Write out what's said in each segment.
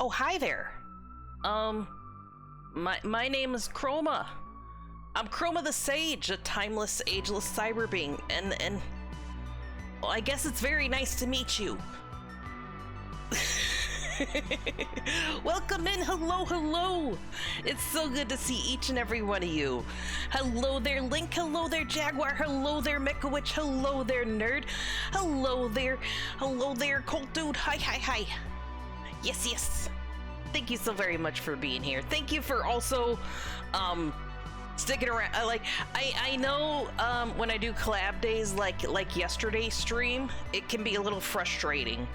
Oh, hi there. My name is Chroma. I'm Chroma the Sage, a timeless, ageless cyber being, and well, I guess it's very nice to meet you. Welcome in, hello, hello. It's so good to see each and every one of you. Hello there, Link, hello there, Jaguar, hello there, Mekawitch, hello there, Nerd, hello there, Colt Dude, hi. Yes, yes. Thank you so very much for being here. Thank you for also, sticking around. I know, when I do collab days like yesterday's stream, it can be a little frustrating.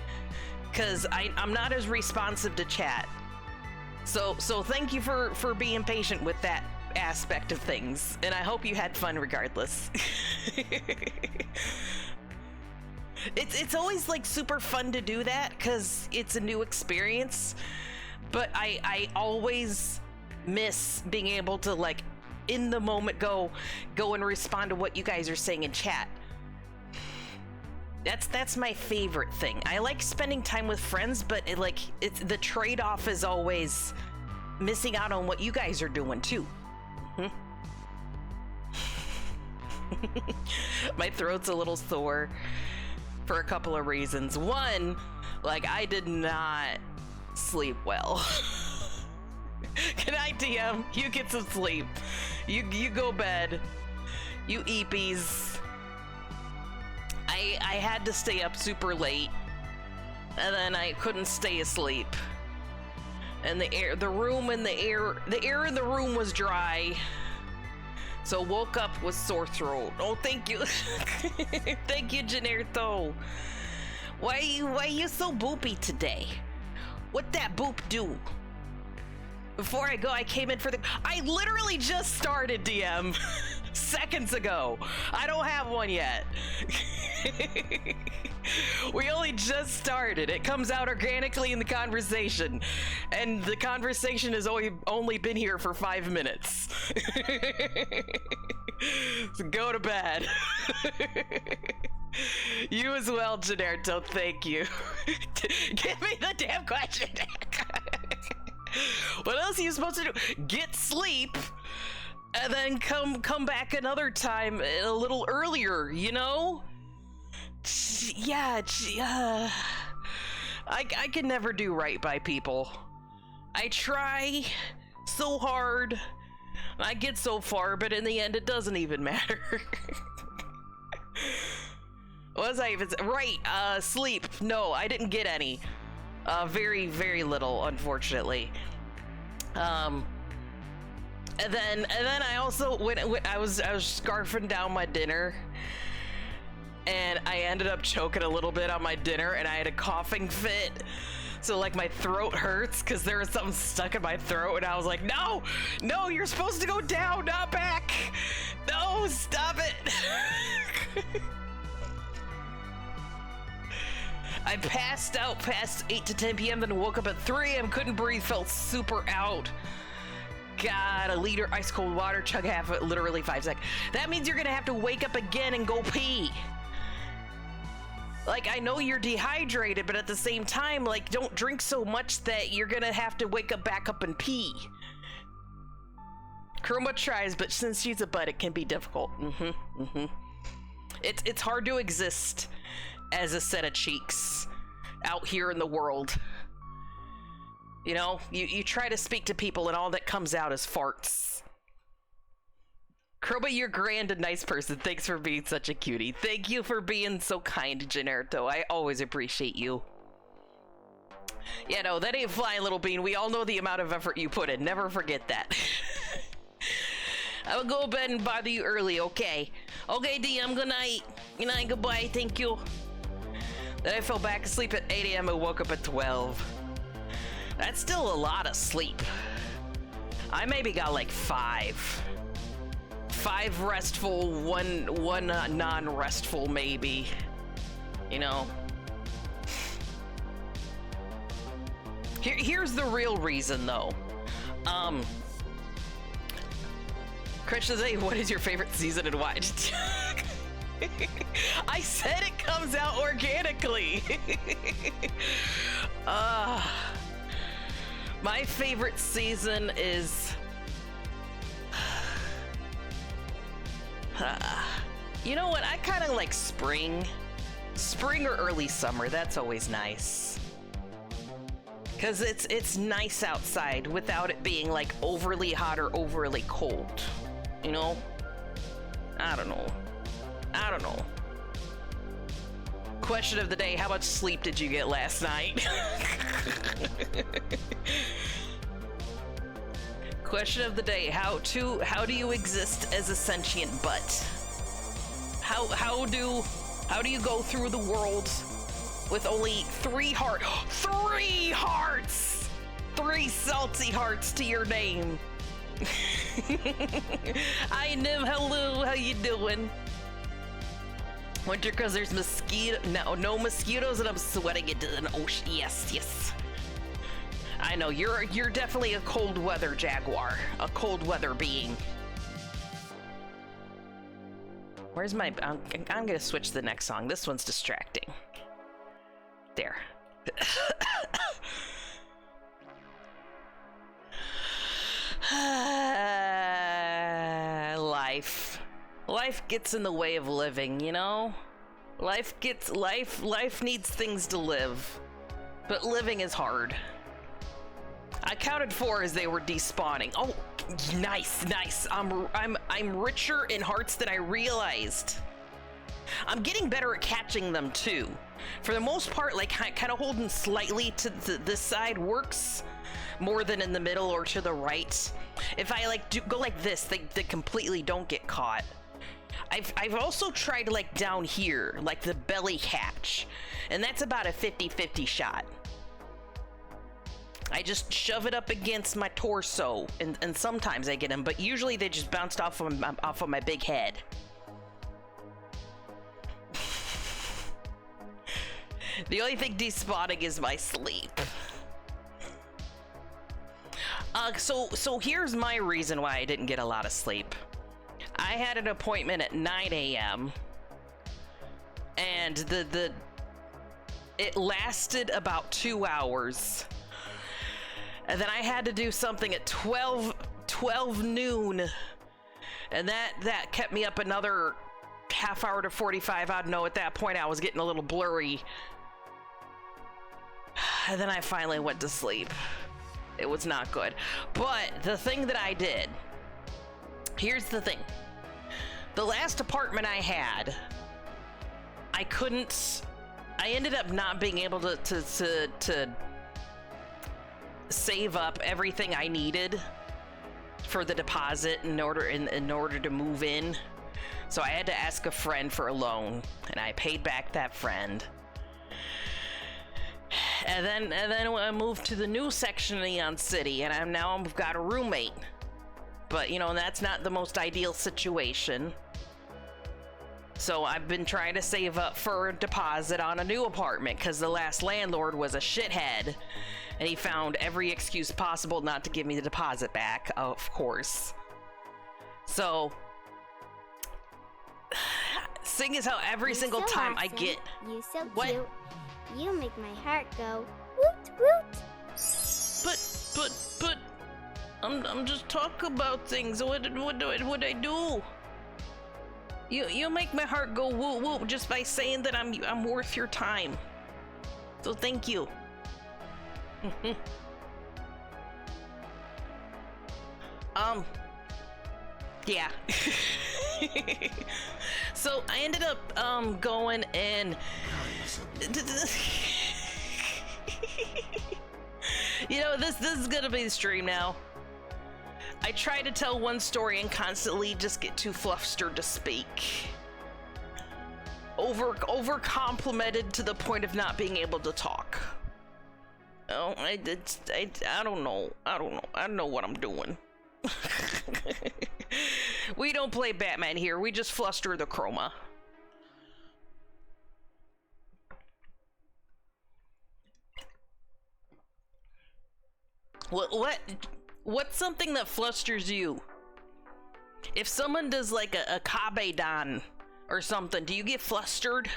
Because I'm not as responsive to chat. So thank you for being patient with that aspect of things. And I hope you had fun regardless. It's always like super fun to do that because it's a new experience. But I always miss being able to like in the moment go and respond to what you guys are saying in chat. That's my favorite thing. I like spending time with friends, but it's the trade-off is always missing out on what you guys are doing too. My throat's a little sore for a couple of reasons. One, like I did not sleep well. Good night, DM. You get some sleep. You go bed. You eepies. I had to stay up super late, and then I couldn't stay asleep. And the air in the room was dry. So woke up with sore throat. Oh, thank you. Thank you, Generto. Why you so boopy today? What that boop do? Before I go, I came in for I literally just started, DM. Seconds ago. I don't have one yet. We only just started. It comes out organically in the conversation, and the conversation has only been here for 5 minutes. So go to bed. You as well, Generto. Thank you. Give me the damn question. What else are you supposed to do? Get sleep, and then come back another time a little earlier, you know? Yeah, I can never do right by people. I try so hard, I get so far, but in the end it doesn't even matter. What was I even saying? Right, sleep. No, I didn't get any. Very, very little, unfortunately. And then I also when I was scarfing down my dinner, and I ended up choking a little bit on my dinner, and I had a coughing fit. So like my throat hurts because there was something stuck in my throat, and I was like, no, you're supposed to go down, not back. No, stop it. I passed out past 8 to 10 p.m., then woke up at 3 a.m., couldn't breathe, felt super out. God, a liter ice cold water, chug half of it, literally 5 seconds. That means you're gonna have to wake up again and go pee. Like, I know you're dehydrated, but at the same time, like, don't drink so much that you're gonna have to wake up back up and pee. Chroma tries, but since she's a butt, it can be difficult. It's hard to exist as a set of cheeks out here in the world. You know, you try to speak to people and all that comes out is farts. Chroma, you're grand and nice person. Thanks for being such a cutie. Thank you for being so kind, Generto. I always appreciate you. Yeah, no, that ain't flying, little bean. We all know the amount of effort you put in. Never forget that. I will go to bed and bother you early, okay? Okay, DM, good night. Good night, goodbye, thank you. Then I fell back asleep at 8 a.m. and woke up at 12. That's still a lot of sleep. I maybe got like 5. 5 restful, one non-restful maybe. You know. Here's the real reason though. Christian, what is your favorite season and why? I said it comes out organically. My favorite season is... you know what? I kind of like spring. Spring or early summer. That's always nice. Because it's nice outside without it being like overly hot or overly cold. You know? I don't know. I don't know. Question of the day, how much sleep did you get last night? Question of the day, how do you exist as a sentient butt? How do you go through the world with only 3 hearts? 3 hearts! 3 salty hearts to your name. Hi Nim, hello, how you doing? Winter because there's no mosquitoes and I'm sweating into an ocean. Yes. I know, you're definitely a cold weather jaguar. A cold weather being. Where's my... I'm gonna switch to the next song. This one's distracting. There. Life gets in the way of living, you know? Life needs things to live. But living is hard. I counted 4 as they were despawning. Oh, nice. I'm richer in hearts than I realized. I'm getting better at catching them too. For the most part, like kind of holding slightly to this side works more than in the middle or to the right. If I like go like this, they completely don't get caught. I've also tried like down here, like the belly hatch, and that's about a 50-50 shot. I just shove it up against my torso, and sometimes I get them, but usually they just bounced off of my big head. The only thing despawning is my sleep. So here's my reason why I didn't get a lot of sleep. I had an appointment at 9 a.m. and it lasted about 2 hours. And then I had to do something at 12 noon. And that kept me up another half hour to 45. I don't know, at that point I was getting a little blurry. And then I finally went to sleep. It was not good. But the thing that I did, here's the thing. The last apartment I had, I ended up not being able to save up everything I needed for the deposit in order to move in. So I had to ask a friend for a loan, and I paid back that friend. And then I moved to the new section of Neon City, and I've got a roommate. But you know, that's not the most ideal situation. So I've been trying to save up for a deposit on a new apartment because the last landlord was a shithead, and he found every excuse possible not to give me the deposit back, of course. So, seeing as how every single time I get... You so what? Cute. You make my heart go woot woot. But I'm just talking about things. What I do? You make my heart go woo woo just by saying that I'm worth your time. So thank you. Yeah. So I ended up going and you know, this is gonna be the stream now. I try to tell one story and constantly just get too flustered to speak. Over complimented to the point of not being able to talk. Oh, I don't know. I don't know what I'm doing. We don't play Batman here. We just fluster the chroma. What's something that flusters you? If someone does like a kabedan or something, do you get flustered?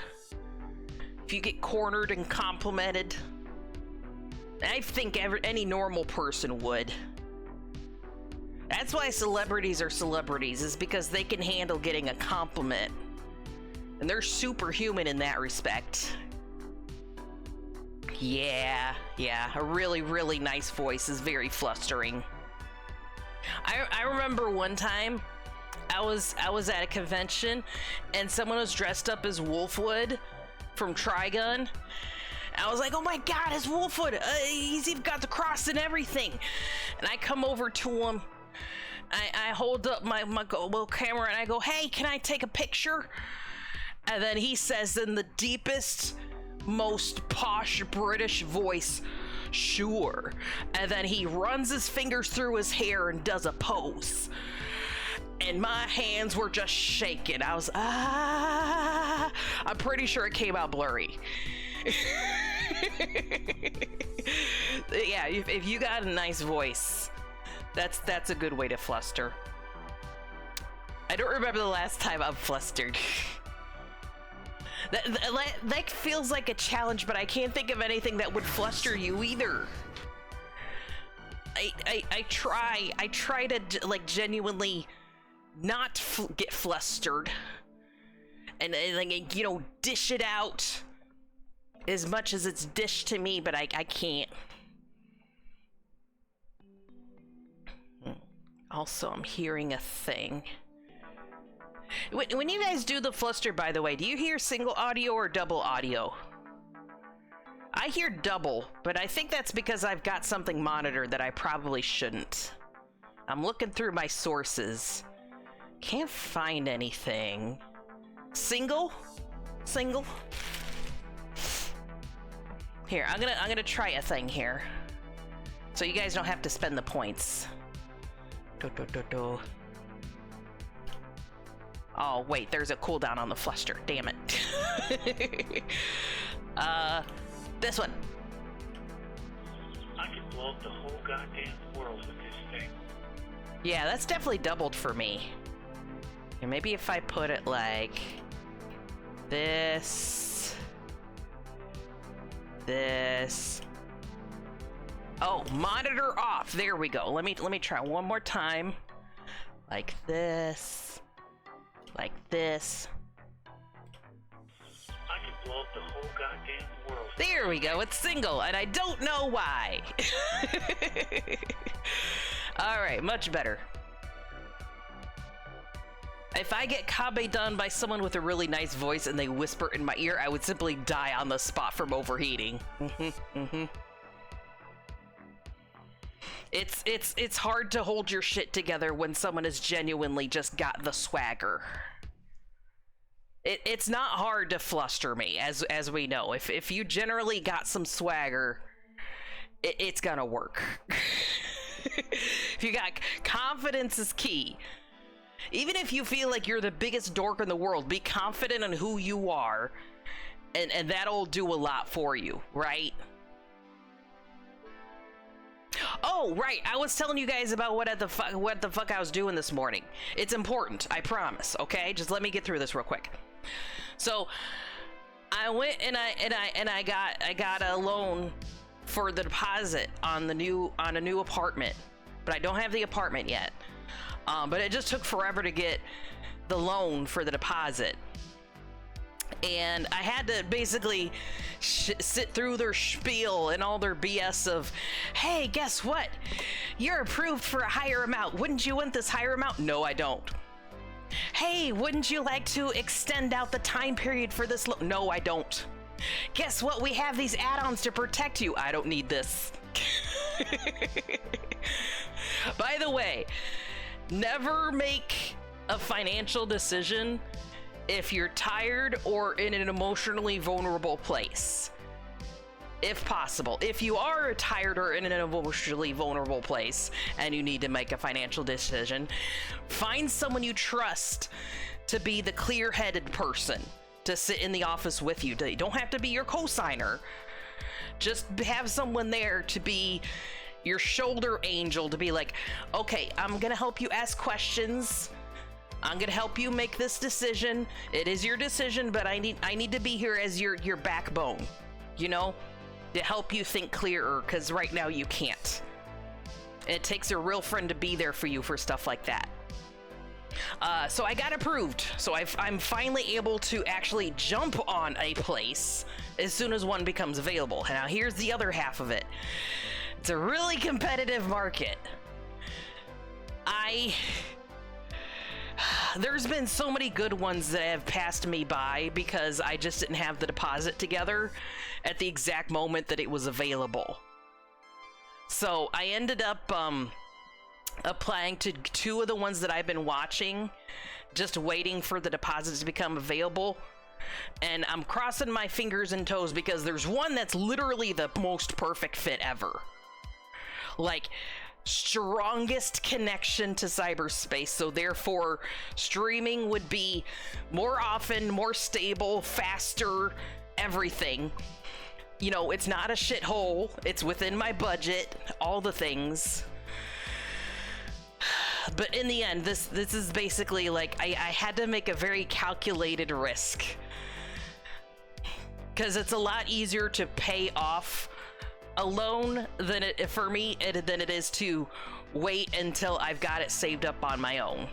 If you get cornered and complimented? I think any normal person would. That's why celebrities are celebrities, is because they can handle getting a compliment. And they're superhuman in that respect. Yeah, a really, really nice voice is very flustering. I remember one time I was at a convention and someone was dressed up as Wolfwood from Trigun. I was like, oh my god, it's Wolfwood! He's even got the cross and everything. And I come over to him. I hold up my little camera and I go, hey, can I take a picture? And then he says in the deepest, most posh British voice, sure. And then he runs his fingers through his hair and does a pose. And my hands were just shaking. I was, I'm pretty sure it came out blurry. Yeah, if you got a nice voice, that's a good way to fluster. I don't remember the last time I'm flustered. That feels like a challenge, but I can't think of anything that would fluster you either. I try to like genuinely not get flustered and like, you know, dish it out as much as it's dished to me, but I can't. Also, I'm hearing a thing. When you guys do the fluster, by the way, do you hear single audio or double audio? I hear double, but I think that's because I've got something monitored that I probably shouldn't. I'm looking through my sources. Can't find anything. Single? Single? Here, I'm gonna try a thing here. So you guys don't have to spend the points. Oh, wait, there's a cooldown on the fluster. Damn it. This one. I could blow up the whole goddamn world with this thing. Yeah, that's definitely doubled for me. And maybe if I put it like this. This. Oh, monitor off. There we go. Let me try one more time. Like this. Like this. I could blow up the whole goddamn world. There we go. It's single, and I don't know why. All right, much better. If I get Kabe done by someone with a really nice voice and they whisper in my ear, I would simply die on the spot from overheating. It's hard to hold your shit together when someone has genuinely just got the swagger. It's not hard to fluster me, as we know. If you generally got some swagger, it's gonna work. If you got confidence is key. Even if you feel like you're the biggest dork in the world, be confident in who you are, and that'll do a lot for you, right? Oh, right. I was telling you guys about what the fuck I was doing this morning. It's important, I promise. Okay, just let me get through this real quick. So, I went and I got a loan for the deposit on a new apartment, but I don't have the apartment yet. But it just took forever to get the loan for the deposit. And I had to basically sit through their spiel and all their BS of, hey, guess what? You're approved for a higher amount. Wouldn't you want this higher amount? No, I don't. Hey, wouldn't you like to extend out the time period for this loan? No, I don't. Guess what? We have these add-ons to protect you. I don't need this. By the way, never make a financial decision if you're tired or in an emotionally vulnerable place. If possible. If you are tired or in an emotionally vulnerable place and you need to make a financial decision, find someone you trust to be the clear-headed person to sit in the office with you. They don't have to be your co-signer. Just have someone there to be your shoulder angel, to be like, okay, I'm gonna help you ask questions. I'm gonna help you make this decision. It is your decision, but I need to be here as your backbone. You know, to help you think clearer, because right now you can't. It takes a real friend to be there for you for stuff like that. So I got approved. So I'm finally able to actually jump on a place as soon as one becomes available. Now here's the other half of it. It's a really competitive market. There's been so many good ones that have passed me by because I just didn't have the deposit together at the exact moment that it was available. So I ended up applying to 2 of the ones that I've been watching, just waiting for the deposits to become available. And I'm crossing my fingers and toes because there's one that's literally the most perfect fit ever. Like, strongest connection to cyberspace, so therefore streaming would be more often, more stable, faster, everything. You know, it's not a shithole, it's within my budget, all the things. But in the end, this is basically like I had to make a very calculated risk, because it's a lot easier to pay off alone than for me than it is to wait until I've got it saved up on my own.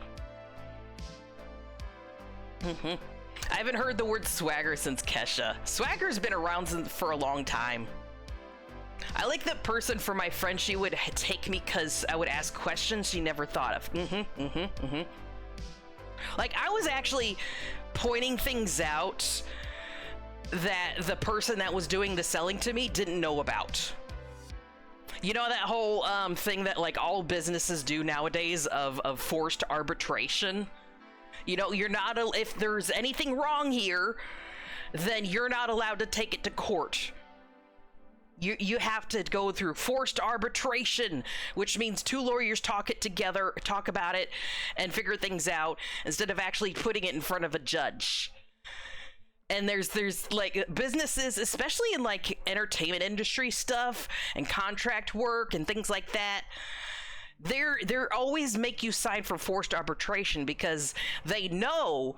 I haven't heard the word swagger since Kesha. Swagger's been around for a long time. I like that person for my friend. She would take me because I would ask questions she never thought of. Like, I was actually pointing things out that the person that was doing the selling to me didn't know about. You know that whole thing that like all businesses do nowadays of forced arbitration? You know, you're not, if there's anything wrong here, then you're not allowed to take it to court. You have to go through forced arbitration, which means 2 lawyers talk about it, and figure things out instead of actually putting it in front of a judge. And there's like businesses, especially in like entertainment industry stuff and contract work and things like that, they're always make you sign for forced arbitration because they know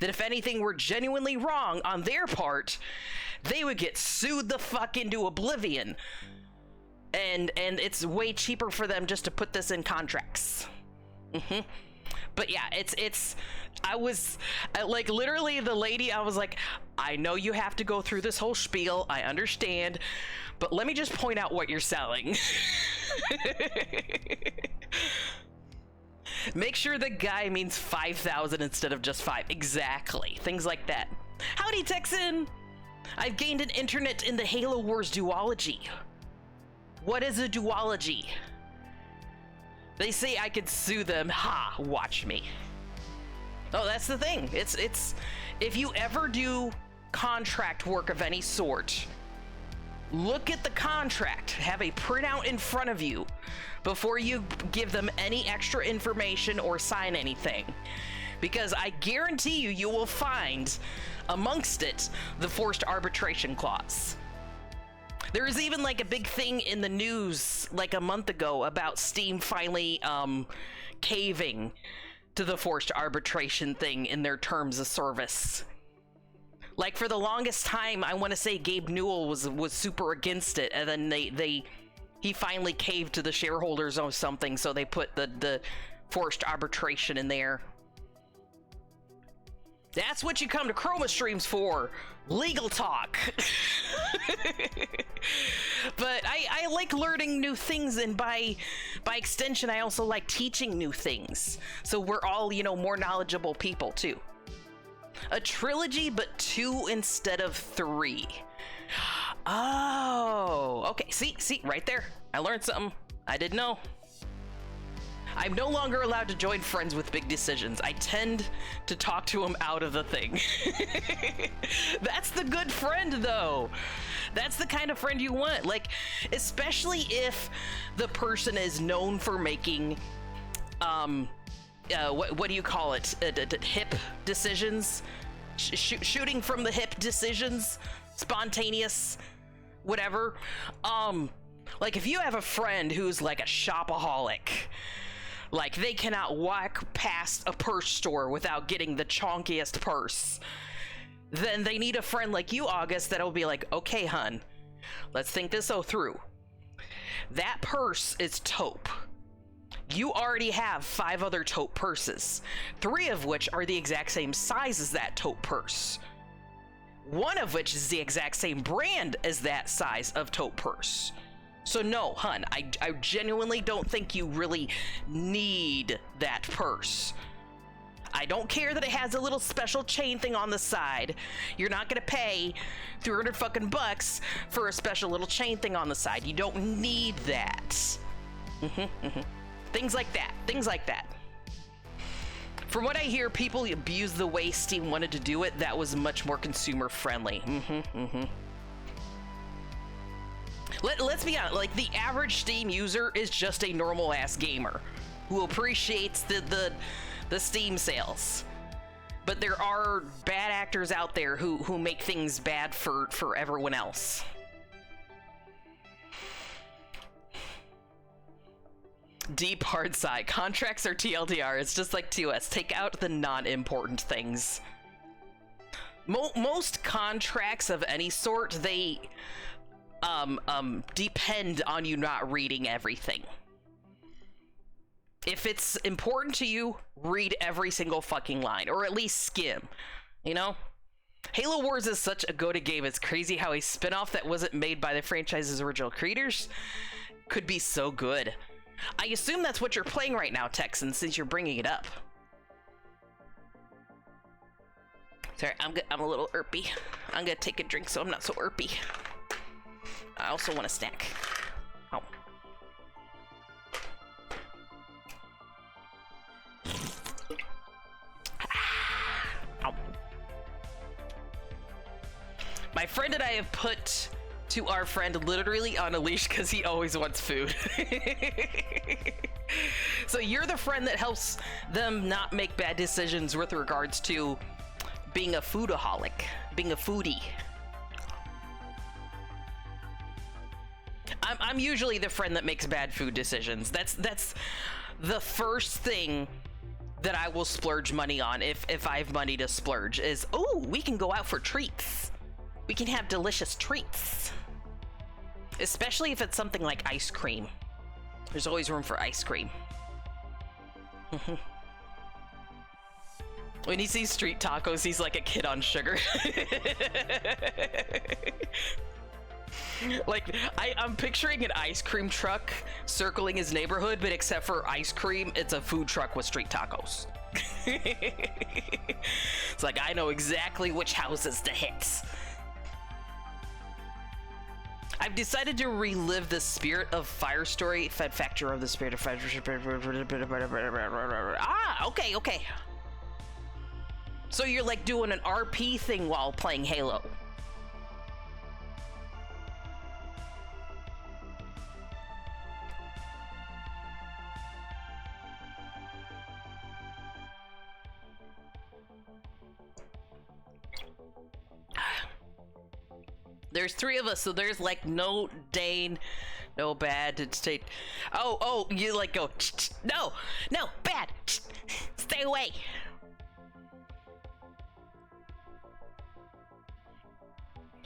that if anything were genuinely wrong on their part, they would get sued the fuck into oblivion. And it's way cheaper for them just to put this in contracts. But yeah, I was like, literally the lady, I was like, I know you have to go through this whole spiel, I understand, but let me just point out what you're selling. Make sure the guy means 5,000 instead of just 5. Exactly. Things like that. Howdy, Texan! I've gained an internet in the Halo Wars duology. What is a duology? They say I could sue them. Ha! Watch me. Oh, that's the thing. It's if you ever do contract work of any sort, look at the contract. Have a printout in front of you before you give them any extra information or sign anything. Because I guarantee you will find amongst it the forced arbitration clause. There was even like a big thing in the news like a month ago about Steam finally caving to the forced arbitration thing in their terms of service. Like, for the longest time, I want to say Gabe Newell was super against it, and then he finally caved to the shareholders or something, so they put the forced arbitration in there. That's what you come to Chroma streams for. Legal talk. But I like learning new things, and by extension, I also like teaching new things. So we're all, you know, more knowledgeable people too. A trilogy, but 2 instead of 3. Oh, okay. See, right there. I learned something I didn't know. I'm no longer allowed to join friends with big decisions. I tend to talk to them out of the thing. That's the good friend, though. That's the kind of friend you want. Like, especially if the person is known for making, what do you call it? Hip decisions? Shooting from the hip decisions? Spontaneous, whatever. Like, if you have a friend who's like a shopaholic, like they cannot walk past a purse store without getting the chonkiest purse, then they need a friend like you, August, that'll be like, okay, hun, Let's think this through. That purse is taupe. You already have 5 other taupe purses, 3 of which are the exact same size as that taupe purse. One of which is the exact same brand as that size of taupe purse. So no, hun, I genuinely don't think you really need that purse. I don't care that it has a little special chain thing on the side. You're not gonna pay 300 fucking bucks for a special little chain thing on the side. You don't need that. Things like that, things like that. From what I hear, people abuse the way Steam wanted to do it. That was much more consumer friendly. Let's be honest, like the average Steam user is just a normal ass gamer who appreciates the Steam sales. But there are bad actors out there who make things bad for everyone else. Deep hard sigh. Contracts are TLDR. It's just like TOS. Take out the non-important things. Most contracts of any sort, they depend on you not reading everything. If it's important to you, read every single fucking line, or at least skim, you know? Halo Wars is such a go-to game. It's crazy how a spin-off that wasn't made by the franchise's original creators could be so good. I assume that's what you're playing right now, Texan, since you're bringing it up. Sorry, I'm a little irpy. I'm gonna take a drink so I'm not so irpy. I also want a snack. Oh. Ow. My friend and I have put to our friend literally on a leash because he always wants food. So you're the friend that helps them not make bad decisions with regards to being a foodaholic, being a foodie. I'm usually the friend that makes bad food decisions. That's the first thing that I will splurge money on if I have money to splurge is, oh, we can go out for treats. We can have delicious treats. Especially if it's something like ice cream. There's always room for ice cream. When he sees street tacos, he's like a kid on sugar. Like, I'm picturing an ice cream truck circling his neighborhood, but except for ice cream, it's a food truck with street tacos. It's like, I know exactly which houses to hit. I've decided to relive the Spirit of Fire story. Fed Factor of the Spirit of Fire. Ah, okay. So you're like doing an RP thing while playing Halo. There's 3 of us, so there's like no Dane, no bad to state. Oh, you like go, no, bad, stay away.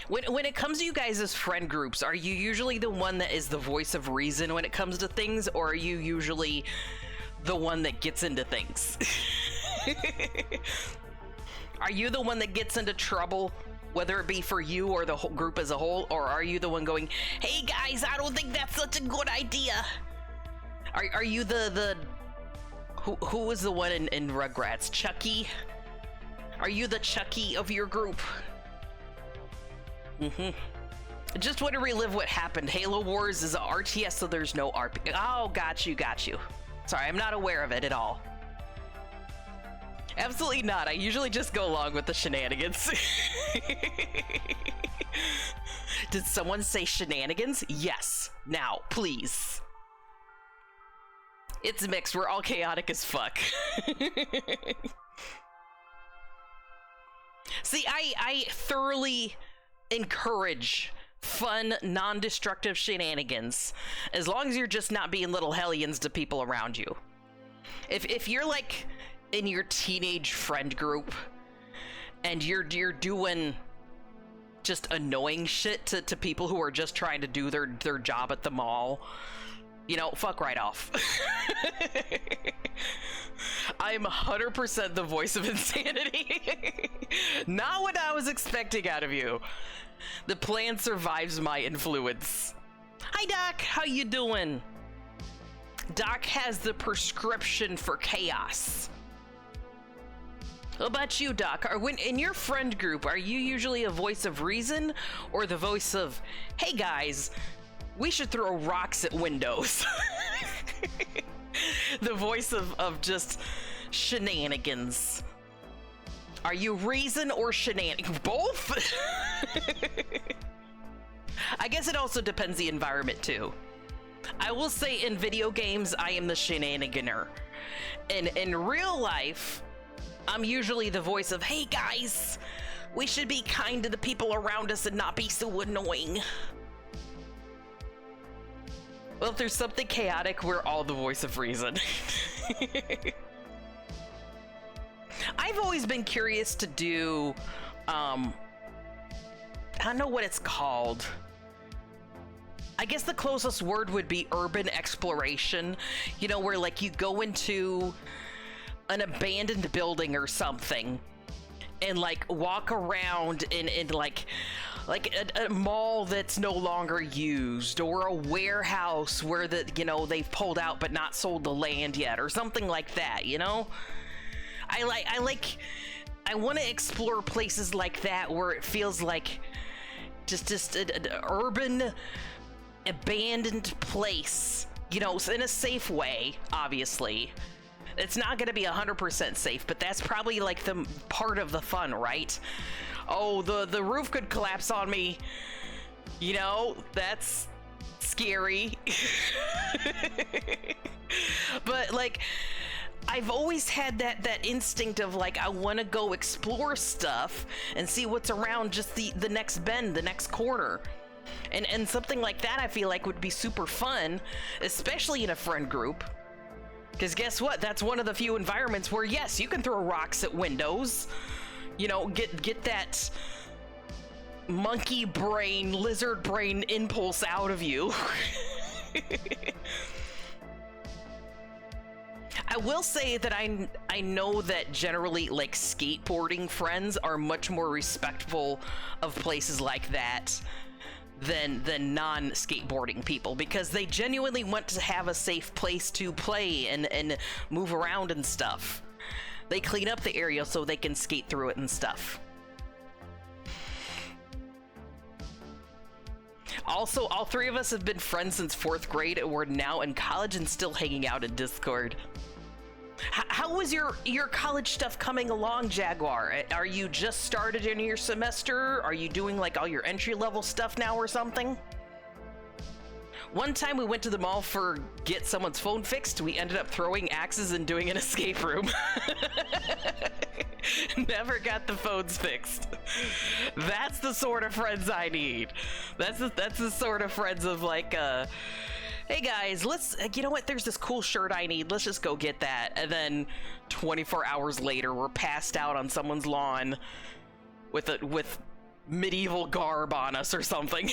When it comes to you guys as friend groups, are you usually the one that is the voice of reason when it comes to things, or are you usually the one that gets into things? Are you the one that gets into trouble, whether it be for you or the whole group as a whole, or are you the one going, hey guys, I don't think that's such a good idea? Are you who was the one in Rugrats? Chucky? Are you the Chucky of your group? I just want to relive what happened. Halo Wars is a RTS, so there's no RP. Oh, got you. Sorry, I'm not aware of it at all. Absolutely not. I usually just go along with the shenanigans. Did someone say shenanigans? Yes. Now, please. It's mixed. We're all chaotic as fuck. See, I thoroughly encourage fun, non-destructive shenanigans, as long as you're just not being little hellions to people around you. If you're like in your teenage friend group and you're doing just annoying shit to people who are just trying to do their job at the mall, you know, fuck right off. I'm 100% the voice of insanity. Not what I was expecting out of you. The plan survives my influence. Hi, Doc. How you doing? Doc has the prescription for chaos. How about you, Doc? When in your friend group, are you usually a voice of reason or the voice of, hey guys, we should throw rocks at windows? The voice of just shenanigans. Are you reason or shenanigans? Both? I guess it also depends the environment too. I will say in video games, I am the shenaniganer. In real life, I'm usually the voice of, hey guys, we should be kind to the people around us and not be so annoying. Well, if there's something chaotic, we're all the voice of reason. I've always been curious to do, I don't know what it's called. I guess the closest word would be urban exploration. You know, where like you go into an abandoned building or something and like walk around in like a mall that's no longer used, or a warehouse where they've pulled out but not sold the land yet, or something like that, you know? I want to explore places like that where it feels like just an urban abandoned place, you know, in a safe way. Obviously it's not going to be 100% safe, but that's probably like the part of the fun, right? Oh, the roof could collapse on me, you know, that's scary. But like, I've always had that instinct of like, I want to go explore stuff and see what's around just the next bend, the next corner. And something like that I feel like would be super fun, especially in a friend group. Because guess what? That's one of the few environments where, yes, you can throw rocks at windows. You know, get that monkey brain, lizard brain impulse out of you. I will say that I know that generally, like, skateboarding friends are much more respectful of places like that than non-skateboarding people, because they genuinely want to have a safe place to play and move around and stuff. They clean up the area so they can skate through it and stuff. Also, all three of us have been friends since 4th grade, and we're now in college and still hanging out in Discord. How was your college stuff coming along, Jaguar? Are you just started in your semester? Are you doing like all your entry-level stuff now or something? One time we went to the mall for get someone's phone fixed. We ended up throwing axes and doing an escape room. Never got the phones fixed. That's the sort of friends I need. That's the sort of friends of like, hey guys, you know what, there's this cool shirt I need, let's just go get that. And then 24 hours later, we're passed out on someone's lawn with medieval garb on us or something.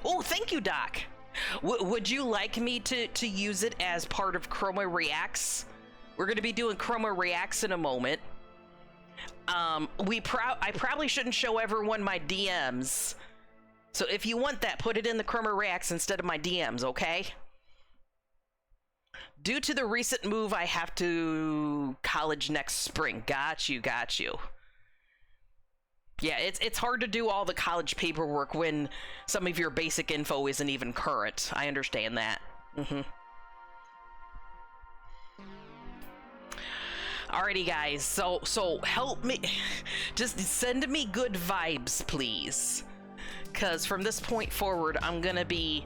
Oh, thank you, Doc. Would you like me to use it as part of Chroma Reacts? We're going to be doing Chroma Reacts in a moment. I probably shouldn't show everyone my DMs. So if you want that, put it in the Chroma Reacts instead of my DMs, okay? Due to the recent move, I have to college next spring. Got you. Yeah, it's hard to do all the college paperwork when some of your basic info isn't even current. I understand that. Alrighty, guys. So help me. Just send me good vibes, please. Because from this point forward, I'm gonna be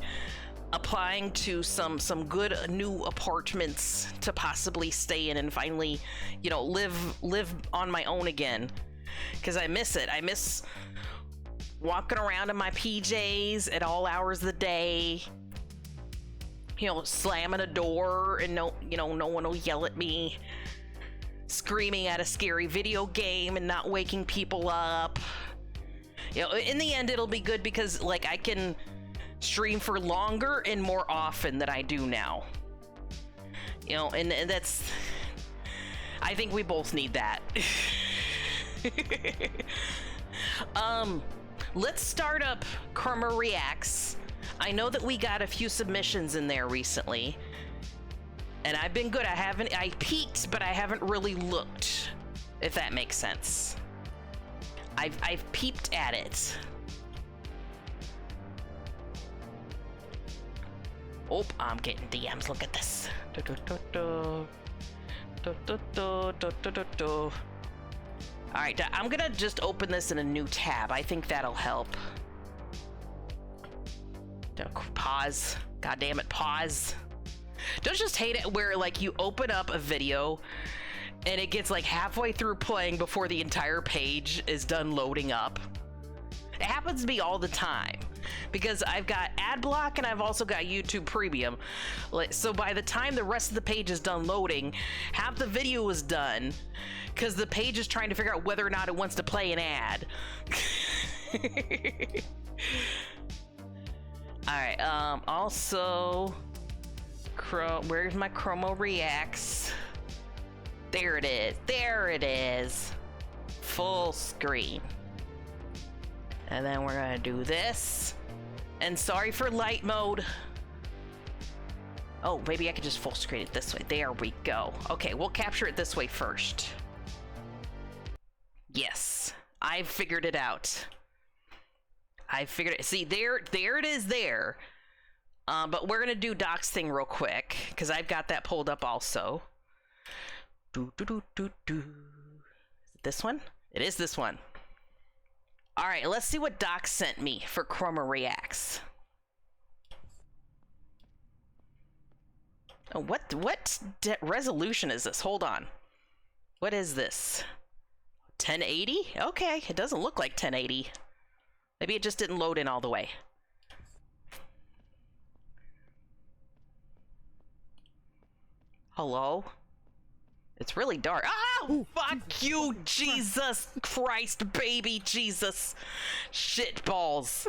applying to some good new apartments to possibly stay in and finally, you know, live on my own again. Because I miss it. I miss walking around in my PJs at all hours of the day. You know, slamming a door and no one will yell at me. screaming at a scary video game and not waking people up. You know, in the end, it'll be good because, like, I can stream for longer and more often than I do now. You know, and that's... I think we both need that. Let's start up Chroma Reacts. I know that we got a few submissions in there recently. And I've been good. I peeked, but I haven't really looked, if that makes sense. I've peeped at it. Oh, I'm getting DMs. Look at this. All right, I'm gonna just open this in a new tab. I think that'll help. Pause. God damn it, pause. Don't just hate it where, like, you open up a video and it gets like halfway through playing before the entire page is done loading up. It happens to me all the time because I've got ad block and I've also got YouTube Premium. So by the time the rest of the page is done loading, half the video is done because the page is trying to figure out whether or not it wants to play an ad. All right, also, where's my Chroma Reacts? There it is. There it is. Full screen. And then we're gonna do this. And sorry for light mode. Oh, maybe I could just full screen it this way. There we go. Okay, we'll capture it this way first. Yes, I've figured it out. I figured it. See, there it is there. But we're gonna do Doc's thing real quick because I've got that pulled up also. Is it this one? It is this one. All right, let's see what Doc sent me for Chroma Reacts. Oh, what resolution is this? Hold on. What is this? 1080? Okay, it doesn't look like 1080. Maybe it just didn't load in all the way. Hello? It's really dark. Oh, fuck you, Jesus Christ, baby Jesus. Shit balls.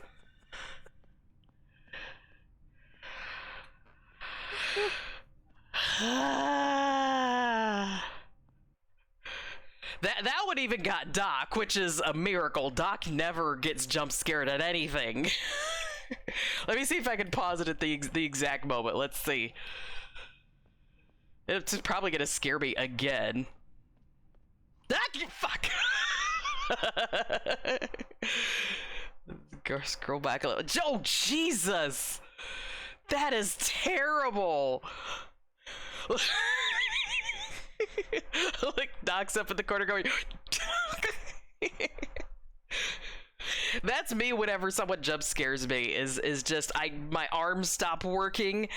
That one even got Doc, which is a miracle. Doc never gets jump scared at anything. Let me see if I can pause it at the exact moment. Let's see. It's probably gonna scare me again. Fuck! Scroll back a little. Oh, Jesus! That is terrible! Look, Doc's up in the corner going... That's me whenever someone jump scares me, is just, my arms stop working,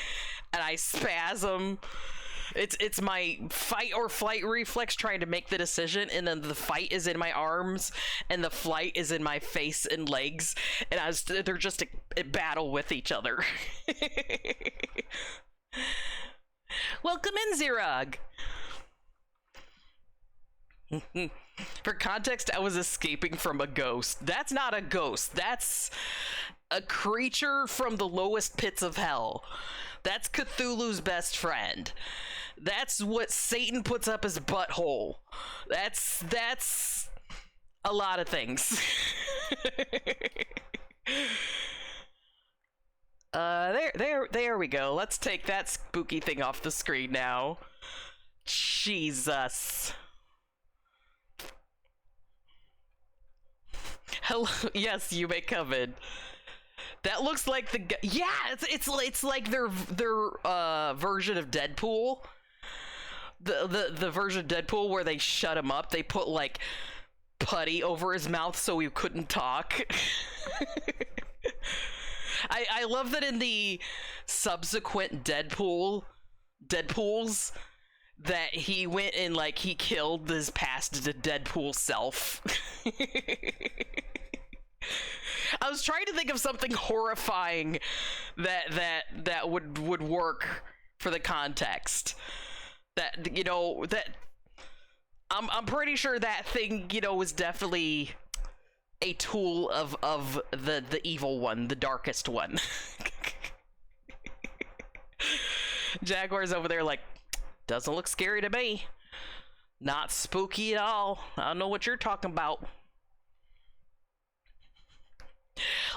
and I spasm. It's my fight or flight reflex trying to make the decision, and then the fight is in my arms, and the flight is in my face and legs, and they're just a battle with each other. Welcome in, Zerog. For context, I was escaping from a ghost. That's not a ghost. That's a creature from the lowest pits of hell. That's Cthulhu's best friend. That's what Satan puts up his butthole. That's a lot of things. There we go. Let's take that spooky thing off the screen now. Jesus. Hello. Yes, you may come in. That looks like yeah, it's like their version of Deadpool. The version of Deadpool where they shut him up. They put like putty over his mouth so he couldn't talk. I love that in the subsequent Deadpools that he went and like he killed his past Deadpool self. I was trying to think of something horrifying that would work for the context. That, you know, that I'm pretty sure that thing, you know, was definitely a tool of the evil one, the darkest one. Jaguar's over there like, doesn't look scary to me. Not spooky at all. I don't know what you're talking about.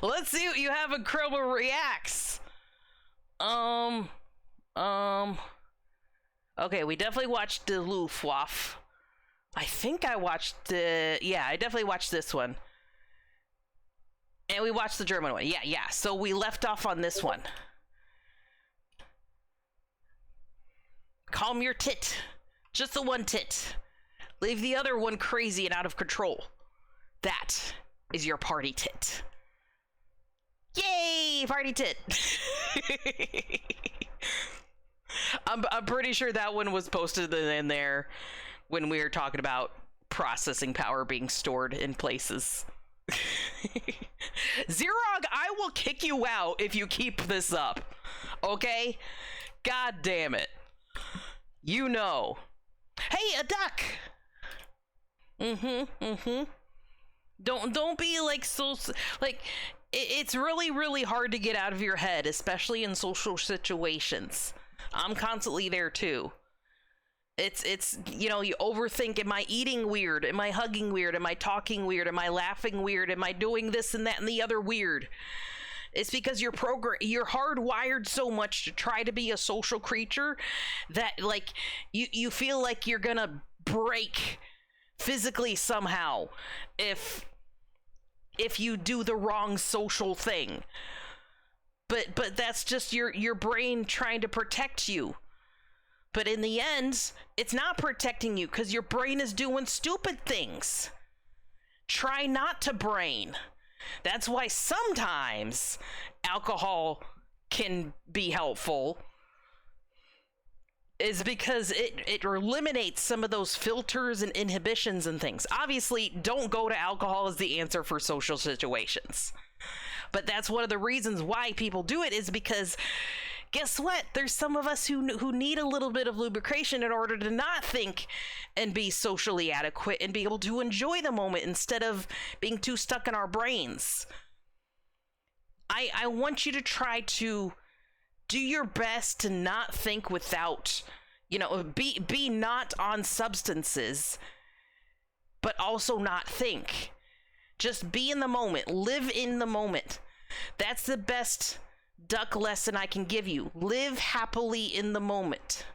Let's see what you have in Chroma Reacts. Okay, we definitely watched the Luftwaffe. I think I watched the... Yeah, I definitely watched this one. And we watched the German one. Yeah. So we left off on this one. Calm your tit. Just the one tit. Leave the other one crazy and out of control. That is your party tit. Yay! Party tit! I'm pretty sure that one was posted in there when we were talking about processing power being stored in places. Zerog, I will kick you out if you keep this up. Okay? God damn it. You know. Hey, a duck! Don't be like so... Like, it's really hard to get out of your head, especially in social situations. I'm constantly there too. It's you know, you overthink, am I eating weird? Am I hugging weird? Am I talking weird? Am I laughing weird? Am I doing this and that and the other weird? It's because you're hardwired so much to try to be a social creature that like you feel like you're gonna break physically somehow if you do the wrong social thing. But that's just your brain trying to protect you. But in the end, it's not protecting you because your brain is doing stupid things. Try not to brain. That's why sometimes alcohol can be helpful, is because it eliminates some of those filters and inhibitions and things. Obviously, don't go to alcohol as the answer for social situations. But that's one of the reasons why people do it, is because guess what? There's some of us who need a little bit of lubrication in order to not think and be socially adequate and be able to enjoy the moment instead of being too stuck in our brains. I want you to try to do your best to not think without, you know, be not on substances, but also not think. Just be in the moment. Live in the moment. That's the best duck lesson I can give you. Live happily in the moment.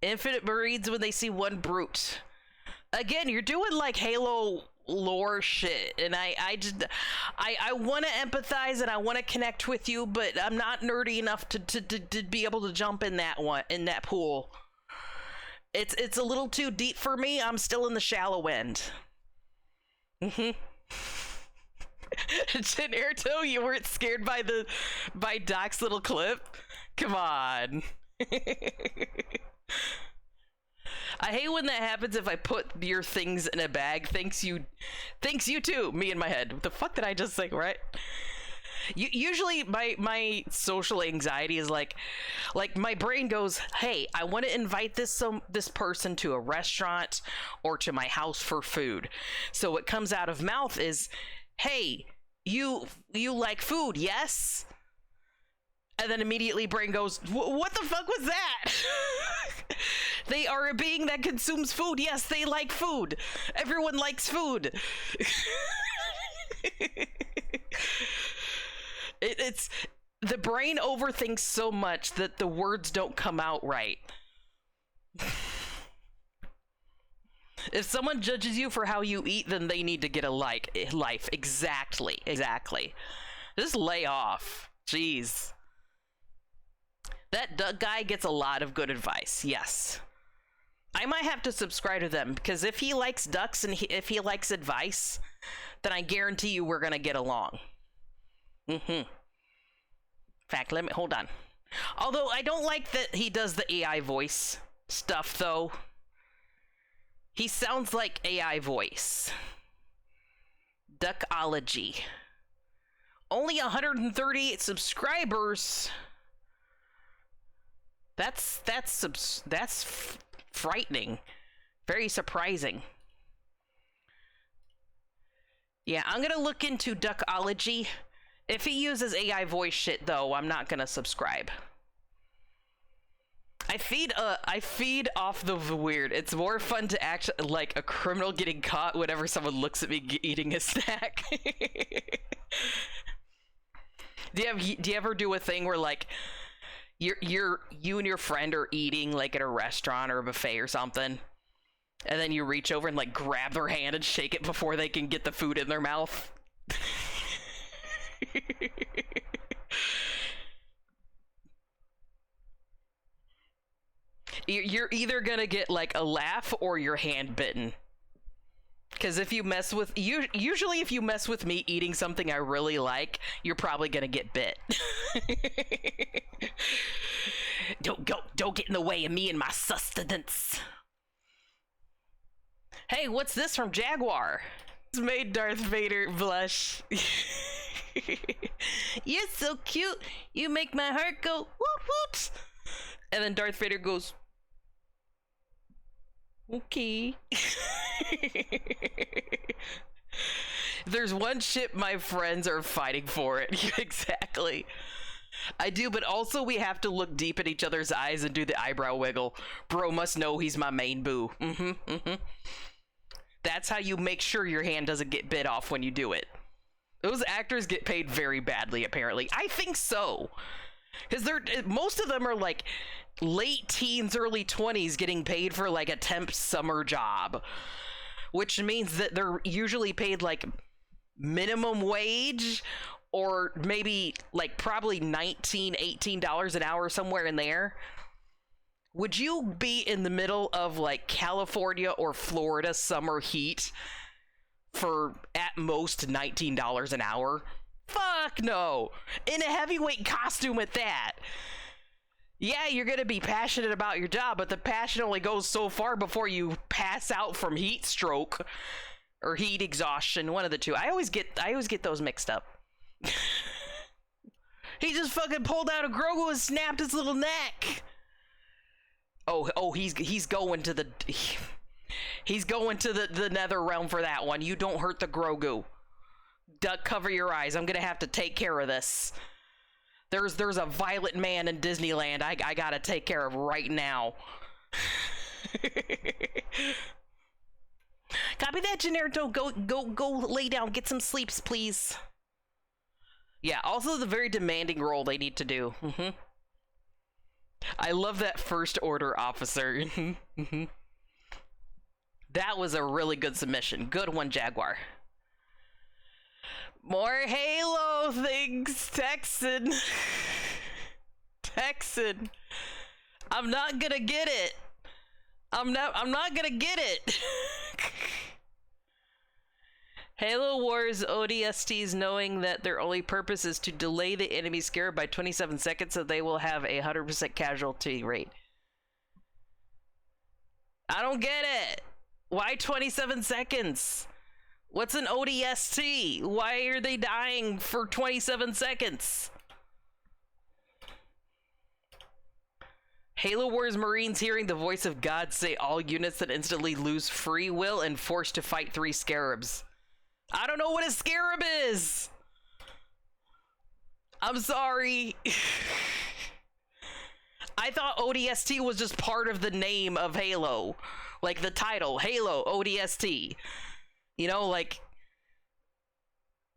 Infinite breeds when they see one brute. Again, you're doing like Halo lore shit, and I want to empathize and I want to connect with you, but I'm not nerdy enough to be able to jump in that pool. It's a little too deep for me. I'm still in the shallow end. Naruto, you weren't scared by Doc's little clip? Come on. I hate when that happens. If I put your things in a bag, thanks you too. Me in my head. What the fuck did I just say, right? Usually my social anxiety is like my brain goes, hey, I want to invite this person to a restaurant or to my house for food. So what comes out of mouth is, hey, you like food, yes? And then immediately brain goes, what the fuck was that? They are a being that consumes food. Yes, they like food. Everyone likes food. It's the brain overthinks so much that the words don't come out right. If someone judges you for how you eat, then they need to get a life. Exactly. Just lay off. Jeez. That duck guy gets a lot of good advice. Yes. I might have to subscribe to them, because if he likes ducks and if he likes advice, then I guarantee you we're gonna get along. In fact, hold on. Although I don't like that he does the AI voice stuff, though. He sounds like AI voice. Duckology. Only 138 subscribers. That's frightening. Very surprising. Yeah, I'm gonna look into Duckology. If he uses AI voice shit, though, I'm not gonna subscribe. I feed off the weird. It's more fun to act like a criminal getting caught whenever someone looks at me eating a snack. Do you ever do a thing where like you and your friend are eating like at a restaurant or a buffet or something, and then you reach over and like grab their hand and shake it before they can get the food in their mouth? You're either gonna get like a laugh or your hand bitten. Because if you mess with usually if you mess with me eating something I really like, you're probably gonna get bit. Don't get in the way of me and my sustenance. Hey, what's this from Jaguar? It's made Darth Vader blush. You're so cute. You make my heart go woot woot. And then Darth Vader goes, okay. There's one ship my friends are fighting for it. Exactly. I do, but also we have to look deep at each other's eyes and do the eyebrow wiggle. Bro must know he's my main boo. That's how you make sure your hand doesn't get bit off when you do it. Those actors get paid very badly, apparently. I think so. Because most of them are like late teens, early 20s getting paid for like a temp summer job, which means that they're usually paid like minimum wage or maybe like probably $19, $18 an hour, somewhere in there. Would you be in the middle of like California or Florida summer heat for at most $19 an hour? Fuck no. In a heavyweight costume at that. Yeah, you're gonna be passionate about your job, but the passion only goes so far before you pass out from heat stroke or heat exhaustion, one of the two. I always get those mixed up. He just fucking pulled out a Grogu and snapped his little neck. Oh, he's going to the nether realm for that one. You don't hurt the Grogu. Duck, cover your eyes. I'm gonna have to take care of this. There's a violent man in Disneyland I gotta take care of right now. Copy that, Gennaro. Go lay down. Get some sleeps, please. Yeah, also the very demanding role they need to do. I love that first order officer. That was a really good submission. Good one, Jaguar. More Halo things, Texan. Texan. I'm not gonna get it. I'm not gonna get it. Halo Wars ODSTs knowing that their only purpose is to delay the enemy scare by 27 seconds so they will have a 100% casualty rate. I don't get it. Why 27 seconds? What's an ODST? Why are they dying for 27 seconds? Halo Wars Marines hearing the voice of God say all units that instantly lose free will and forced to fight 3 scarabs. I don't know what a scarab is. I'm sorry. I thought ODST was just part of the name of Halo. Like the title, Halo ODST. You know, like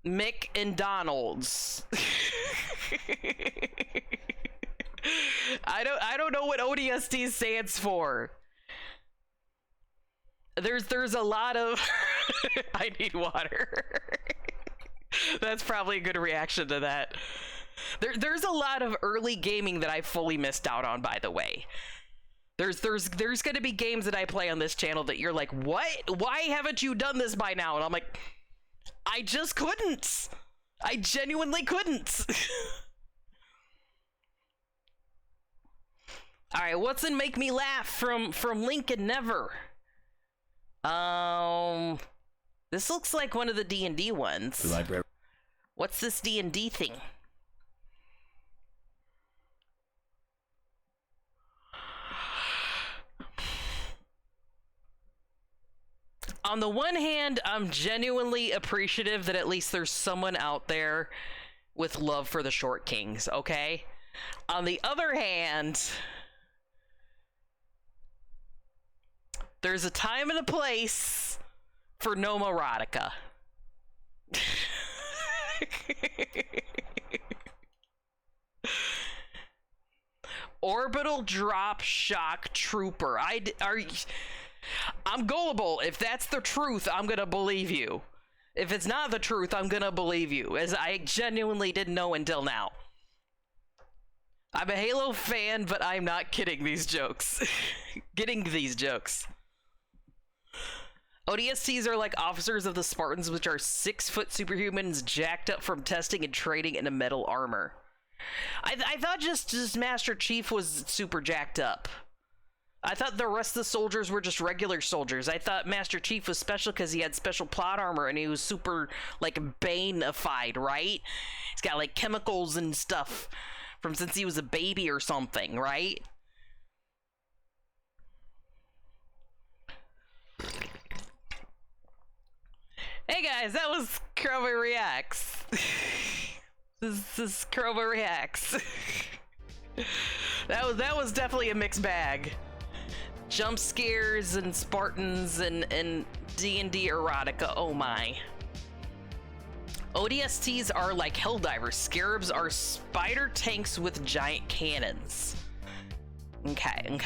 Mick and Donald's. I don't know what ODST stands for. There's a lot of I need water. That's probably a good reaction to that. There's a lot of early gaming that I fully missed out on, by the way. There's going to be games that I play on this channel that you're like, what? Why haven't you done this by now? And I'm like, I just couldn't. I genuinely couldn't. All right, what's in Make Me Laugh from Lincoln Never? This looks like one of the D&D ones. The library. What's this D&D thing? On the one hand, I'm genuinely appreciative that at least there's someone out there with love for the short kings, okay? On the other hand, there's a time and a place for nomoerotica. Orbital drop shock trooper. I'm gullible. If that's the truth, I'm gonna believe you. If it's not the truth, I'm gonna believe you, as I genuinely didn't know until now. I'm a Halo fan, but I'm not kidding these jokes. Getting these jokes. ODSTs are like officers of the Spartans, which are 6-foot superhumans jacked up from testing and training in a metal armor. I thought just Master Chief was super jacked up. I thought the rest of the soldiers were just regular soldiers. I thought Master Chief was special because he had special plot armor and he was super, like, Bane-ified, right? He's got, like, chemicals and stuff from since he was a baby or something, right? Hey guys, that was Crowbar Reacts. This is Crowbar Reacts. That was definitely a mixed bag. Jump scares and Spartans and D&D erotica, oh my. ODSTs are like Helldivers. Scarabs are spider tanks with giant cannons. Okay.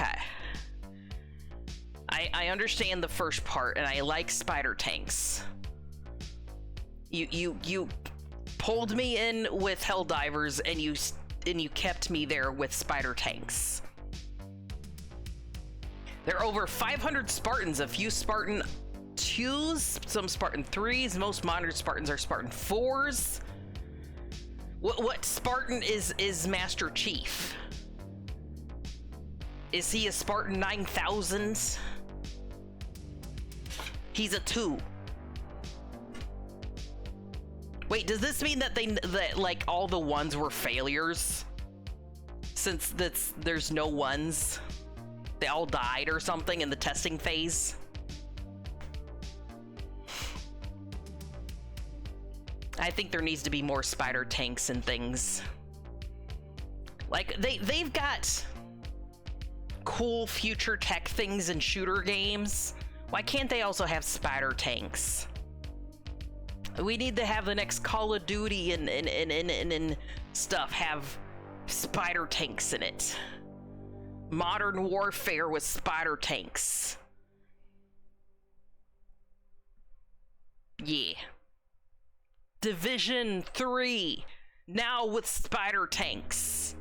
I understand the first part, and I like spider tanks. You pulled me in with Helldivers, and you kept me there with spider tanks. There are over 500 Spartans, a few Spartan 2s, some Spartan 3s, most modern Spartans are Spartan 4s. What Spartan is Master Chief? Is he a Spartan 9000? He's a 2. Wait, does this mean that like all the ones were failures? Since there's no ones? They all died or something in the testing phase? I think there needs to be more spider tanks and things. Like, they've got cool future tech things in shooter games. Why can't they also have spider tanks? We need to have the next Call of Duty and stuff have spider tanks in it. Modern warfare with spider tanks. Yeah. Division 3, now with spider tanks.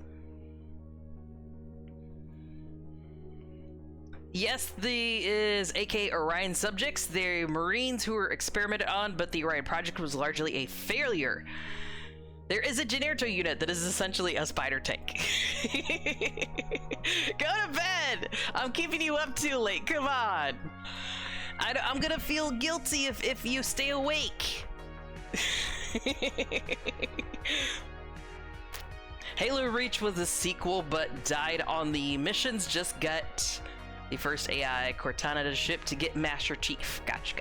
Yes, the is AK Orion subjects. They're Marines who were experimented on, but the Orion project was largely a failure. There is a Generto unit that is essentially a spider tank. Go to bed! I'm keeping you up too late, come on! I'm gonna feel guilty if you stay awake. Halo Reach was a sequel, but died on the missions. Just got the first AI Cortana to ship to get Master Chief. Gotcha.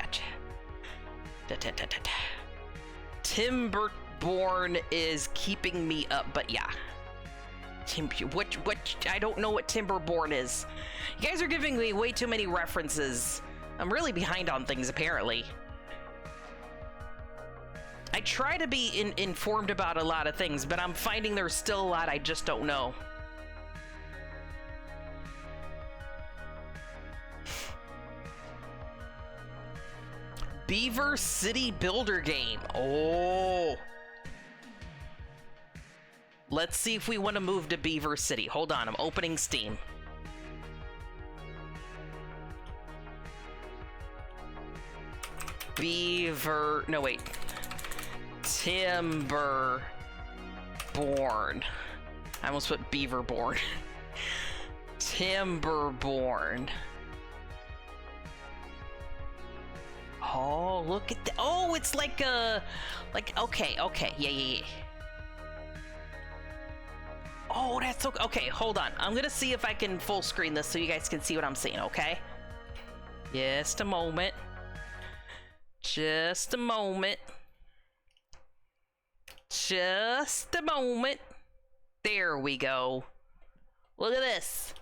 Timberborn is keeping me up, but yeah. What? I don't know what Timberborn is. You guys are giving me way too many references. I'm really behind on things, apparently. I try to be informed about a lot of things, but I'm finding there's still a lot I just don't know. Beaver City Builder game. Oh. Let's see if we want to move to Beaver City. Hold on, I'm opening Steam. No wait. Timberborn. I almost put Beaverborn. Timberborn. Oh, look at that. Oh, it's like okay, yeah. Oh, that's okay. Okay, hold on. I'm gonna see if I can full screen this so you guys can see what I'm seeing, okay? Just a moment. Just a moment. Just a moment. There we go. Look at this.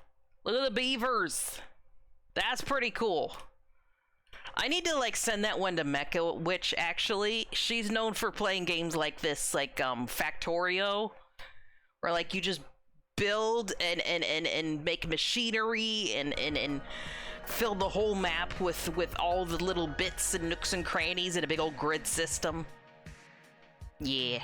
Look at the beavers. That's pretty cool. I need to like send that one to Mecha, which actually she's known for playing games like this, like Factorio, where like you just build and make machinery and fill the whole map with all the little bits and nooks and crannies in a big old grid system. Yeah.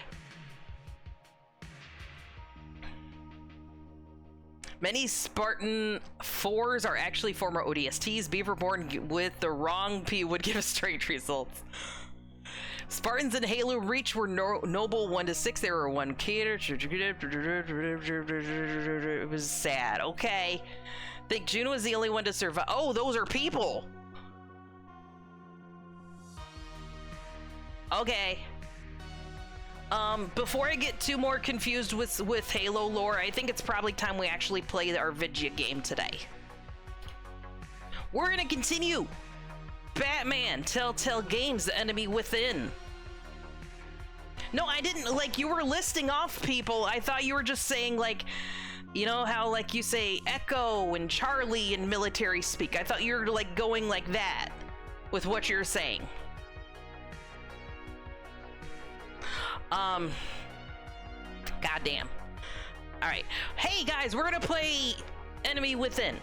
Many Spartan 4s are actually former ODSTs. Beaverborn with the wrong P would give strange results. Spartans in Halo Reach were noble 1 to 6. They were 1 cater. It was sad. Okay. Think Juno was the only one to survive. Oh, those are people. Okay. Before I get too more confused with Halo lore, I think it's probably time we actually play our video game today. We're gonna continue Batman Telltale Games, The Enemy Within. No, I didn't, like, you were listing off people. I thought you were just saying, like, you know how, like, you say Echo and Charlie in military speak. I thought you were, like, going like that with what you're saying. Goddamn. Alright. Hey guys, we're gonna play Enemy Within.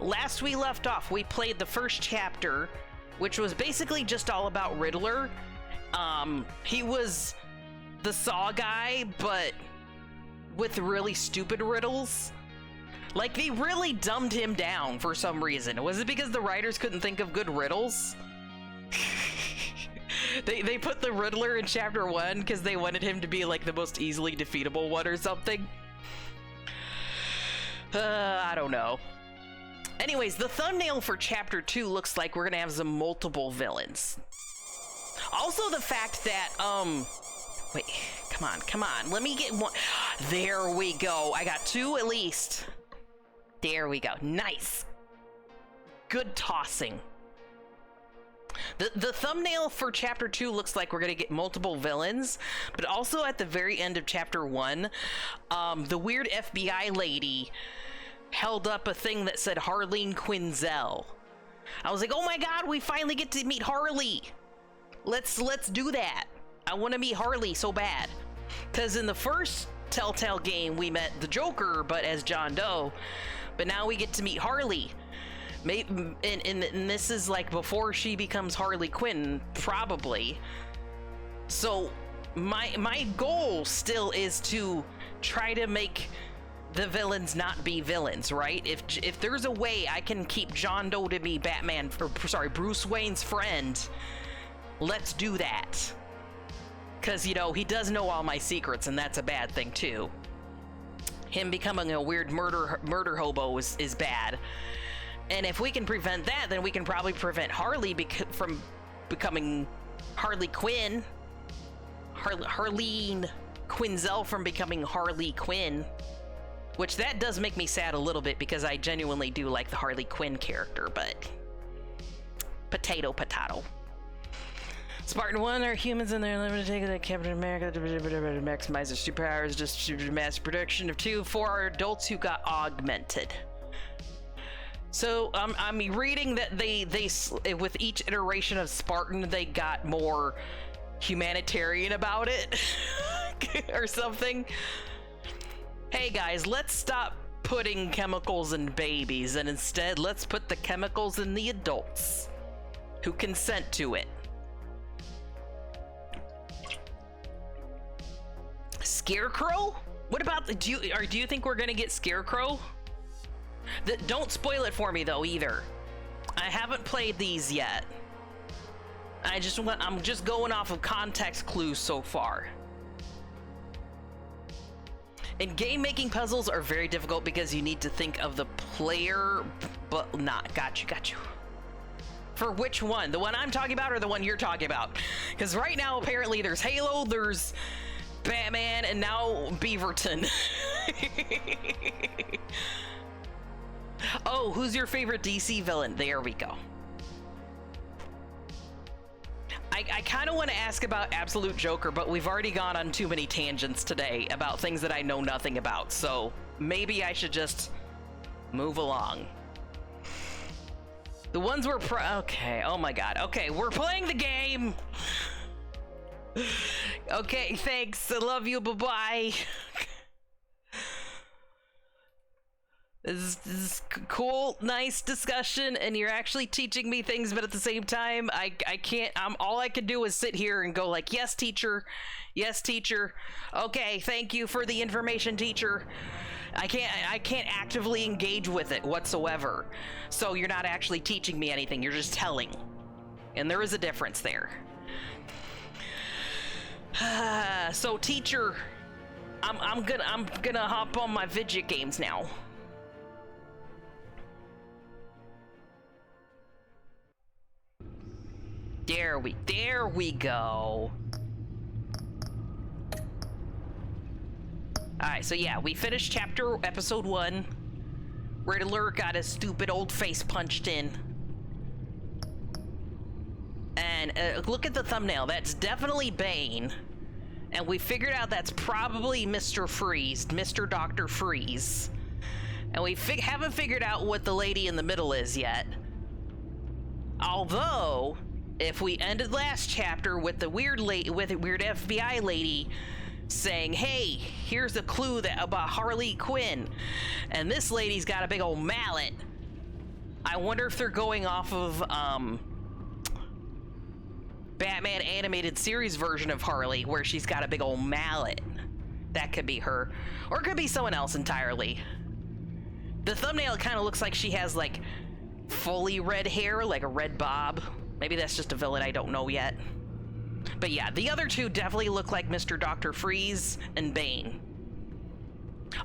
Last we left off, we played the first chapter, which was basically just all about Riddler. He was the Saw guy, but with really stupid riddles. Like, they really dumbed him down for some reason. Was it because the writers couldn't think of good riddles? They put the Riddler in chapter 1 because they wanted him to be like the most easily defeatable one or something. I don't know. Anyways, the thumbnail for chapter 2 looks like we're gonna have some multiple villains. Also the fact that, wait, come on, let me get one. There we go. I got 2 at least. There we go. Nice. Good tossing. The thumbnail for chapter 2 looks like we're gonna get multiple villains, but also at the very end of chapter 1, the weird FBI lady held up a thing that said Harleen Quinzel. I was like, oh my god, we finally get to meet Harley. Let's do that. I want to meet Harley so bad. Because in the first Telltale game, we met the Joker, but as John Doe. But now we get to meet Harley. Maybe, and this is like before she becomes Harley Quinn, probably. So my goal still is to try to make the villains not be villains, right? If there's a way I can keep John Doe to be Batman, or sorry, Bruce Wayne's friend, let's do that. Because, you know, he does know all my secrets, and that's a bad thing too. Him becoming a weird murder hobo is bad. And if we can prevent that, then we can probably prevent Harley from becoming Harley Quinn. Harleen Quinzel from becoming Harley Quinn. Which that does make me sad a little bit because I genuinely do like the Harley Quinn character, but potato. Spartan 1 are humans and they're limited to take the Captain America to maximize their superpowers, just mass production of 2 for adults who got augmented. So I'm reading that they with each iteration of Spartan they got more humanitarian about it or something. Hey guys, let's stop putting chemicals in babies and instead let's put the chemicals in the adults who consent to it. Scarecrow? What about the do you think we're gonna get Scarecrow? Don't spoil it for me though either. I haven't played these yet. I'm just going off of context clues so far. And game making puzzles are very difficult because you need to think of the player, but not. Got you. For which one? The one I'm talking about or the one you're talking about? Because right now apparently there's Halo, there's Batman, and now Beaverton. Oh, who's your favorite DC villain? There we go. I kind of want to ask about Absolute Joker, but we've already gone on too many tangents today about things that I know nothing about, so maybe I should just move along. The ones we're okay, oh my god. Okay, we're playing the game! Okay, thanks. I love you. Bye-bye. This is cool, nice discussion, and you're actually teaching me things, but at the same time, I can't, all I can do is sit here and go like, yes, teacher. Yes, teacher. Okay, thank you for the information, teacher. I can't actively engage with it whatsoever. So you're not actually teaching me anything, you're just telling. And there is a difference there. So teacher, I'm gonna hop on my video games now. There we go. Alright, so yeah, we finished episode 1. Riddler got his stupid old face punched in. And look at the thumbnail, that's definitely Bane. And we figured out that's probably Mr. Freeze, Mr. Dr. Freeze. And we haven't figured out what the lady in the middle is yet. Although, if we ended last chapter with the weird FBI lady saying, hey, here's a clue about Harley Quinn, and this lady's got a big old mallet, I wonder if they're going off of Batman animated series version of Harley, where she's got a big old mallet. That could be her, or it could be someone else entirely. The thumbnail kind of looks like she has like fully red hair, like a red bob. Maybe that's just a villain I don't know yet. But yeah, the other two definitely look like Mr. Dr. Freeze and Bane.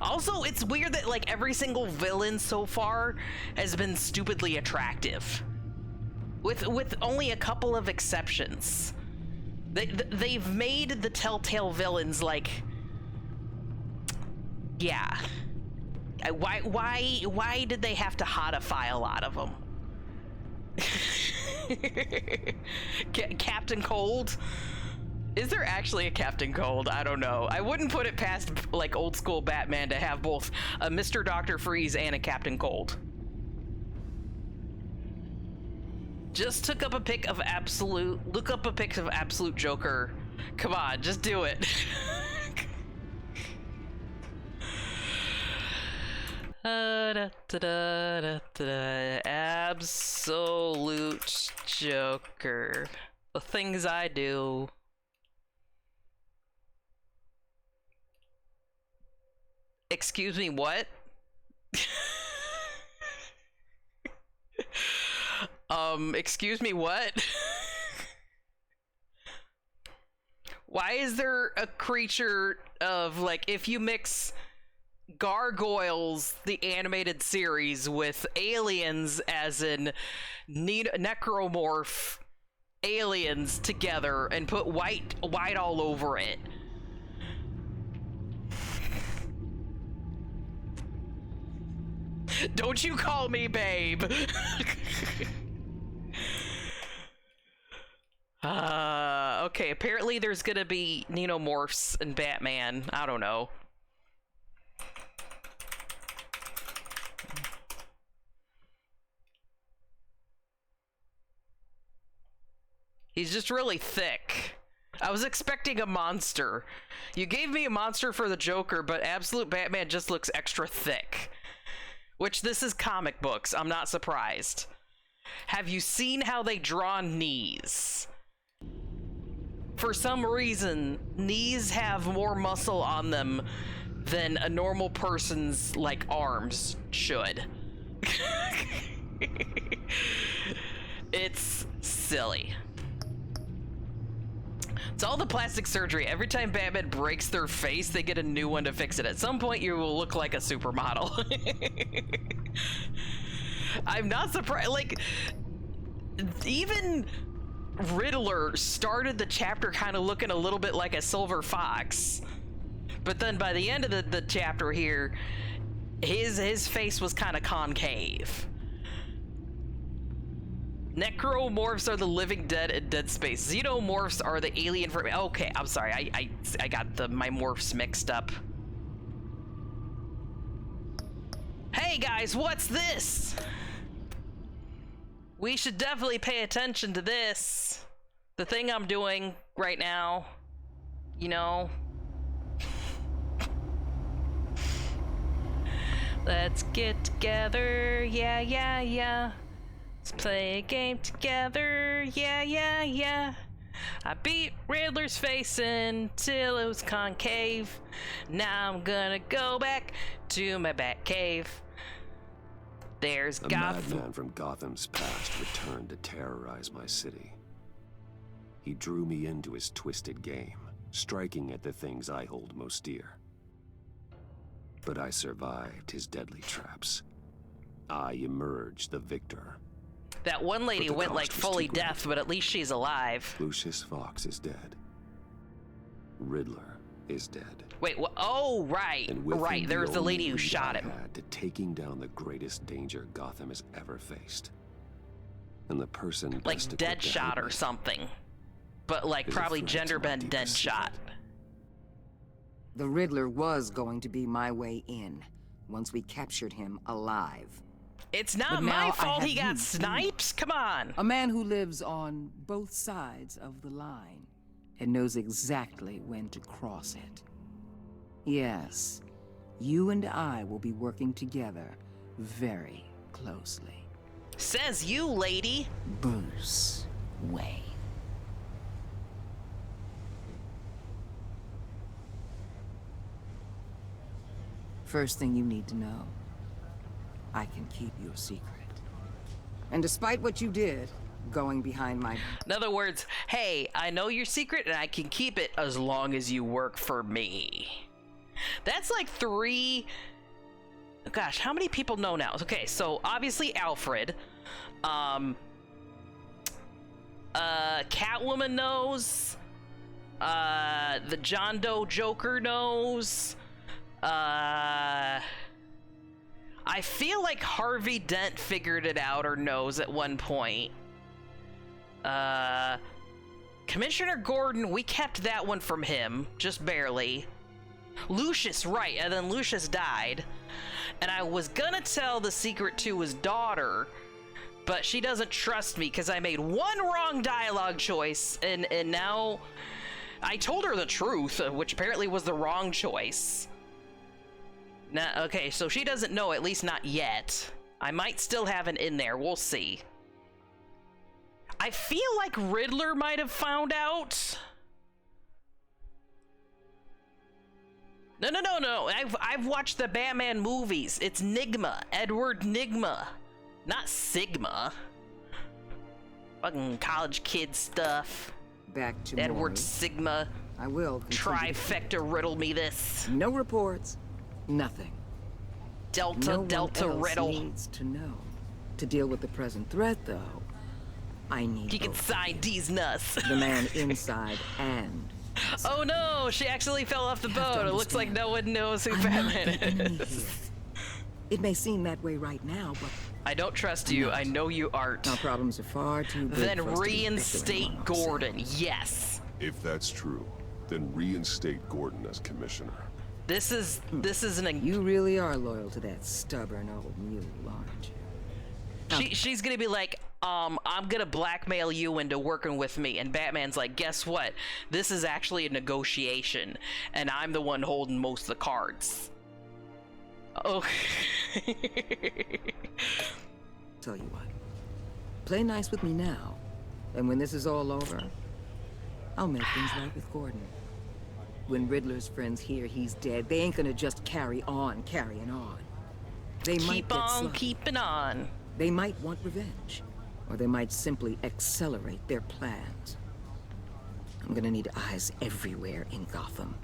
Also, it's weird that like every single villain so far has been stupidly attractive. With only a couple of exceptions. They've made the Telltale villains like... Yeah. Why did they have to hodify a lot of them? Captain Cold? Is there actually a Captain Cold? I don't know. I wouldn't put it past like old school Batman to have both a Mr. Dr. Freeze and a Captain Cold. Just took up a pic of look up a pic of Absolute Joker. Come on, just do it. Absolute Joker. The things I do. Excuse me, what? Excuse me, what? Why is there a creature of, like, if you mix Gargoyles, the animated series, with aliens, as in necromorph aliens together, and put white all over it? Don't you call me babe. Okay, apparently there's gonna be Neomorphs and Batman. I don't know. He's just really thick. I was expecting a monster. You gave me a monster for the Joker, but Absolute Batman just looks extra thick. Which, this is comic books, I'm not surprised. Have you seen how they draw knees? For some reason, knees have more muscle on them than a normal person's, like, arms should. It's silly. It's all the plastic surgery. Every time Batman breaks their face, they get a new one to fix it. At some point, you will look like a supermodel. I'm not surprised. Like, even Riddler started the chapter kind of looking a little bit like a silver fox. But then by the end of the chapter here, his face was kind of concave. Necromorphs are the living dead in Dead Space. Xenomorphs are the alien for. Okay, I'm sorry. I got my morphs mixed up. Hey guys, what's this? We should definitely pay attention to this. The thing I'm doing right now. You know. Let's get together. Yeah, yeah, yeah. Let's play a game together. Yeah, yeah, yeah. I beat Riddler's face until it was concave. Now I'm gonna go back to my bat cave. There's A madman from Gotham's past returned to terrorize my city. He drew me into his twisted game, striking at the things I hold most dear. But I survived his deadly traps. I emerged the victor. That one lady went like fully deaf, but at least she's alive. Lucius Fox is dead. Riddler is dead. Wait, what? Oh, right. Right, there was the lady who shot him. Had to taking down the greatest danger Gotham has ever faced. And the person like Deadshot or something. But like probably gender bend Deadshot. The Riddler was going to be my way in, once we captured him alive. It's not my fault he got snipes? Come on. A man who lives on both sides of the line and knows exactly when to cross it. Yes, you and I will be working together very closely. Says you, lady. Bruce Wayne. First thing you need to know, I can keep your secret. And despite what you did, going behind my... In other words, hey, I know your secret and I can keep it as long as you work for me. That's like 3... Gosh, how many people know now? Okay, so obviously Alfred. Catwoman knows. The John Doe Joker knows. I feel like Harvey Dent figured it out or knows at one point. Commissioner Gordon, we kept that one from him, just barely. Lucius, right, and then Lucius died. And I was gonna tell the secret to his daughter, but she doesn't trust me because I made one wrong dialogue choice, and now I told her the truth, which apparently was the wrong choice. Now, okay, so she doesn't know, at least not yet. I might still have it in there, we'll see. I feel like Riddler might have found out. No. I've watched the Batman movies. It's Nigma, Edward Nigma, not Sigma. Fucking college kid stuff. Back to Edward Sigma. I will. Trifecta riddle me this. No reports. Nothing. Delta riddle. Needs to know. To deal with the present threat, though, I need. He can sign these nuts. The man inside and. Oh no! She actually fell off the boat. It looks like no one knows who Batman is. It may seem that way right now, but I don't trust you. I know you aren't. Our problems are far too big. Then reinstate Gordon. Yes. If that's true, then reinstate Gordon as commissioner. This is an. You really are loyal to that stubborn old mule, aren't you? She's gonna be like, I'm gonna blackmail you into working with me, and Batman's like, guess what? This is actually a negotiation, and I'm the one holding most of the cards. Oh. Tell you what, play nice with me now, and when this is all over, I'll make things right with Gordon. When Riddler's friends hear he's dead, they ain't gonna just carry on carrying on. They might get slow. Keeping on. They might want revenge, or they might simply accelerate their plans. I'm gonna need eyes everywhere in Gotham.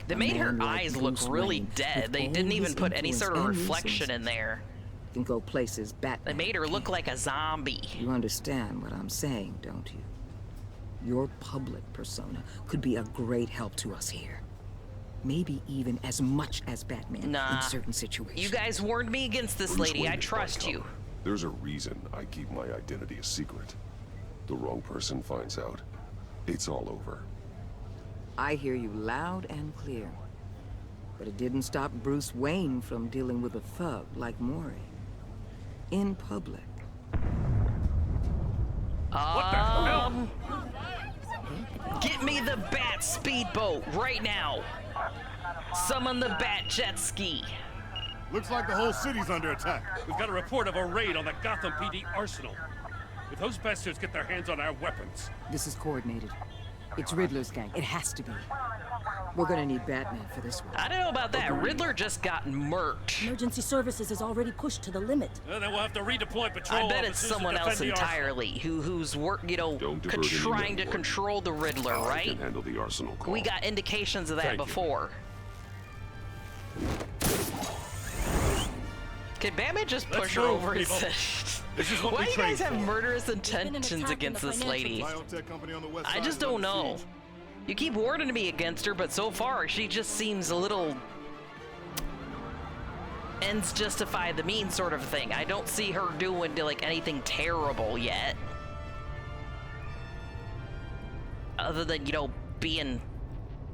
They made her eyes look really dead. They didn't even put any sort of reflection in there. Can go places Batman They made her look like a zombie. You understand what I'm saying, don't you? Your public persona could be a great help to us here. Maybe even as much as Batman in certain situations. You guys warned me against this lady. I trust you. There's a reason I keep my identity a secret. The wrong person finds out, it's all over. I hear you loud and clear. But it didn't stop Bruce Wayne from dealing with a thug like Maury. In public. What the hell? Get me the Bat speedboat right now. Summon the Bat jet ski. Looks like the whole city's under attack. We've got a report of a raid on the Gotham PD arsenal. If those bastards get their hands on our weapons... This is coordinated. It's Riddler's gang. It has to be. We're gonna need Batman for this one. I don't know about that. Riddler just got murked. Emergency services is already pushed to the limit. Then we'll have to redeploy patrol I bet it's officers to someone defend else the arsenal. entirely who's Don't divert any trying to men, control the Riddler, I right? can handle the arsenal call. We got indications of that Thank you. before. Can Batman just Let's push her move, over and people. say, This is what why we do you guys trained have for. murderous been an intentions attack in against the this financial lady? Biotech company on the west I side just is under don't know. siege. You keep warning me against her, but so far she just seems a little ends justify the means sort of thing. I don't see her doing like anything terrible yet. Other than, you know, being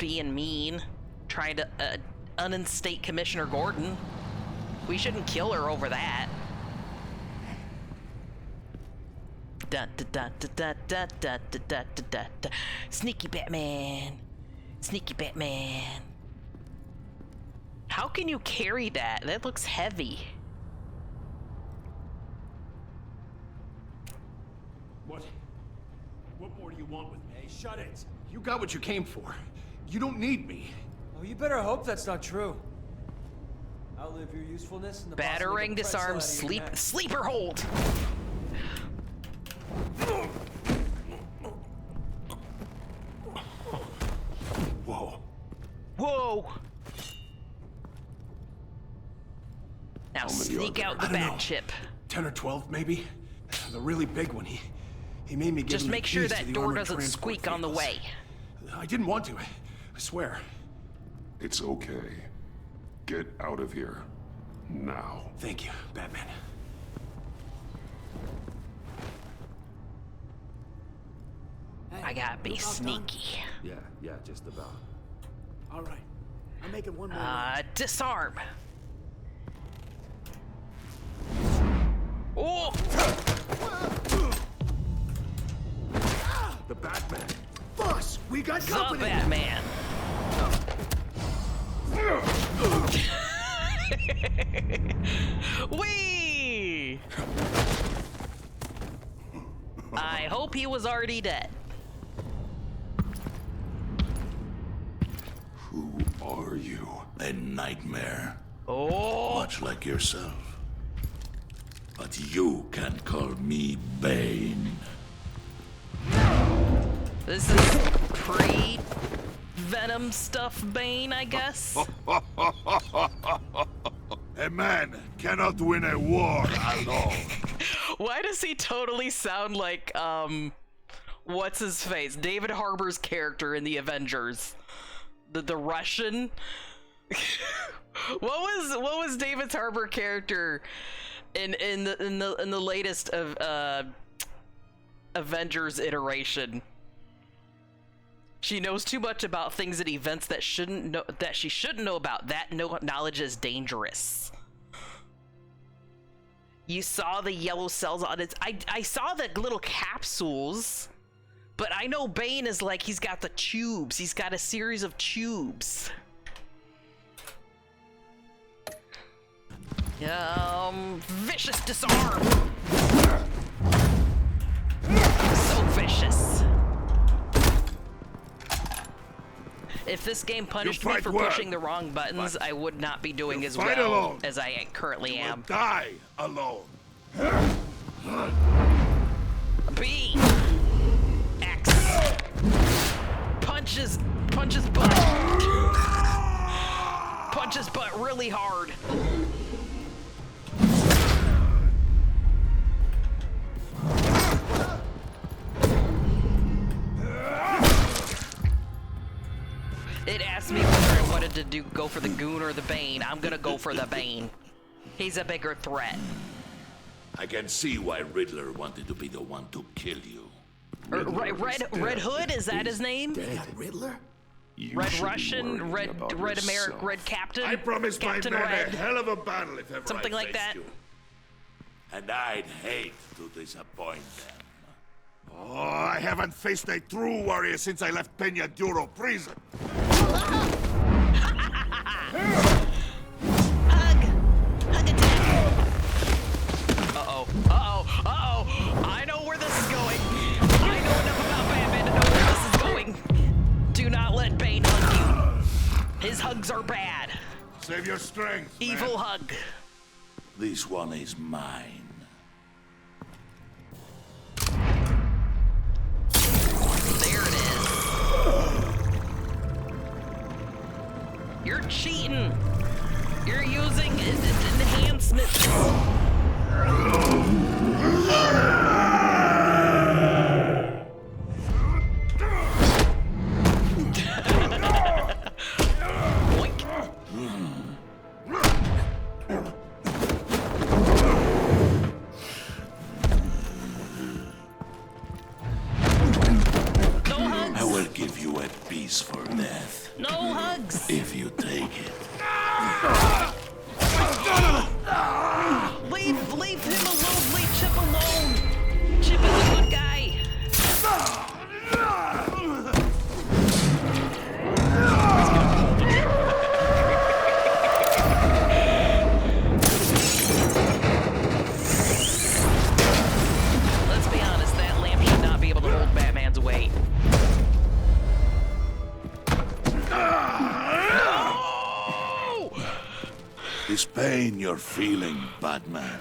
mean, trying to uninstate Commissioner Gordon. We shouldn't kill her over that. Dun, dun, dun, dun, dun, dun, dun, dun, dun, dun, dun. Sneaky Batman. Sneaky Batman. How can you carry that? That looks heavy. What more do you want with me? Hey, shut it! You got what you came for. You don't need me. Oh, you better hope that's not true. Outlive your usefulness and the boss will Battering, make a pretzel disarm, out of your sleep, neck. sleeper hold. Whoa. Whoa. Now How many sneak are out there? the I don't know. bat chip. 10 or 12, maybe? The really big one. He made me give Just him the make sure keys to that the door armored doesn't transport squeak on the vehicles. way. I didn't want to. I swear. It's okay. Get out of here. Now. Thank you, Batman. I gotta be sneaky. Yeah, just about. All right, I'm making one more. Disarm. Oh! The Batman. Boss, we got The company. Batman. Whee! I hope he was already dead. Who are you? A nightmare, Oh! much like yourself. But you can call me Bane. This is pre-Venom stuff, Bane, I guess. A man cannot win a war alone. Why does he totally sound like, what's his face? David Harbour's character in the Avengers. The Russian? What was David Harbour character in the latest of Avengers iteration? She knows too much about things and events that she shouldn't know about. That knowledge is dangerous. You saw the yellow cells on its. I saw the little capsules, but I know Bane is like he's got the tubes. He's got a series of tubes. Vicious disarm. So vicious. If this game punished me fight for well, pushing the wrong buttons, I would not be doing as fight well alone. as I currently am. Die alone. B. X. Punches butt. Punches butt really hard. It asked me whether I wanted to go for the Goon or the Bane. I'm gonna go for the Bane. He's a bigger threat. I can see why Riddler wanted to be the one to kill you. Red Hood, is that his name? Riddler? Red Russian, Red American, Red Captain. I promised Captain my men Red. a hell of a battle if ever Something I like faced that. you. And I'd hate to disappoint them. Oh, I haven't faced a true warrior since I left Peña Duro prison. Hug attack. Uh-oh. I know where this is going. I know enough about Batman to know where this is going. Do not let Bane hug you. His hugs are bad. Save your strength, Evil man. hug. This one is mine. There it is. You're cheating. You're using enhancements. Boink. No hugs. I will give you a peaceful death. No hugs. If you take it. Leave him alone. Leave Chip alone. Chip is a good guy. Let's be honest, that lamp should not be able to hold Batman's weight. No! This pain you're feeling, Batman.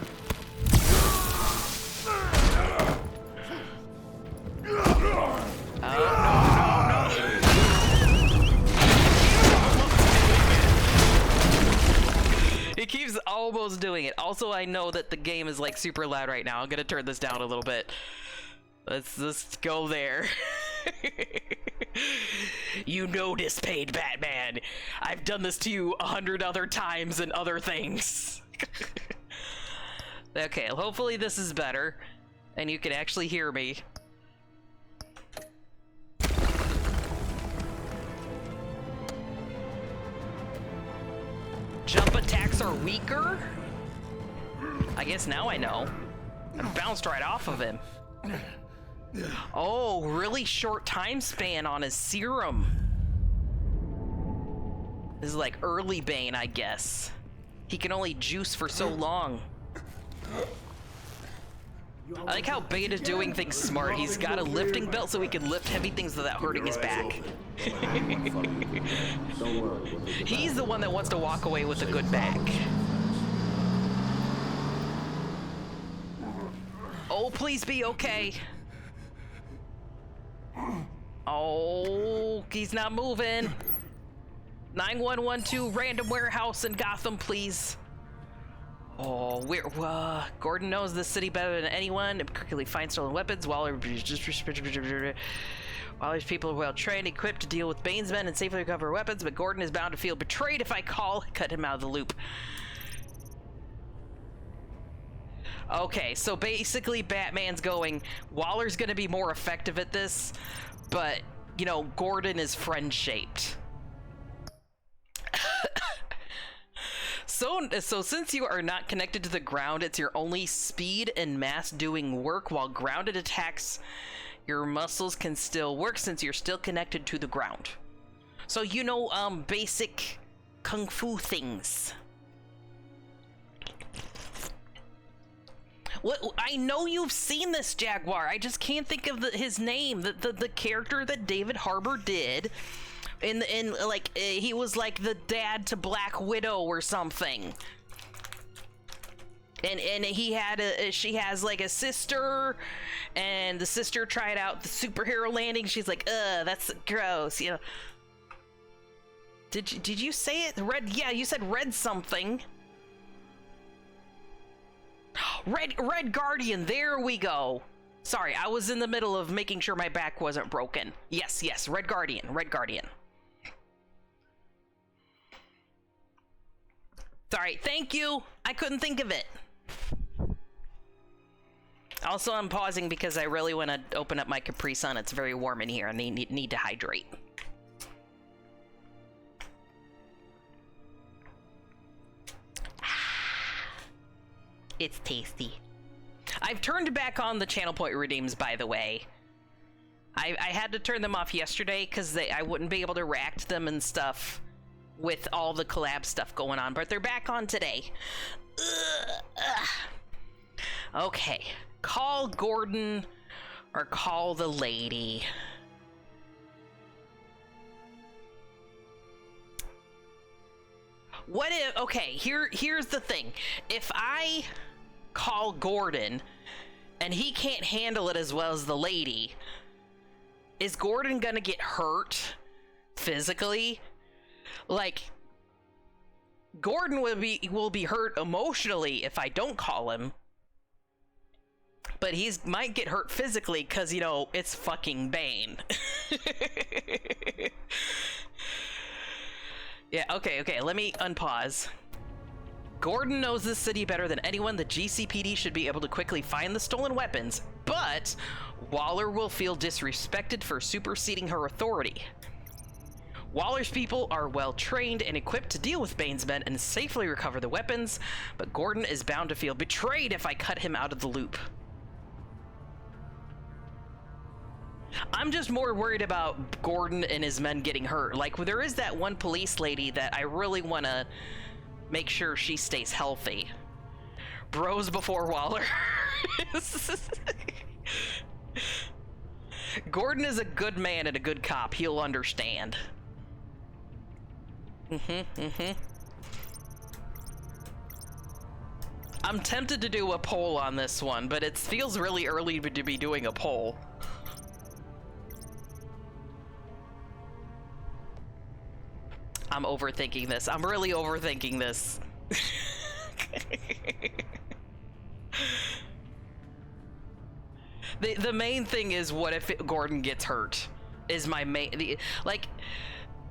He keeps almost doing it. Also, I know that the game is like super loud right now. I'm gonna turn this down a little bit. Let's just go there. You notice, paid Batman. I've done this to you 100 other times and other things. Okay, hopefully this is better and you can actually hear me. Jump attacks are weaker? I guess now I know. I bounced right off of him. Oh, really short time span on his serum. This is like early Bane, I guess. He can only juice for so long. I like how Bane is doing things smart. He's got a lifting belt so he can lift heavy things without hurting his back. He's the one that wants to walk away with a good back. Oh, please be okay. Oh, he's not moving. 9112 random warehouse in Gotham, please. Oh, Gordon knows this city better than anyone. Quickly find stolen weapons while there's people are well trained, equipped to deal with Bane's men and safely recover weapons, but Gordon is bound to feel betrayed if I cut him out of the loop. Okay, so basically Batman's going, Waller's gonna be more effective at this, but, you know, Gordon is friend-shaped. So since you are not connected to the ground, it's your only speed and mass doing work, while grounded attacks, your muscles can still work since you're still connected to the ground. So, you know, basic kung fu things. What, I know you've seen this, Jaguar. I just can't think of his name. The character that David Harbour did. He was like the dad to Black Widow or something. And she has like a sister, and the sister tried out the superhero landing. She's like, that's gross, you know. Did you say it? Red, yeah, you said red something. Red Guardian, there we go. Sorry, I was in the middle of making sure my back wasn't broken. Yes, Red Guardian. Sorry, thank you. I couldn't think of it. Also, I'm pausing because I really want to open up my Capri Sun. It's very warm in here and I need to hydrate. It's tasty. I've turned back on the channel point redeems, by the way. I had to turn them off yesterday because I wouldn't be able to react them and stuff with all the collab stuff going on, but they're back on today. Okay. Call Gordon or call the lady. What if, okay, here's the thing. If I call Gordon and he can't handle it as well as the lady, is Gordon gonna get hurt physically? Like, Gordon will be hurt emotionally if I don't call him, but might get hurt physically because, you know, it's fucking Bane. Yeah, okay, let me unpause. Gordon knows this city better than anyone. The GCPD should be able to quickly find the stolen weapons, but Waller will feel disrespected for superseding her authority. Waller's people are well trained and equipped to deal with Bane's men and safely recover the weapons, but Gordon is bound to feel betrayed if I cut him out of the loop. I'm just more worried about Gordon and his men getting hurt. Like, there is that one police lady that I really want to make sure she stays healthy. Bros before Waller. Gordon is a good man and a good cop. He'll understand. I'm tempted to do a poll on this one, but it feels really early to be doing a poll. I'm overthinking this. I'm really overthinking this. The main thing is, what if Gordon gets hurt? Is my main... like,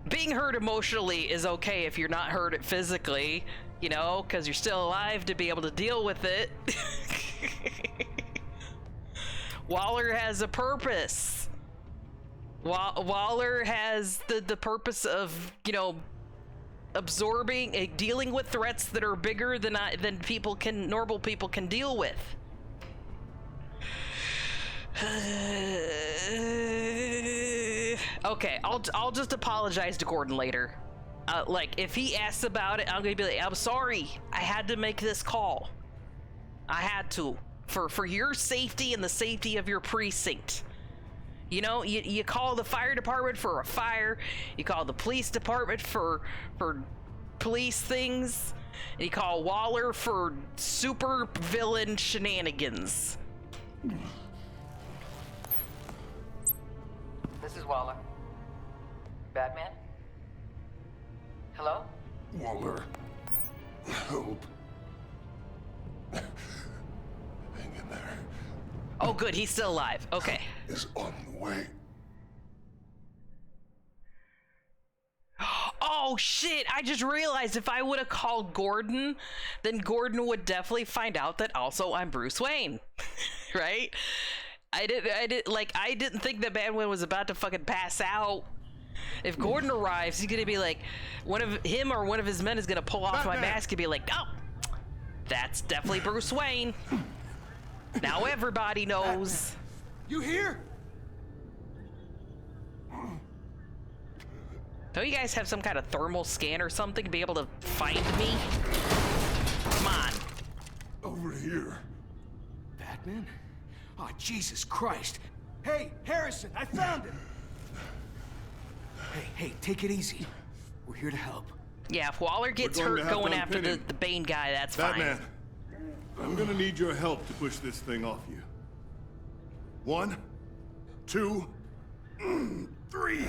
being hurt emotionally is okay if you're not hurt physically, you know, because you're still alive to be able to deal with it. Waller has a purpose. Waller has the purpose of, you know, absorbing, dealing with threats that are bigger than normal people can deal with. Okay, I'll just apologize to Gordon later. Like, if he asks about it, I'm gonna be like, I'm sorry, I had to make this call. I had to, for your safety and the safety of your precinct. You know, you call the fire department for a fire, you call the police department for police things, and you call Waller for super villain shenanigans. This is Waller. Batman? Hello? Waller. Help. Hang in there. Oh, good, he's still alive. Okay. Is on the way. Oh shit, I just realized if I would have called Gordon, then Gordon would definitely find out that also I'm Bruce Wayne. Right? I didn't think that Batman was about to fucking pass out. If Gordon arrives, he's gonna be like, one of his men is gonna pull off my mask and be like, oh, that's definitely Bruce Wayne. Now everybody knows. You here? Don't you guys have some kind of thermal scan or something to be able to find me? Come on. Over here. Batman? Oh, Jesus Christ. Hey, Harrison, I found him. Hey, take it easy. We're here to help. Yeah, if Waller gets hurt going after the Bane guy, that's Batman, fine. I'm gonna need your help to push this thing off you. 1, 2, 3.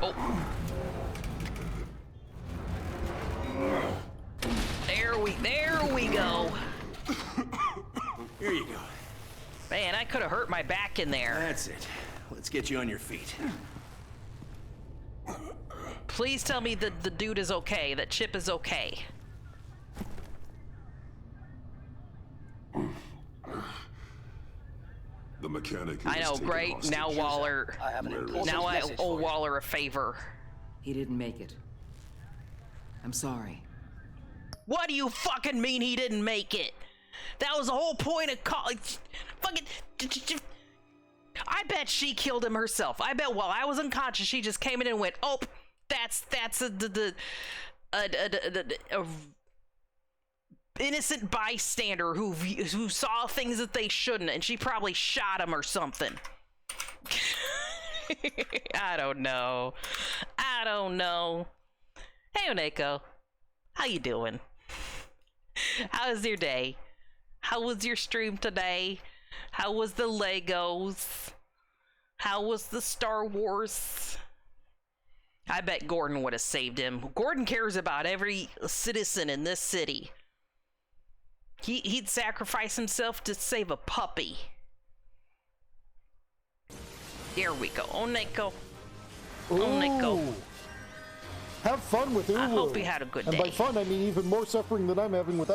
Oh. There we go. Here you go. Man, I could have hurt my back in there. That's it. Let's get you on your feet. Please tell me that the dude is okay, that Chip is okay. The mechanic who I know, was taken great. hostage. Now Waller. I have an Where is important Now I message owe for you. Waller a favor. He didn't make it. I'm sorry. What do you fucking mean he didn't make it? That was the whole point of college. Fucking. I bet she killed him herself. I bet while I was unconscious, she just came in and went, "Oh, that's a innocent bystander who saw things that they shouldn't, and she probably shot him or something." I don't know. Hey, Oneko, how you doing? How was your day? How was your stream today? How was the Legos? How was the Star Wars? I bet Gordon would have saved him. Gordon cares about every citizen in this city. He'd sacrifice himself to save a puppy. Here we go. Oneko. Oneko. Have fun with Uwu. I hope you had a good day. And by fun, I mean even more suffering than I'm having with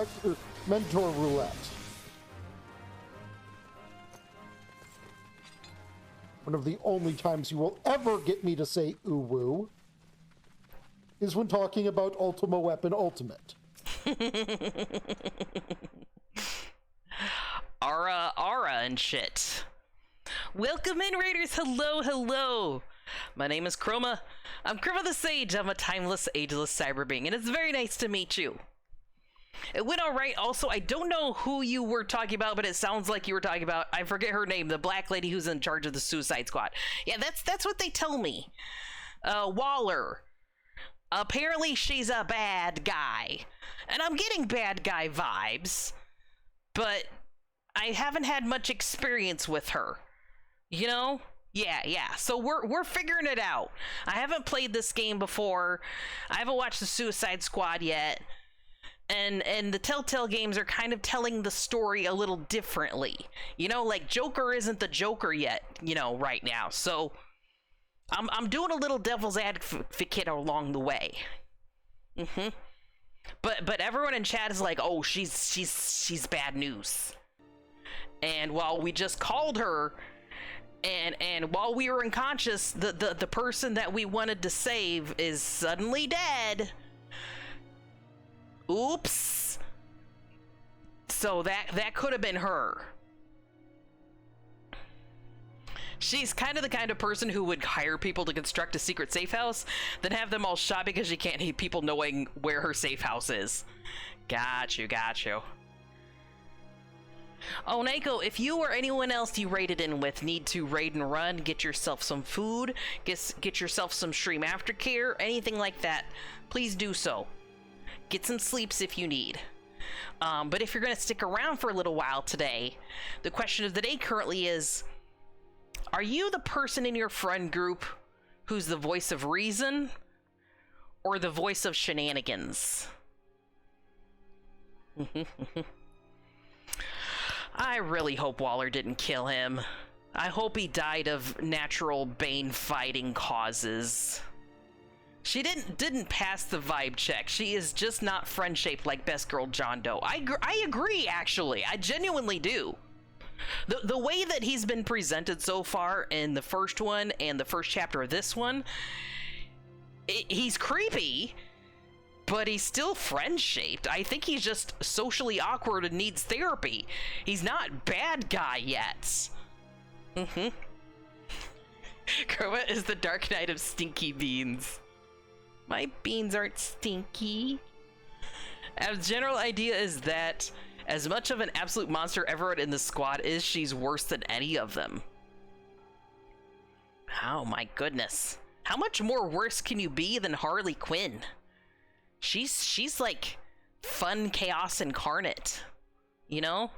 Mentor Roulette. One of the only times you will ever get me to say Uwu is when talking about Ultima Weapon Ultimate. Aura and shit. Welcome in, Raiders. Hello. My name is Chroma. I'm Chroma the Sage. I'm a timeless, ageless cyber being, and it's very nice to meet you. It went all right. Also, I don't know who you were talking about, but it sounds like you were talking about, I forget her name, the black lady who's in charge of the Suicide Squad. Yeah, that's what they tell me. Waller. Apparently she's a bad guy. And I'm getting bad guy vibes, but I haven't had much experience with her. You know? Yeah. So we're figuring it out. I haven't played this game before. I haven't watched the Suicide Squad yet. And the Telltale games are kind of telling the story a little differently. You know, like Joker isn't the Joker yet, you know, right now. So I'm doing a little devil's advocate along the way. But everyone in chat is like, "Oh, she's bad news." And while we just called her and while we were unconscious, the person that we wanted to save is suddenly dead. Oops. So that could have been her. She's kind of the kind of person who would hire people to construct a secret safe house, then have them all shot because she can't hate people knowing where her safe house is. Got you. Oh, Oneko, if you or anyone else you raided in with need to raid and run, get yourself some food, get yourself some stream aftercare, anything like that, please do so. Get some sleeps if you need. But if you're going to stick around for a little while today, the question of the day currently is, are you the person in your friend group who's the voice of reason or the voice of shenanigans? I really hope Waller didn't kill him. I hope he died of natural bane fighting causes. She didn't pass the vibe check. She is just not friend-shaped like Best Girl John Doe. I agree, actually. I genuinely do. The way that he's been presented so far in the first one and the first chapter of this one, he's creepy, but he's still friend-shaped. I think he's just socially awkward and needs therapy. He's not bad guy yet. Kermit is the Dark Knight of stinky beans. My beans aren't stinky. A general idea is that as much of an absolute monster Everett in the squad is, she's worse than any of them. Oh my goodness. How much more worse can you be than Harley Quinn? She's like fun chaos incarnate, you know?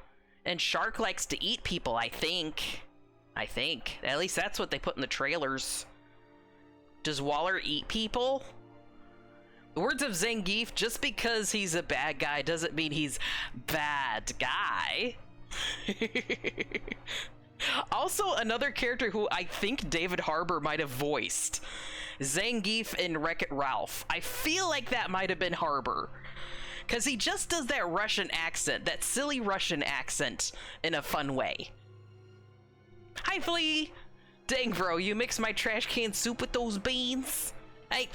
And Shark likes to eat people, I think. At least that's what they put in the trailers. Does Waller eat people? The words of Zangief, just because he's a bad guy doesn't mean he's bad guy. Also, another character who I think David Harbour might have voiced. Zangief in Wreck-It Ralph. I feel like that might have been Harbour. Because he just does that Russian accent, that silly Russian accent, in a fun way. Hi, Flea. Dang, bro, you mixed my trash can soup with those beans? I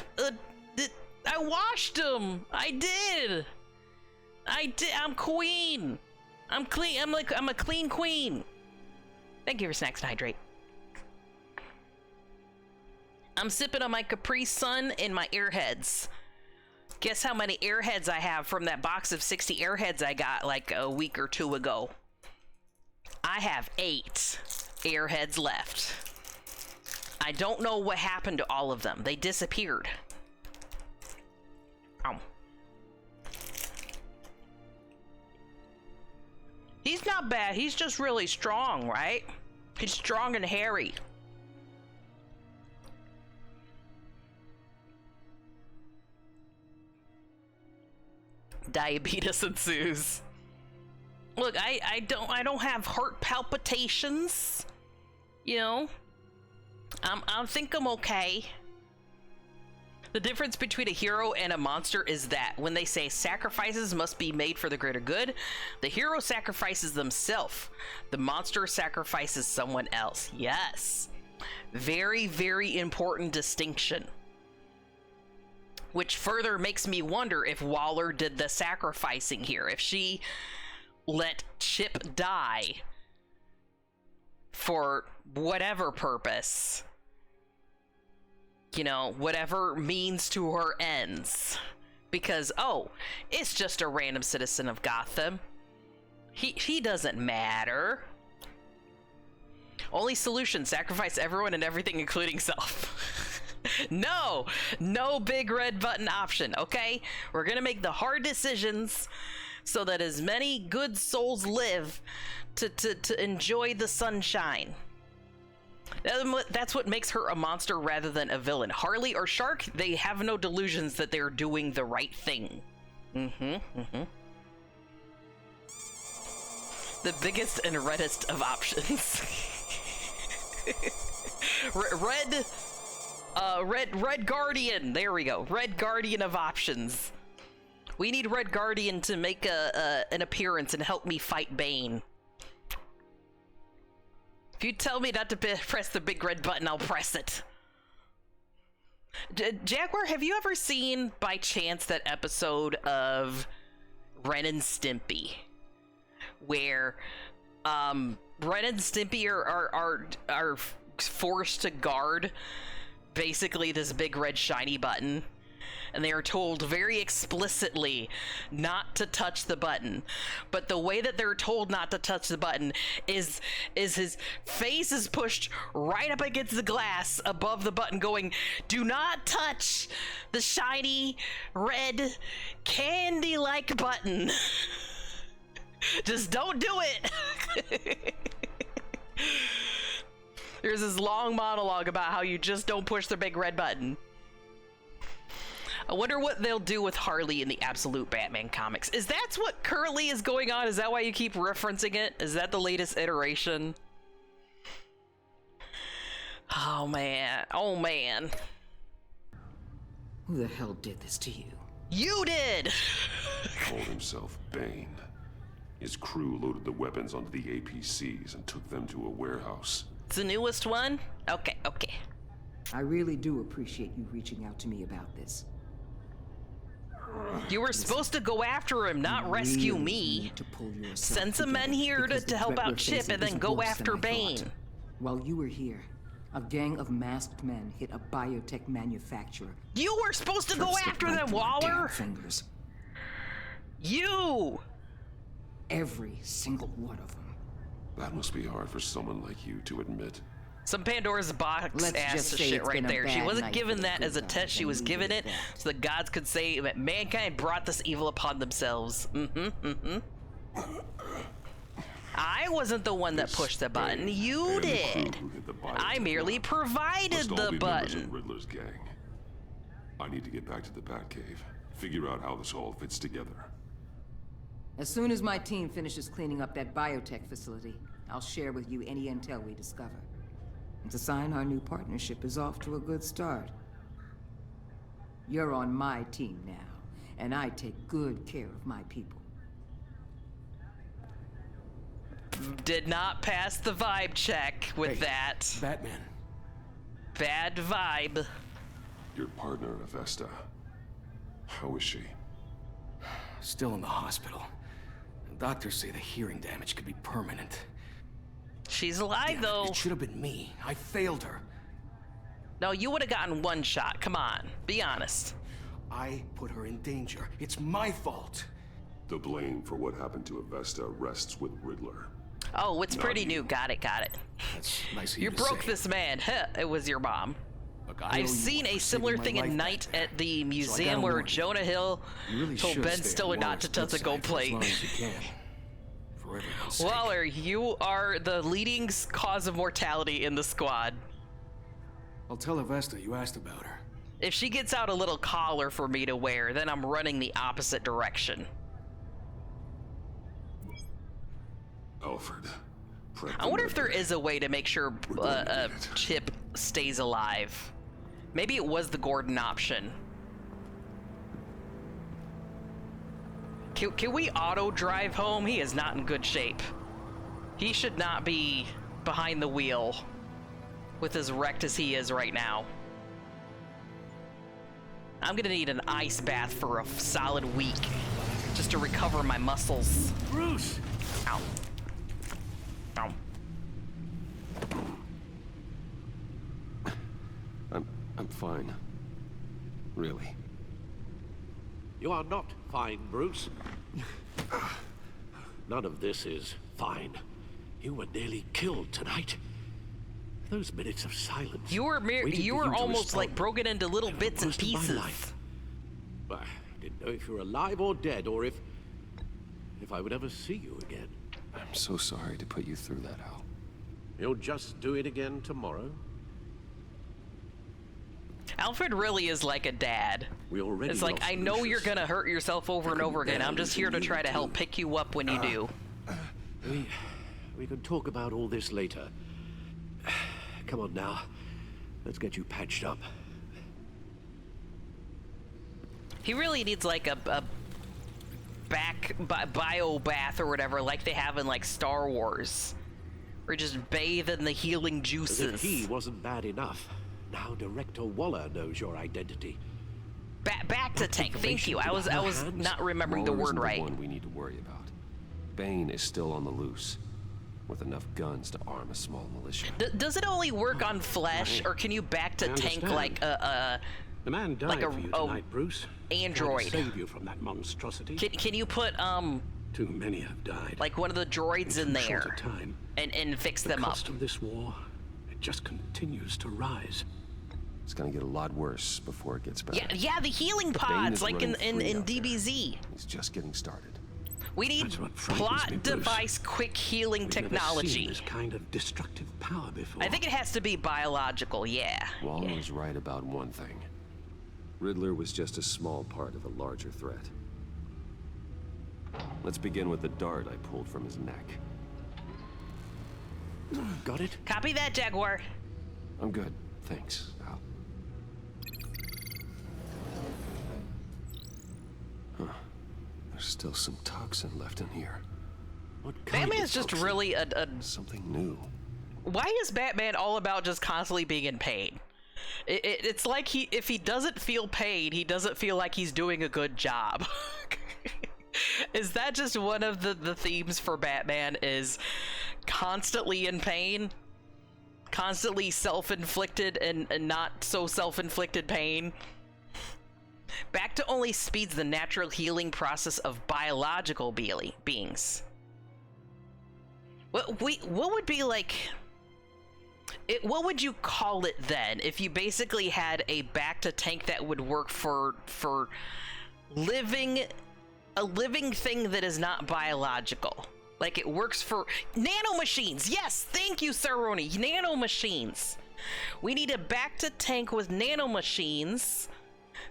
washed them. I did. I'm queen. I'm clean. I'm a clean queen. Thank you for snacks and hydrate. I'm sipping on my Capri Sun and my Airheads. Guess how many Airheads I have from that box of 60 Airheads I got like a week or two ago? I have 8 Airheads left. I don't know what happened to all of them. They disappeared. Ow. He's not bad. He's just really strong, right? He's strong and hairy. Diabetes ensues. Look, I don't have heart palpitations. You know, I think I'm okay. The difference between a hero and a monster is that when they say sacrifices must be made for the greater good, the hero sacrifices themselves. The monster sacrifices someone else. Yes. Very, very important distinction. Which further makes me wonder if Waller did the sacrificing here. If she let Chip die for whatever purpose. You know, whatever means to her ends. Because, oh, it's just a random citizen of Gotham. He doesn't matter. Only solution, sacrifice everyone and everything, including self. No big red button option, okay? We're gonna make the hard decisions so that as many good souls live to enjoy the sunshine. That's what makes her a monster rather than a villain. Harley or Shark, they have no delusions that they're doing the right thing. The biggest and reddest of options. Red Guardian. There we go. Red Guardian of options. We need Red Guardian to make an appearance and help me fight Bane. If you tell me not to press the big red button, I'll press it. Jaguar, have you ever seen, by chance, that episode of Ren and Stimpy? Where, Ren and Stimpy are forced to guard, basically, this big red shiny button. And they are told very explicitly not to touch the button. But the way that they're told not to touch the button is his face is pushed right up against the glass above the button going, do not touch the shiny red candy-like button. Just don't do it. There's this long monologue about how you just don't push the big red button. I wonder what they'll do with Harley in the Absolute Batman comics. Is that what currently is going on? Is that why you keep referencing it? Is that the latest iteration? Oh man. Oh man. Who the hell did this to you? You did! He called himself Bane. His crew loaded the weapons onto the APCs and took them to a warehouse. It's the newest one? Okay. I really do appreciate you reaching out to me about this. You were supposed to go after him, not rescue me. Send some men here to help out Chip and then go after Bane. While you were here, a gang of masked men hit a biotech manufacturer. You were supposed to go after them, Waller! Fingers. You! Every single one of them. That must be hard for someone like you to admit. Some Pandora's box ass shit right there. She wasn't given that as a test, she was given it so the gods could say that mankind brought this evil upon themselves. I wasn't the one that pushed the button, you did. I merely provided the button. Riddler's gang. I need to get back to the Batcave, figure out how this all fits together. As soon as my team finishes cleaning up that biotech facility, I'll share with you any intel we discover. It's a sign our new partnership is off to a good start. You're on my team now, and I take good care of my people. Did not pass the vibe check with that. Batman. Bad vibe. Your partner, Avesta. How is she? Still in the hospital. Doctors say the hearing damage could be permanent. She's alive, Damn, though. It should have been me. I failed her. No, you would have gotten one shot. Come on, be honest. I put her in danger. It's my fault. The blame for what happened to Avesta rests with Riddler. Oh, it's Not pretty you. new. Got it, got it. That's nice of You you to broke say. this man. Huh, it was your mom. Look, I owe I've you seen one a for similar saving thing my at life night back at the then. museum gotta where warn you. Jonah Hill You really told should Ben stay Stiller on not Waller's to touch a good gold side for as plate. long as you can. For everyone's sake. Waller, you are the leading cause of mortality in the squad. I'll tell Avesta you asked about her. If she gets out a little collar for me to wear, then I'm running the opposite direction. Alfred. I wonder if there is a way to make sure Chip stays alive. Maybe it was the Gordon option. Can we auto drive home? He is not in good shape. He should not be behind the wheel with as wrecked as he is right now. I'm gonna need an ice bath for a solid week just to recover my muscles. Bruce! Ow. Ow. I'm fine. Really. You are not fine, Bruce. None of this is fine. You were nearly killed tonight. Those minutes of silence. You were almost like broken into little bits and most of my pieces. life. I didn't know if you were alive or dead, or if I would ever see you again. I'm so sorry to put you through that, Al. You'll just do it again tomorrow. Alfred really is like a dad. We already It's like, lost I know Lucius. you're gonna hurt yourself over and over again. I'm just here to try to help pick you up when you do. We can talk about all this later. Come on now. Let's get you patched up. He really needs like a bio bath or whatever, like they have in like Star Wars, or just bathe in the healing As if juices. he wasn't bad enough. Now Director Waller knows your identity. Back to tank. Thank you. I was not remembering the Waller word isn't right. The one we need to worry about. Bane is still on the loose, with enough guns to arm a small militia. Does it only work on flesh, or can you back to I tank understand. like a The man died like for you tonight, Bruce. android? Tried to save you from that monstrosity. Can you put Too many have died. like one of the droids in too short there a time. and fix The them up? cost of this war, it just continues to rise. It's gonna get a lot worse before it gets better. Yeah, the healing Bane pods, is like in running free out there. DBZ. He's just getting started. We need That's what frightens plot me, Bruce. device quick healing We've never seen technology. this kind of destructive power before. I think it has to be biological, yeah. Waller was right about one thing. Riddler was just a small part of a larger threat. Let's begin with the dart I pulled from his neck. Got it? Copy that, Jaguar. I'm good, thanks, Al. Huh. There's still some toxin left in here. What kind of Batman's just toxin? really a Something new. Why is Batman all about just constantly being in pain? It's like if he doesn't feel pain, he doesn't feel like he's doing a good job. Is that just one of the themes for Batman, is constantly in pain? Constantly self-inflicted and not so self-inflicted pain? Back to only speeds the natural healing process of biological beings. What would be like... what would you call it then, if you basically had a back to tank that would work for a living thing that is not biological? Like it works for nanomachines. Yes, thank you, Saroni. Nanomachines. We need a back to tank with nanomachines,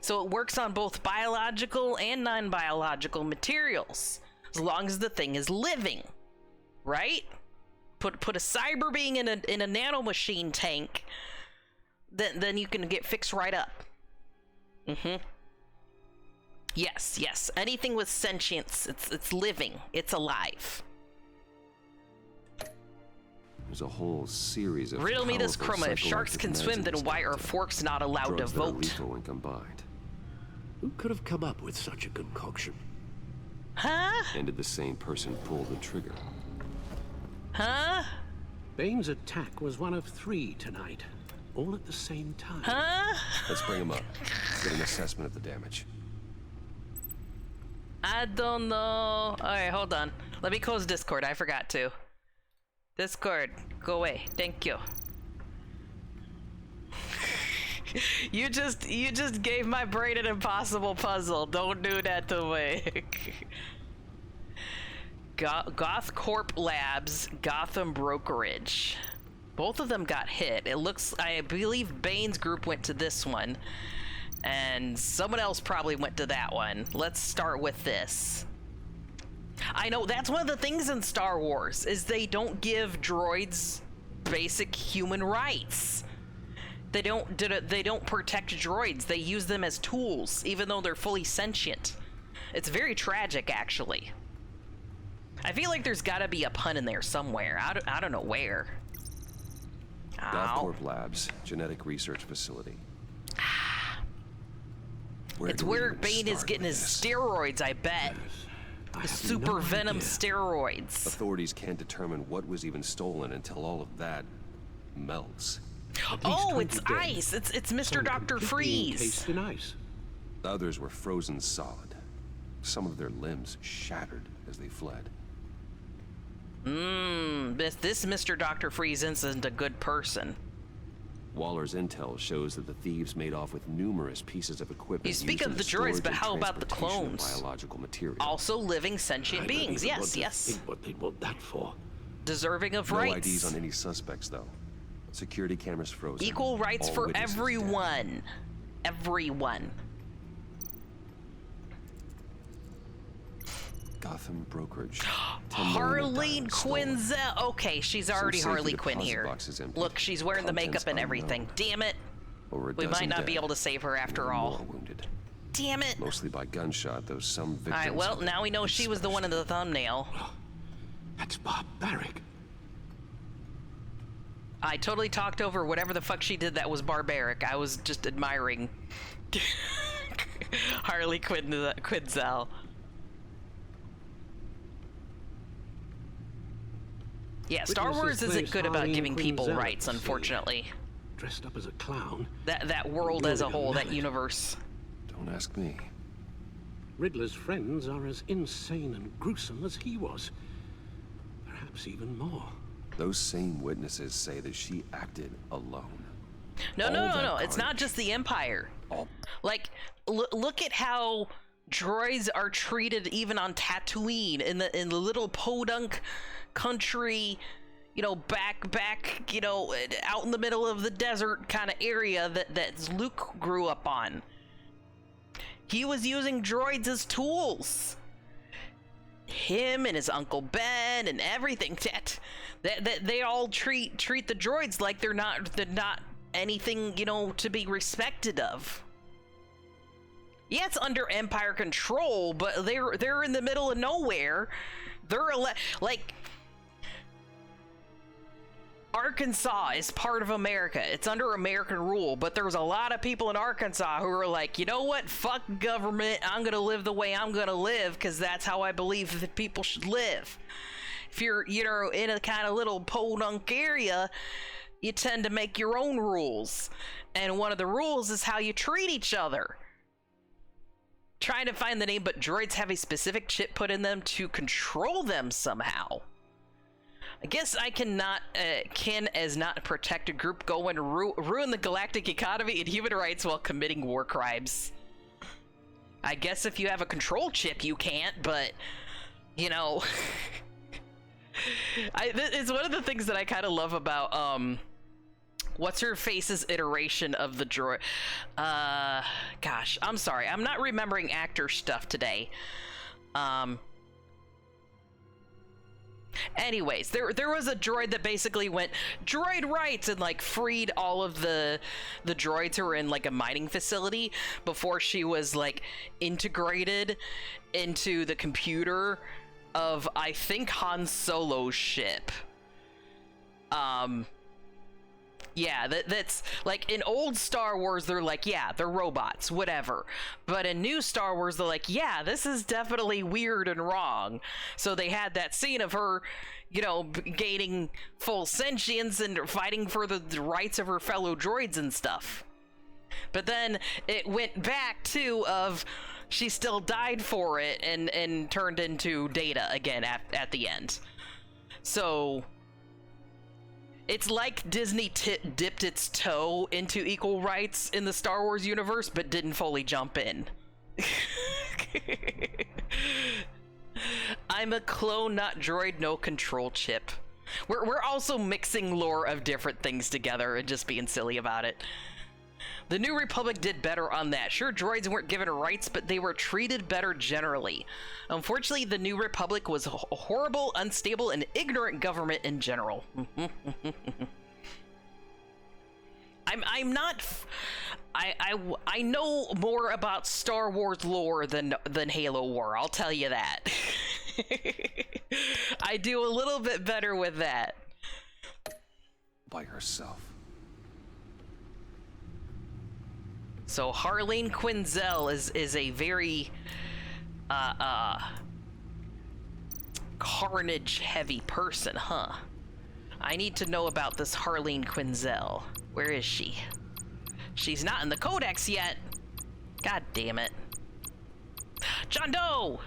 so it works on both biological and non-biological materials, as long as the thing is living, right? Put a cyber being in a nanomachine tank, then you can get fixed right up. Yes. Anything with sentience, it's living, it's alive. There's a whole series of Riddle me this, powerful Chroma. If sharks psychoactive can meds swim, in then this why are cocktail. forks not allowed Drugs to that are vote? lethal when combined. Who could have come up with such a concoction? Huh? And did the same person pull the trigger? Huh? Bane's attack was one of 3 tonight, all at the same time. Huh? Let's bring him up. Get an assessment of the damage. I don't know. Alright, hold on. Let me close Discord. I forgot to. Discord, go away. Thank you. You just gave my brain an impossible puzzle. Don't do that to me. Goth Corp Labs, Gotham Brokerage. Both of them got hit. It looks, I believe Bane's group went to this one, and someone else probably went to that one. Let's start with this. I know that's one of the things in Star Wars is they don't give droids basic human rights. They don't protect droids. They use them as tools, even though they're fully sentient. It's very tragic, actually. I feel like there's got to be a pun in there somewhere. I don't know where. Gothcorp Labs, genetic research facility. It's where Bane is getting his steroids, I bet. The super venom steroids. Authorities can't determine what was even stolen until all of that melts. Oh, it's ice. It's Mr. Dr. Freeze. Encased in ice. Others were frozen solid. Some of their limbs shattered as they fled. This Mr. Dr. Freeze isn't a good person. Waller's intel shows that the thieves made off with numerous pieces of equipment. You speak of the droids, but how about the clones? Biological material. Also living sentient beings. Yes, yes. What they want that for? Deserving of No rights. IDs on any suspects, though. Security cameras frozen. Equal rights All for witnesses everyone. Everyone. Gotham Brokerage. Harleen Quinzel. Okay, she's already Some Harley safety Quinn deposit here. boxes empty. Look, she's wearing the makeup and everything. Damn it. Over a We might dozen not be dead, able to save her after and all. more wounded. Damn it. Mostly by gunshot, though some victims. Alright, well, now we know she was the one in the thumbnail. That's barbaric. I totally talked over whatever the fuck she did that was barbaric. I was just admiring Harley Quinzel. Yeah, Star Wars isn't good about giving people rights, unfortunately. Dressed up as a clown. That world as a whole, that universe. Don't ask me. Riddler's friends are as insane and gruesome as he was. Perhaps even more. Those same witnesses say that she acted alone. No. It's not just the Empire. Like, look at how droids are treated even on Tatooine, in the little podunk country, you know, back, you know, out in the middle of the desert kind of area that Luke grew up on. He was using droids as tools. Him and his Uncle Ben and everything. That they all treat the droids like they're not anything, you know, to be respected of. Yeah, it's under Empire control, but they're in the middle of nowhere. They're like Arkansas is part of America. It's under American rule, but there's a lot of people in Arkansas who are like, you know what? Fuck government. I'm gonna live the way I'm gonna live because that's how I believe that people should live. If you're, you know, in a kind of little podunk area, you tend to make your own rules, and one of the rules is how you treat each other. Trying to find the name, but droids have a specific chip put in them to control them somehow. I guess I cannot, as not a protected group, go and ruin the galactic economy and human rights while committing war crimes. I guess if you have a control chip, you can't, but, you know, it's one of the things that I kind of love about, what's her face's iteration of the droid. Gosh, I'm sorry. I'm not remembering actor stuff today. Anyways, there was a droid that basically went droid rights and like freed all of the droids who were in like a mining facility before she was like integrated into the computer of, I think, Han Solo's ship. Yeah, that's like in old Star Wars, they're like, yeah, they're robots, whatever. But in new Star Wars, they're like, yeah, this is definitely weird and wrong. So they had that scene of her, you know, gaining full sentience and fighting for the rights of her fellow droids and stuff. But then it went back to of she still died for it and turned into Data again at the end. So it's like Disney dipped its toe into equal rights in the Star Wars universe, but didn't fully jump in. I'm a clone, not droid, no control chip. We're also mixing lore of different things together and just being silly about it. The New Republic did better on that. Sure, droids weren't given rights, but they were treated better generally. Unfortunately, the New Republic was a horrible, unstable, and ignorant government in general. I'm not... I know more about Star Wars lore than Halo War, I'll tell you that. I do a little bit better with that. By herself. So Harleen Quinzel is a very carnage heavy person, huh? I need to know about this Harleen Quinzel. Where is she? She's not in the Codex yet. God damn it. John Doe!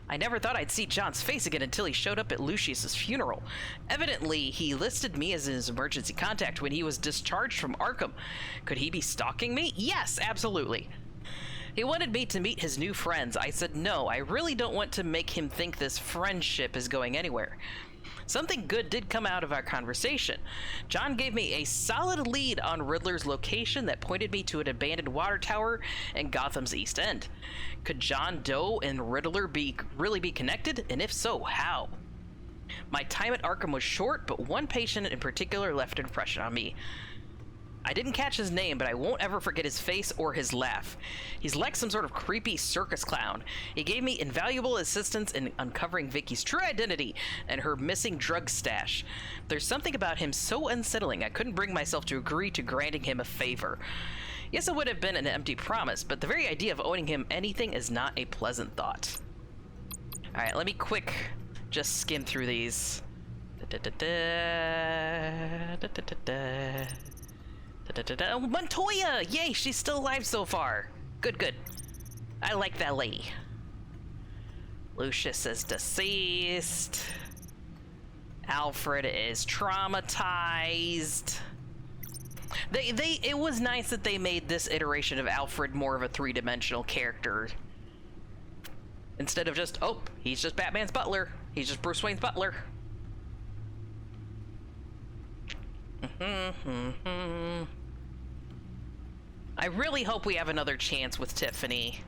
I never thought I'd see John's face again until he showed up at Lucius's funeral. Evidently, he listed me as his emergency contact when he was discharged from Arkham. Could he be stalking me? Yes, absolutely. He wanted me to meet his new friends. I said no, I really don't want to make him think this friendship is going anywhere. Something good did come out of our conversation. John gave me a solid lead on Riddler's location that pointed me to an abandoned water tower in Gotham's East End. Could John Doe and Riddler really be connected? And if so, how? My time at Arkham was short, but one patient in particular left an impression on me. I didn't catch his name, but I won't ever forget his face or his laugh. He's like some sort of creepy circus clown. He gave me invaluable assistance in uncovering Vicky's true identity and her missing drug stash. There's something about him so unsettling I couldn't bring myself to agree to granting him a favor. Yes, it would have been an empty promise, but the very idea of owing him anything is not a pleasant thought. Alright, let me just skim through these. Montoya! Yay, she's still alive so far. Good. I like that lady. Lucius is deceased. Alfred is traumatized. It was nice that they made this iteration of Alfred more of a three-dimensional character. Instead of just, oh, he's just Batman's butler. He's just Bruce Wayne's butler. I really hope we have another chance with Tiffany.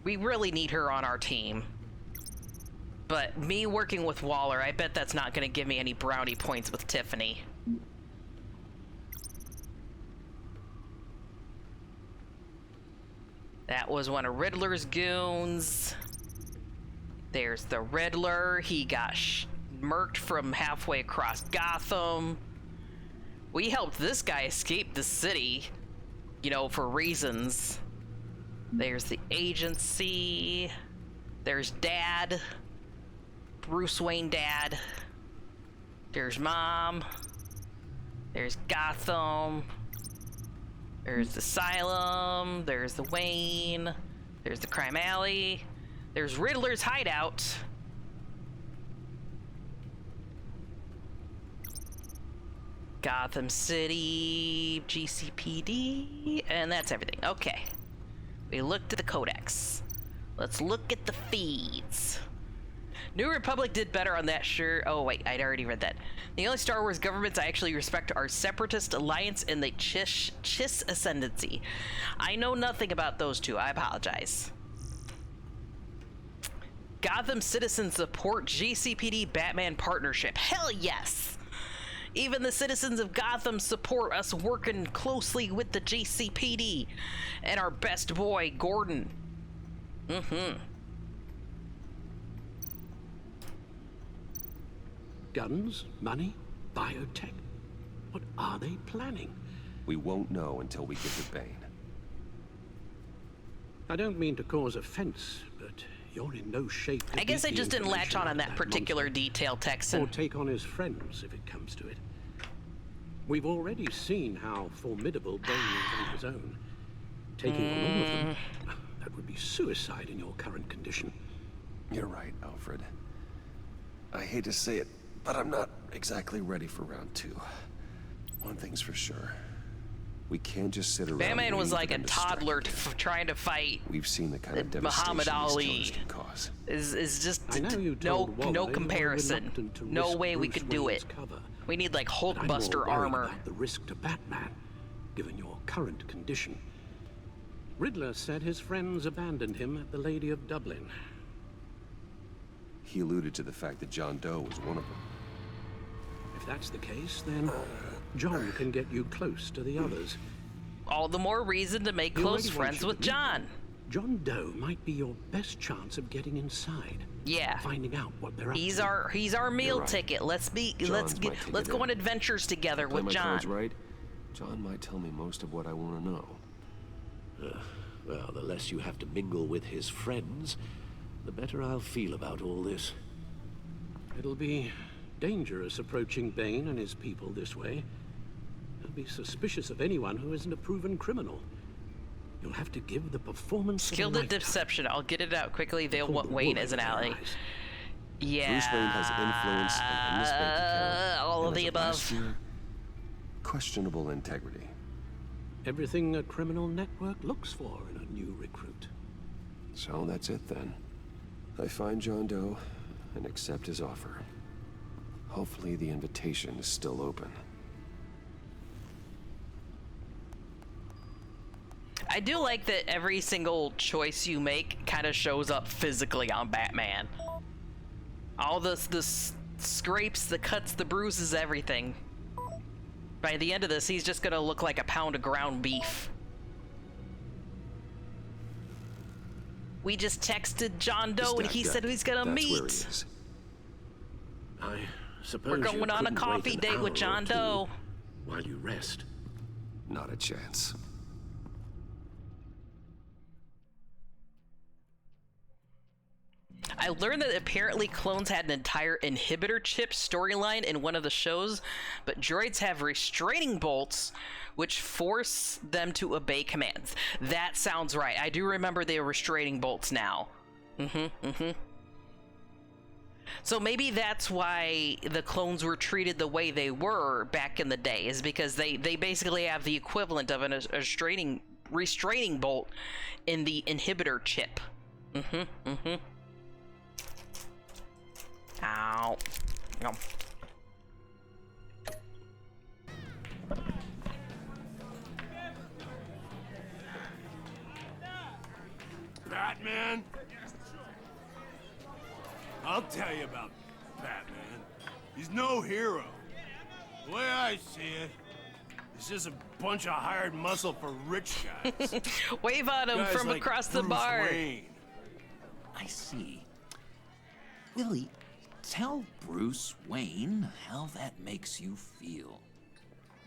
We really need her on our team. But me working with Waller, I bet that's not going to give me any brownie points with Tiffany. That was one of Riddler's goons. There's the Riddler. He got murked from halfway across Gotham. We helped this guy escape the city, you know, for reasons. There's the agency. There's Dad. Bruce Wayne Dad. There's Mom. There's Gotham. There's the Asylum. There's the Wayne. There's the Crime Alley. There's Riddler's hideout. Gotham City, GCPD, and that's everything. Okay. We looked at the Codex. Let's look at the feeds. New Republic did better on that, sure. Oh, wait, I'd already read that. The only Star Wars governments I actually respect are Separatist Alliance and the Chiss Ascendancy. I know nothing about those two. I apologize. Gotham citizens support GCPD Batman partnership. Hell yes! Even the citizens of Gotham support us working closely with the GCPD and our best boy, Gordon. Guns, money, biotech. What are they planning? We won't know until we get to Bane. I don't mean to cause offense, but you're in no shape to I guess I beat the just didn't latch information on that particular monster, detail, Texan. or take on his friends if it comes to it. We've already seen how formidable Bane is on his own. Taking on all of them, that would be suicide in your current condition. You're right, Alfred. I hate to say it, but I'm not exactly ready for round 2. One thing's for sure. We can't just sit around. Batman was like a waiting for them to toddler strike again. trying to fight. We've seen the kind of devastation Muhammad these Ali killers can cause. is just I know you no told Wally no you were comparison. reluctant to No risk way we Bruce could do Wayne's it. cover. We need like But I'm more Hulkbuster worried armor. about the risk to Batman, given your current condition. Riddler said his friends abandoned him at the Lady of Dublin. He alluded to the fact that John Doe was one of them. If that's the case, then John can get you close to the others. All the more reason to make He close already wants friends you with to meet John. them. John Doe might be your best chance of getting inside. Yeah. Finding out what they're up He's to. our meal right. ticket. Let's John's my ticket let's go in. on adventures together Play with my John. cards right, John might tell me most of what I want to know. Well, the less you have to mingle with his friends, the better I'll feel about all this. It'll be dangerous approaching Bane and his people this way. They'll be suspicious of anyone who isn't a proven criminal. You'll have to give the performance Skilled of a at lifetime. deception. I'll get it out quickly. They'll Pull want the Wayne wool as an over their ally. eyes. Yeah. Bruce Wayne has influence and this bank account. all and of as the of last above. year, questionable integrity. Everything a criminal network looks for in a new recruit. So that's it then. I find John Doe and accept his offer. Hopefully the invitation is still open. I do like that every single choice you make kind of shows up physically on Batman. All the scrapes, the cuts, the bruises, everything. By the end of this, he's just gonna look like a pound of ground beef. We just texted John Doe and he said he's gonna That's meet. where he is. I suppose We're you going on a couldn't coffee wait an date with hour or John two Doe. while you rest. Not a chance. I learned that apparently clones had an entire inhibitor chip storyline in one of the shows, but droids have restraining bolts which force them to obey commands. That sounds right. I do remember they were restraining bolts now. So maybe that's why the clones were treated the way they were back in the day, is because they basically have the equivalent of a restraining bolt in the inhibitor chip. Ow. No. Batman? I'll tell you about Batman. He's no hero. The way I see it, he's just a bunch of hired muscle for rich guys. Wave at him Guys from like across the Bruce bar. Wayne. I see. Willie, tell Bruce Wayne how that makes you feel.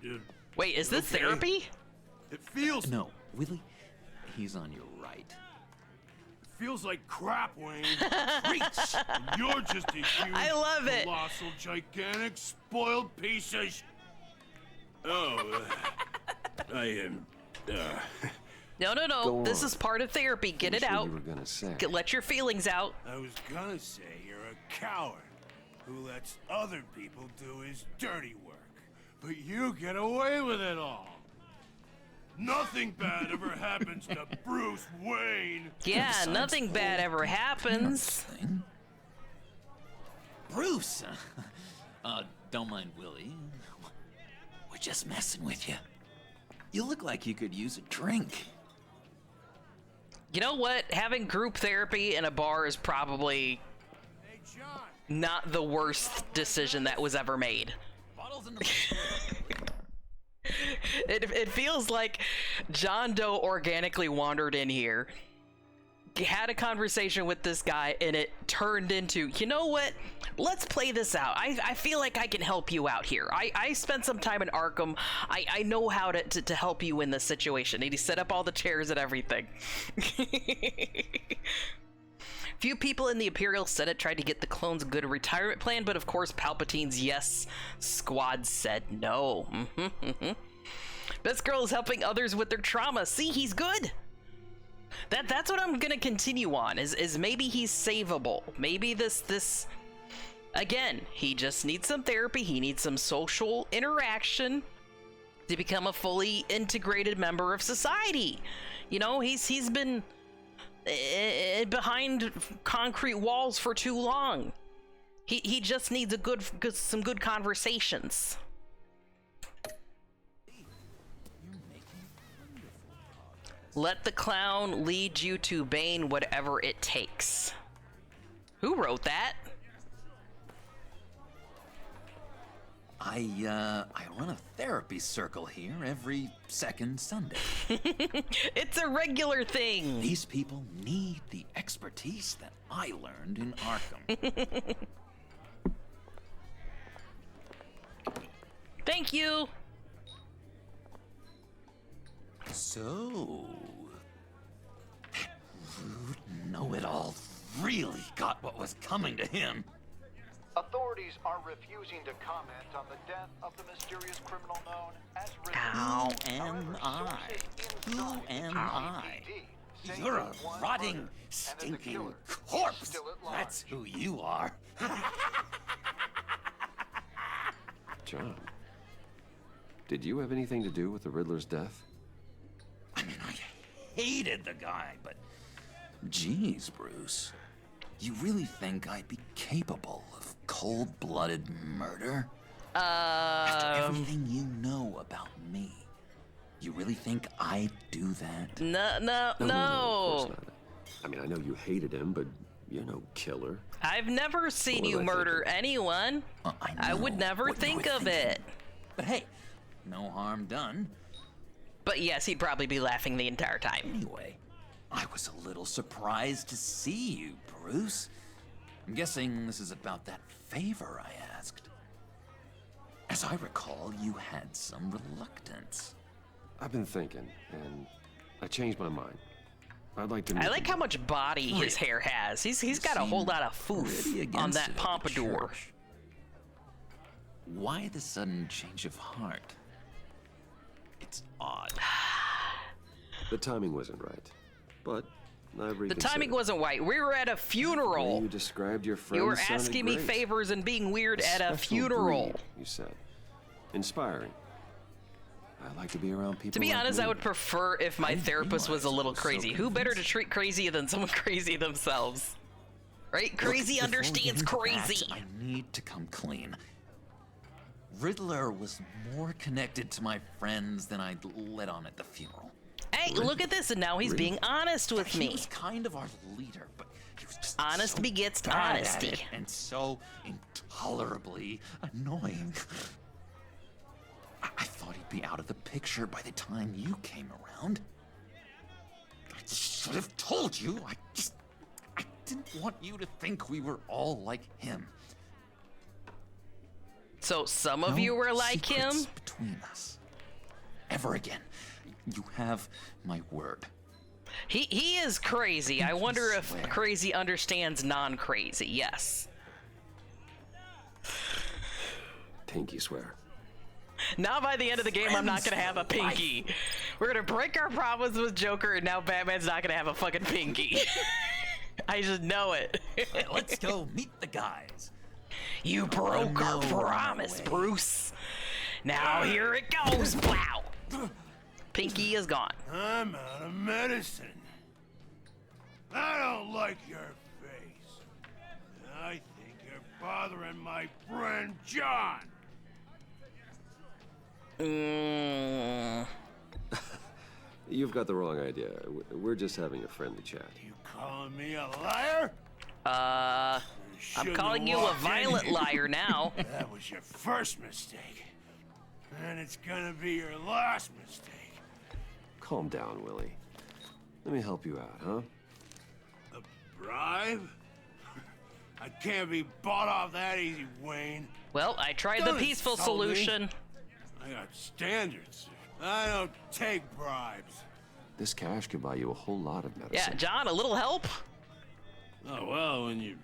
Dude, wait, is this therapy? It feels... No, Willie, he's on your right. It feels like crap, Wayne. Preach! And you're just a huge, I love it. colossal, gigantic, spoiled piece of Oh, I am... No. This is part of therapy. Get it out. You were gonna say. Let your feelings out. I was gonna say you're a coward who lets other people do his dirty work. But you get away with it all. Nothing bad ever happens to Bruce Wayne. Yeah, nothing bad ever happens. Bruce! Don't mind Willie. We're just messing with you. You look like you could use a drink. You know what? Having group therapy in a bar is probably not the worst decision that was ever made. It feels like John Doe organically wandered in here, had a conversation with this guy and it turned into, you know what? Let's play this out. I feel like I can help you out here. I spent some time in Arkham. I know how to help you in this situation. And he set up all the chairs and everything. Few people in the Imperial Senate tried to get the clones a good retirement plan, but of course Palpatine's yes squad said no. Best Girl is helping others with their trauma. See, he's good. That's what I'm gonna continue on, is maybe he's savable. Maybe this again, he just needs some therapy, he needs some social interaction to become a fully integrated member of society. You know, he's been behind concrete walls for too long. He just needs some good conversations. Let the clown lead you to Bane, whatever it takes. Who wrote that? I run a therapy circle here every second Sunday. It's a regular thing. These people need the expertise that I learned in Arkham. Thank you. So, rude know-it-all really got what was coming to him. Authorities are refusing to comment on the death of the mysterious criminal known as Riddler. How am I? Who am I? You're a rotting, stinking corpse. That's who you are. John, did you have anything to do with the Riddler's death? I mean, I hated the guy, but geez, Bruce. You really think I'd be capable of cold-blooded murder? After everything you know about me, you really think I'd do that? No. Of course not. I mean, I know you hated him, but you're no killer. I've never seen you murder anyone. I would never think of it. But hey, no harm done. But yes, he'd probably be laughing the entire time. Anyway, I was a little surprised to see you, Bruce. I'm guessing this is about that favor I asked. As I recall, you had some reluctance. I've been thinking, and I changed my mind. I'd like to. I like how much body his hair has. He's got a whole lot of foof on that pompadour. Why the sudden change of heart? It's odd. The timing wasn't right, but the timing wasn't right. We were at a funeral. You described your friend. You were asking me favors and being weird at a funeral. Breed, you said, inspiring. I like to be around people. To be honest, me. I would prefer if my therapist was a little crazy. Who better to treat crazy than someone crazy themselves? Right? Crazy understands crazy. I need to come clean. Riddler was more connected to my friends than I'd let on at the funeral. Hey, look at this, and now he's being honest with me. He was kind of our leader, but he was just honest so begets bad honesty. At it, and so intolerably annoying. I thought he'd be out of the picture by the time you came around. I should have told you. I didn't want you to think we were all like him. So some of you were like him? Between us. Ever again. You have my word. He is crazy. I wonder if crazy understands non-crazy. Yes. Pinky swear. Now by the end of the game, I'm not gonna have a pinky. We're gonna break our promise with Joker, and now Batman's not gonna have a fucking pinky. I just know it. Let's go meet the guys. You broke our promise, Bruce. Now here it goes. Wow. Pinky is gone. I'm out of medicine. I don't like your face. I think you're bothering my friend John. You've got the wrong idea. We're just having a friendly chat. You calling me a liar? I'm calling you a violent liar now. That was your first mistake. And it's gonna be your last mistake. Calm down, Willie. Let me help you out, huh? bribe? I can't be bought off that easy, Wayne. Well, I tried the Don't peaceful insult me. solution. I got standards. I don't take bribes. This cash could buy you a whole lot of medicine. Yeah, John, a little help? Oh, well, when you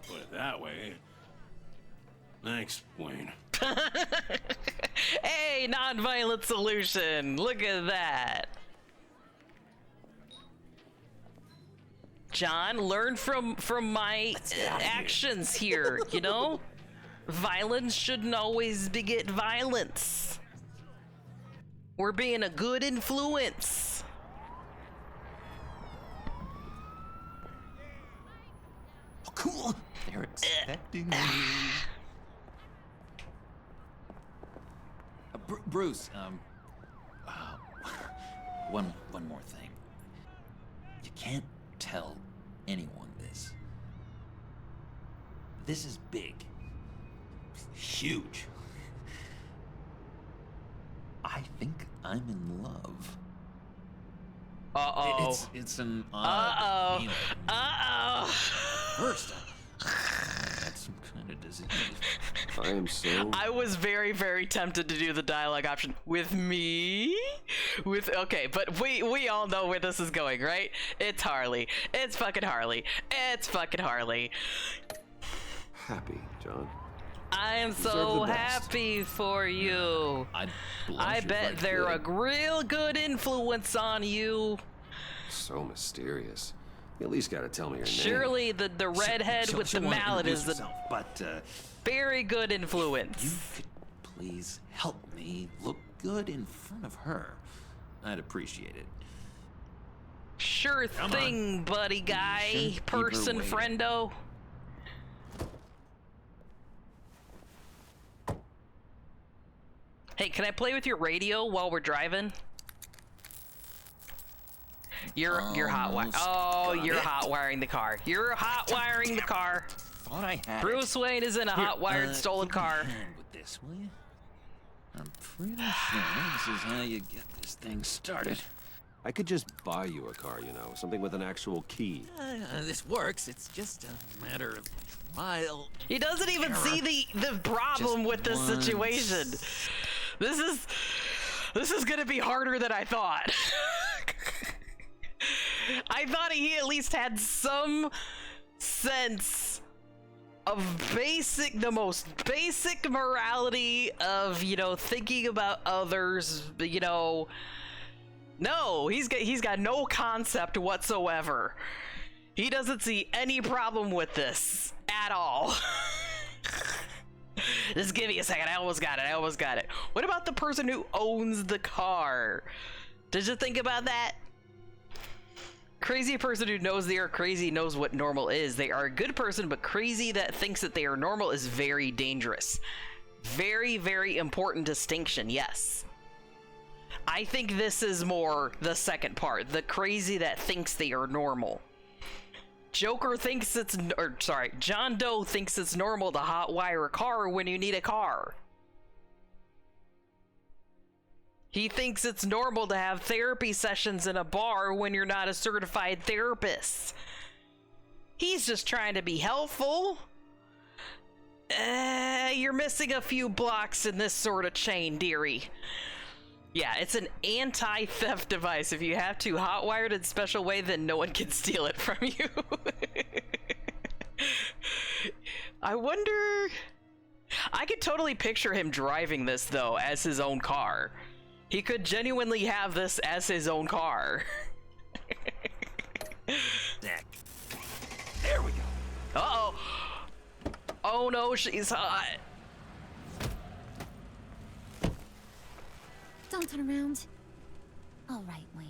put it that way. Thanks, Wayne. Hey, non-violent solution. Look at that. John, learn from my actions here, you know? Violence shouldn't always beget violence. We're being a good influence. Oh, cool. They're expecting me. Bruce, one more thing. You can't tell anyone this. This is big. Huge. I think I'm in love. Uh-oh. It's an odd feeling. Uh-oh. First, I had some kind of disease. I am so... I was very, very tempted to do the dialogue option. With me? Okay, but we all know where this is going, right? It's Harley. It's fucking Harley. It's fucking Harley. Happy, John. I am Deserve so the best. happy for you. I bet they're a real good influence on you. So mysterious. You at least gotta tell me your name. Surely the redhead with the mallet is a very good influence. You could please help me look good in front of her. I'd appreciate it. Sure thing, buddy guy, person friendo. Hey, can I play with your radio while we're driving? You're hot wiring. Oh, you're hot wiring the car. You're hot wiring the car. Thought I had Bruce Wayne is in a hot wired stolen car. Give me a hand with this, will you? I'm pretty sure this is how you get this thing started. I could just buy you a car, you know, something with an actual key. This works. It's just a matter of trial. He doesn't even see the problem with this situation. This is gonna be harder than I thought. I thought he at least had some sense of the most basic morality of, you know, thinking about others, you know. No, he's got no concept whatsoever. He doesn't see any problem with this at all. Just give me a second. I almost got it. What about the person who owns the car? Did you think about that? Crazy person who knows they are crazy knows what normal is. They are a good person, but crazy that thinks that they are normal is very dangerous. Very, very important distinction, yes. I think this is more the second part. The crazy that thinks they are normal. John Doe thinks it's normal to hotwire a car when you need a car. He thinks it's normal to have therapy sessions in a bar when you're not a certified therapist. He's just trying to be helpful. You're missing a few blocks in this sort of chain, dearie. Yeah, it's an anti-theft device. If you have to hotwire it in a special way, then no one can steal it from you. I wonder... I could totally picture him driving this, though, as his own car. He could genuinely have this as his own car. There we go. Uh-oh. Oh no, she's hot. Don't turn around. All right, Wayne.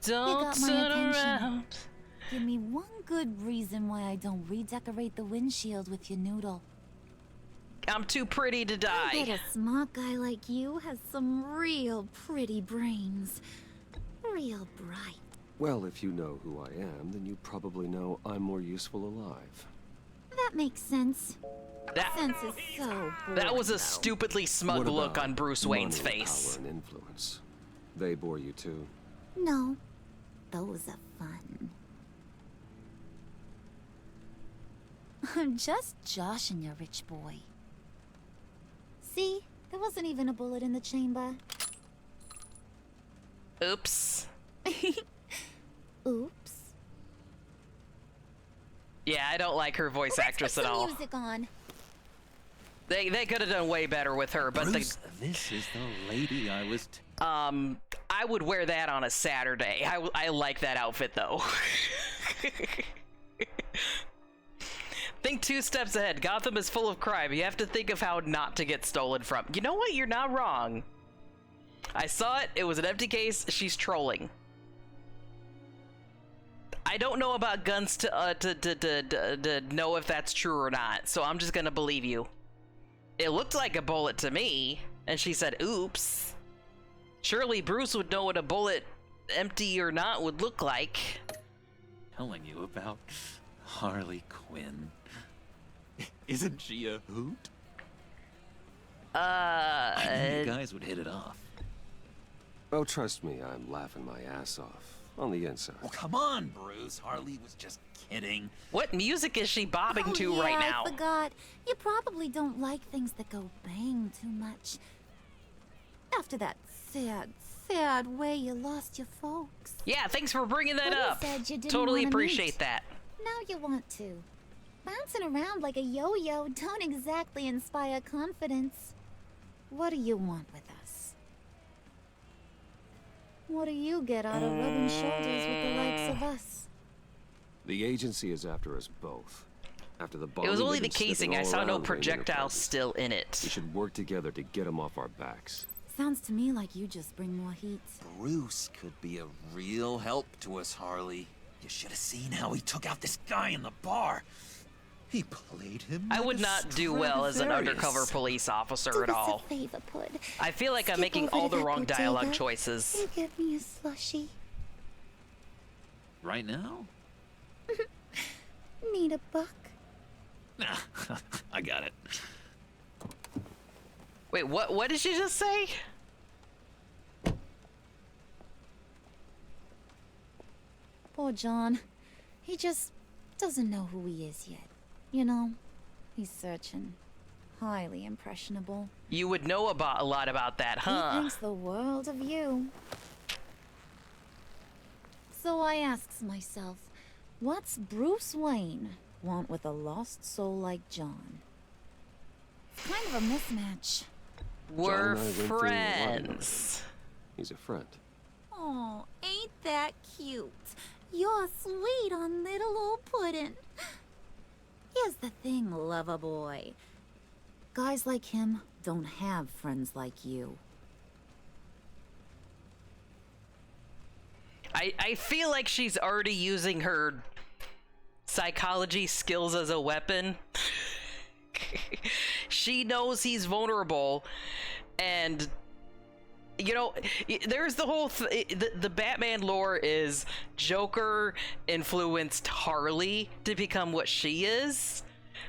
Don't you got my turn attention. around. Give me one good reason why I don't redecorate the windshield with your noodle. I'm too pretty to I die. bet a smart guy like you has some real pretty brains. Real bright. Well, if you know who I am, then you probably know I'm more useful alive. That makes sense. Sense is so That was a boring, though. stupidly smug What look about on Bruce Wayne's money, face. Power and influence. They bore you too. No, those are fun. I'm just joshing you, rich boy. See? There wasn't even a bullet in the chamber. Oops. Oops. Yeah, I don't like her voice actress at all. Music on. They could have done way better with her, but Bruce, this is the lady I was... I would wear that on a Saturday. I like that outfit, though. Think 2 steps ahead. Gotham is full of crime. You have to think of how not to get stolen from. You know what? You're not wrong. I saw it. It was an empty case. She's trolling. I don't know about guns to know if that's true or not, so I'm just gonna believe you. It looked like a bullet to me, and she said, oops. Surely Bruce would know what a bullet, empty or not, would look like. Telling you about Harley Quinn. Isn't she a hoot? I knew you guys would hit it off. Oh, trust me, I'm laughing my ass off. On the inside. Oh, come on, Bruce. Harley was just kidding. What music is she bobbing to yeah, right now? I forgot. You probably don't like things that go bang too much. After that sad way you lost your folks. Yeah, thanks for bringing that up. Said you didn't Totally wanna appreciate meet. that. Now you want to. Bouncing around like a yo-yo don't exactly inspire confidence. What do you want with us? What do you get out of rubbing shoulders with the likes of us? The agency is after us both. After the bomb, It was only the casing. I saw no projectiles still in it. We should work together to get them off our backs. Sounds to me like you just bring more heat. Bruce could be a real help to us, Harley. You should have seen how he took out this guy in the bar. He played him. I would not do well as an undercover police officer at all. Do us a favor, Pud. I feel like I'm Skip making over all to the that wrong dialogue bodega choices. and give me a slushie. Right now? Need a buck? Nah, I got it. Wait, what did she just say? Poor John. He just doesn't know who he is yet. You know, he's searching. Highly impressionable. You would know a lot about that, huh? He thinks the world of you. So I asks myself, what's Bruce Wayne want with a lost soul like John? It's kind of a mismatch. We're John and I went through a lot of friends. it. He's a friend. Oh, ain't that cute? You're sweet on little old puddin'. Here's the thing, lover boy. Guys like him don't have friends like you. I feel like she's already using her psychology skills as a weapon. She knows he's vulnerable, and you know, there's the whole the Batman lore is Joker influenced Harley to become what she is,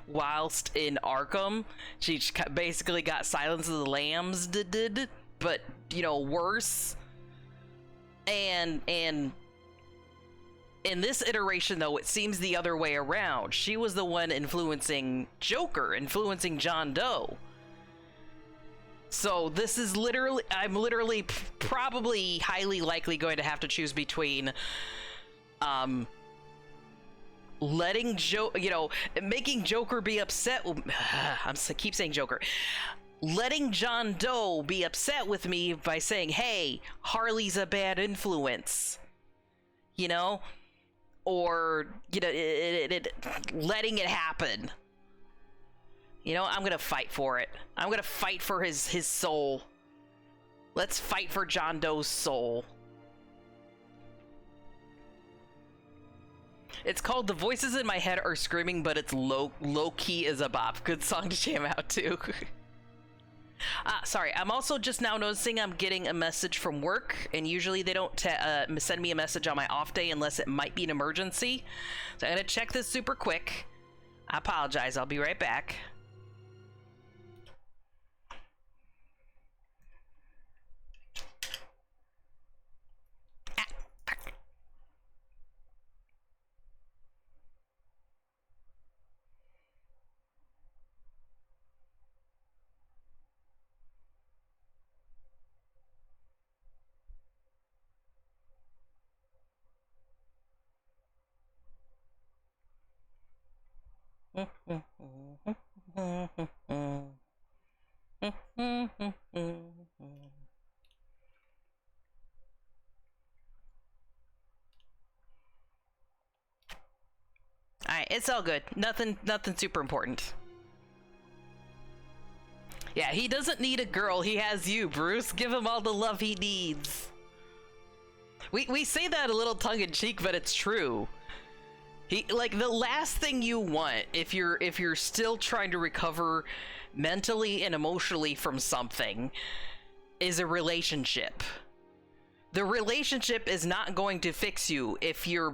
whilst in Arkham she basically got Silence of the Lambs did, but you know, worse. And in this iteration, though, it seems the other way around. She was the one influencing Joker, influencing John Doe. So this is literally, I'm literally probably highly likely going to have to choose between letting making Joker be upset. Keep saying Joker. Letting John Doe be upset with me by saying, hey, Harley's a bad influence, you know, or, you know, letting it happen. You know, I'm gonna fight for it. I'm gonna fight for his soul. Let's fight for John Doe's soul. It's called The Voices in My Head Are Screaming, but it's low key as a bop. Good song to jam out to. Sorry, I'm also just now noticing I'm getting a message from work, and usually they don't send me a message on my off day unless it might be an emergency. So I'm gonna check this super quick. I apologize, I'll be right back. Alright, it's all good. Nothing super important. Yeah, he doesn't need a girl. He has you, Bruce. Give him all the love he needs. We say that a little tongue-in-cheek, but it's true. Like, the last thing you want if you're still trying to recover mentally and emotionally from something is a relationship. The relationship is not going to fix you if your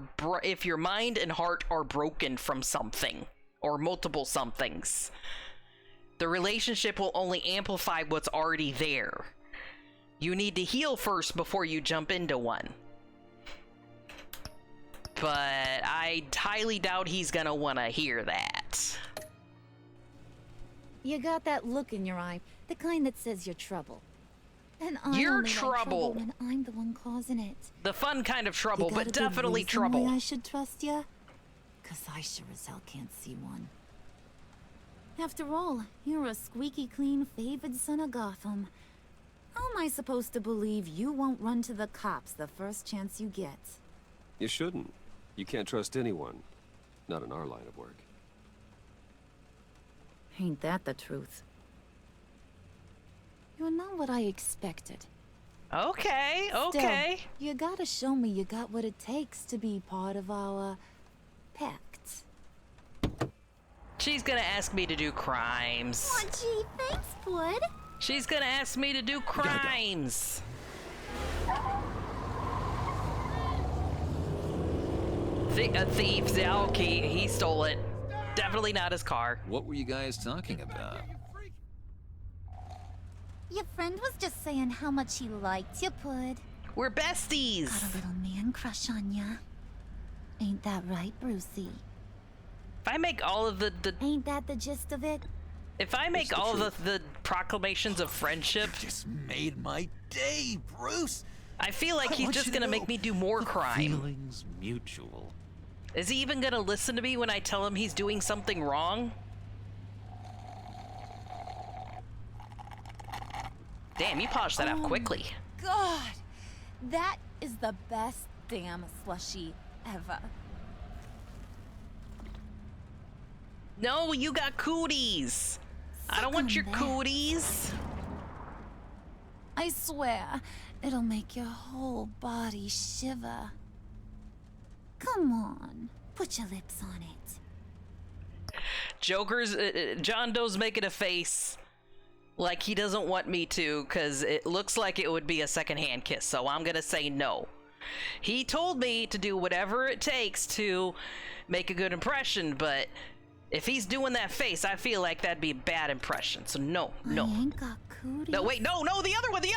mind and heart are broken from something or multiple somethings. The relationship will only amplify what's already there. You need to heal first before you jump into one. But I highly doubt he's gonna want to hear that. You got that look in your eye, the kind that says you're trouble. And You're only like trouble when I'm the one causing it. The fun kind of trouble, You got but a good definitely reason trouble. why I should trust you? 'Cause I sure as hell can't see one. After all, you're a squeaky clean favored son of Gotham. How am I supposed to believe you won't run to the cops the first chance you get? You shouldn't. You can't trust anyone. Not in our line of work. Ain't that the truth? You're not what I expected. Okay, okay. Still, you gotta show me you got what it takes to be part of our pact. She's gonna ask me to do crimes. Oh, gee, thanks, bud. She's gonna ask me to do crimes. A thief, Zell, he stole it. Definitely not his car. What were you guys talking about? Your friend was just saying how much he liked you, bud. We're besties. Got a little man crush on ya. Ain't that right, Brucey? If I make all of the Ain't that the gist of it? If I make all of the proclamations of friendship, Just made my day, Bruce. I feel like he's just gonna make me do more crime. Feelings mutual. Is he even gonna listen to me when I tell him he's doing something wrong? Damn, you polished that up quickly. God, that is the best damn slushie ever. No, you got cooties. I don't want your cooties. I swear, it'll make your whole body shiver. Come on, put your lips on it. Joker's, John Doe's making a face like he doesn't want me to, because it looks like it would be a secondhand kiss, so I'm gonna say no. He told me to do whatever it takes to make a good impression, but if he's doing that face, I feel like that'd be a bad impression, so no, no. I ain't got cooties. No, wait, no, the other one, no,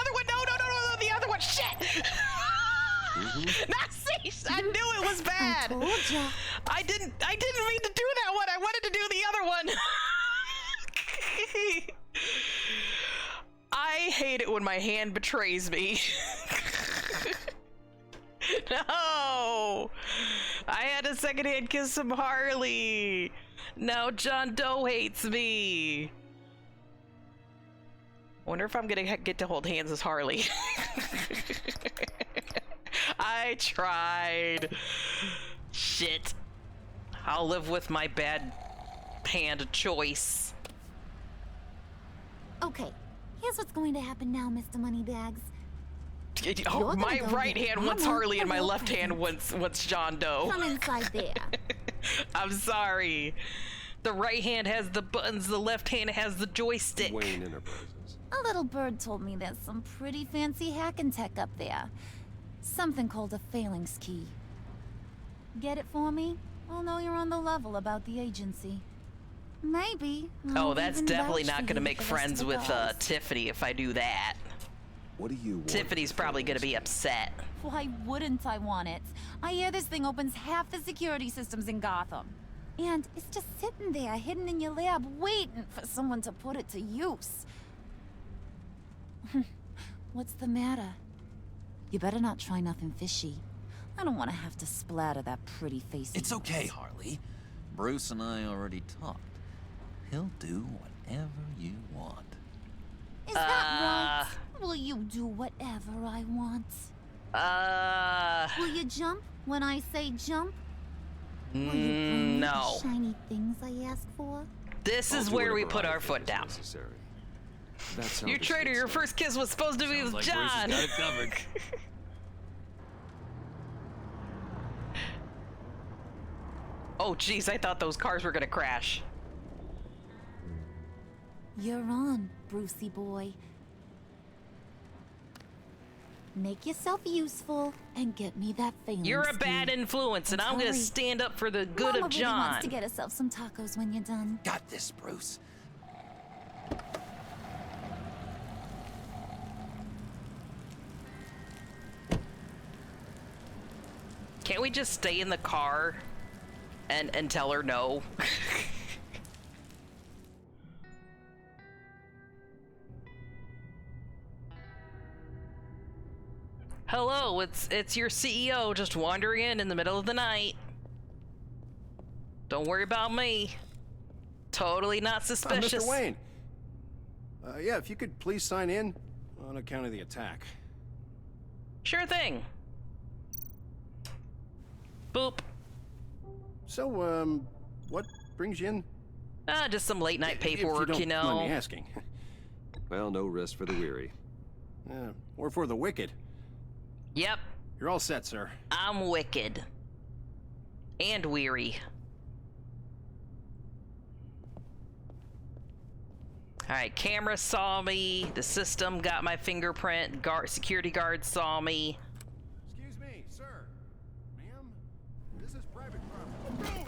the other one, shit! Not see, I knew it was bad. I told ya. I didn't mean to do that one. I wanted to do the other one. I hate it when my hand betrays me. No, I had a secondhand kiss from Harley. Now John Doe hates me. Wonder if I'm gonna get to hold hands with Harley. I tried. Shit. I'll live with my bad hand choice. Okay, here's what's going to happen now, Mr. Moneybags. Oh, my right hand wants Mama Harley and my a left hand wants John Doe. Come inside there. I'm sorry. The right hand has the buttons, the left hand has the joystick. Wayne Enterprises. A little bird told me there's some pretty fancy hacking tech up there. Something called a phalanx key. Get it for me? I'll know you're on the level about the agency. Maybe. Oh, I'll that's even definitely vouch not for gonna you make with the rest friends of the with guys. Tiffany if I do that. What do you want? Tiffany's probably gonna be upset. Why wouldn't I want it? I hear this thing opens half the security systems in Gotham. And it's just sitting there, hidden in your lab, waiting for someone to put it to use. What's the matter? You better not try nothing fishy. I don't want to have to splatter that pretty face. It's okay, Harley. Bruce and I already talked. He'll do whatever you want. Is that right? Will you do whatever I want? Will you jump when I say jump? Will you bring me no. the shiny things I ask for? This is where we put our foot down. You traitor, your first kiss was supposed to be with John. Bruce has got it covered. Oh, jeez, I thought those cars were gonna crash. You're on, Brucey boy. Make yourself useful and get me that feeling. You're a bad influence, and I'm gonna stand up for the good Mama of John. really wants to get herself some tacos when you're done. Got this, Bruce. Can't we just stay in the car and tell her no? Hello, it's your CEO just wandering in the middle of the night. Don't worry about me. Totally not suspicious. Mr. Wayne. Yeah, if you could please sign in on account of the attack. Sure thing. Boop. So, what brings you in? Just some late night paperwork, if you know. Mind me asking. Well, no rest for the weary. Or for the wicked. Yep. You're all set, sir. I'm wicked. And weary. Alright, camera saw me. The system got my fingerprint. Security guard saw me. Excuse me, sir. Ma'am, this is private property.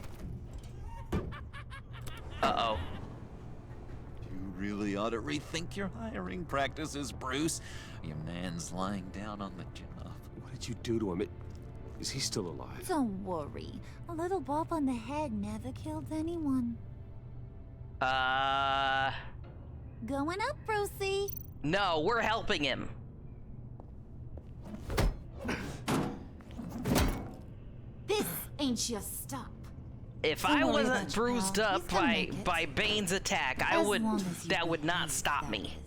Uh-oh. You really ought to rethink your hiring practices, Bruce. Your man's lying down on the job. What did you do to him? Is he still alive? Don't worry. A little bump on the head never killed anyone. Going up, Brucey. No, we're helping him. This ain't your stop. If Don't I worry wasn't about your bruised pal. up He's gonna make it. by Bane's attack, that would not stop me.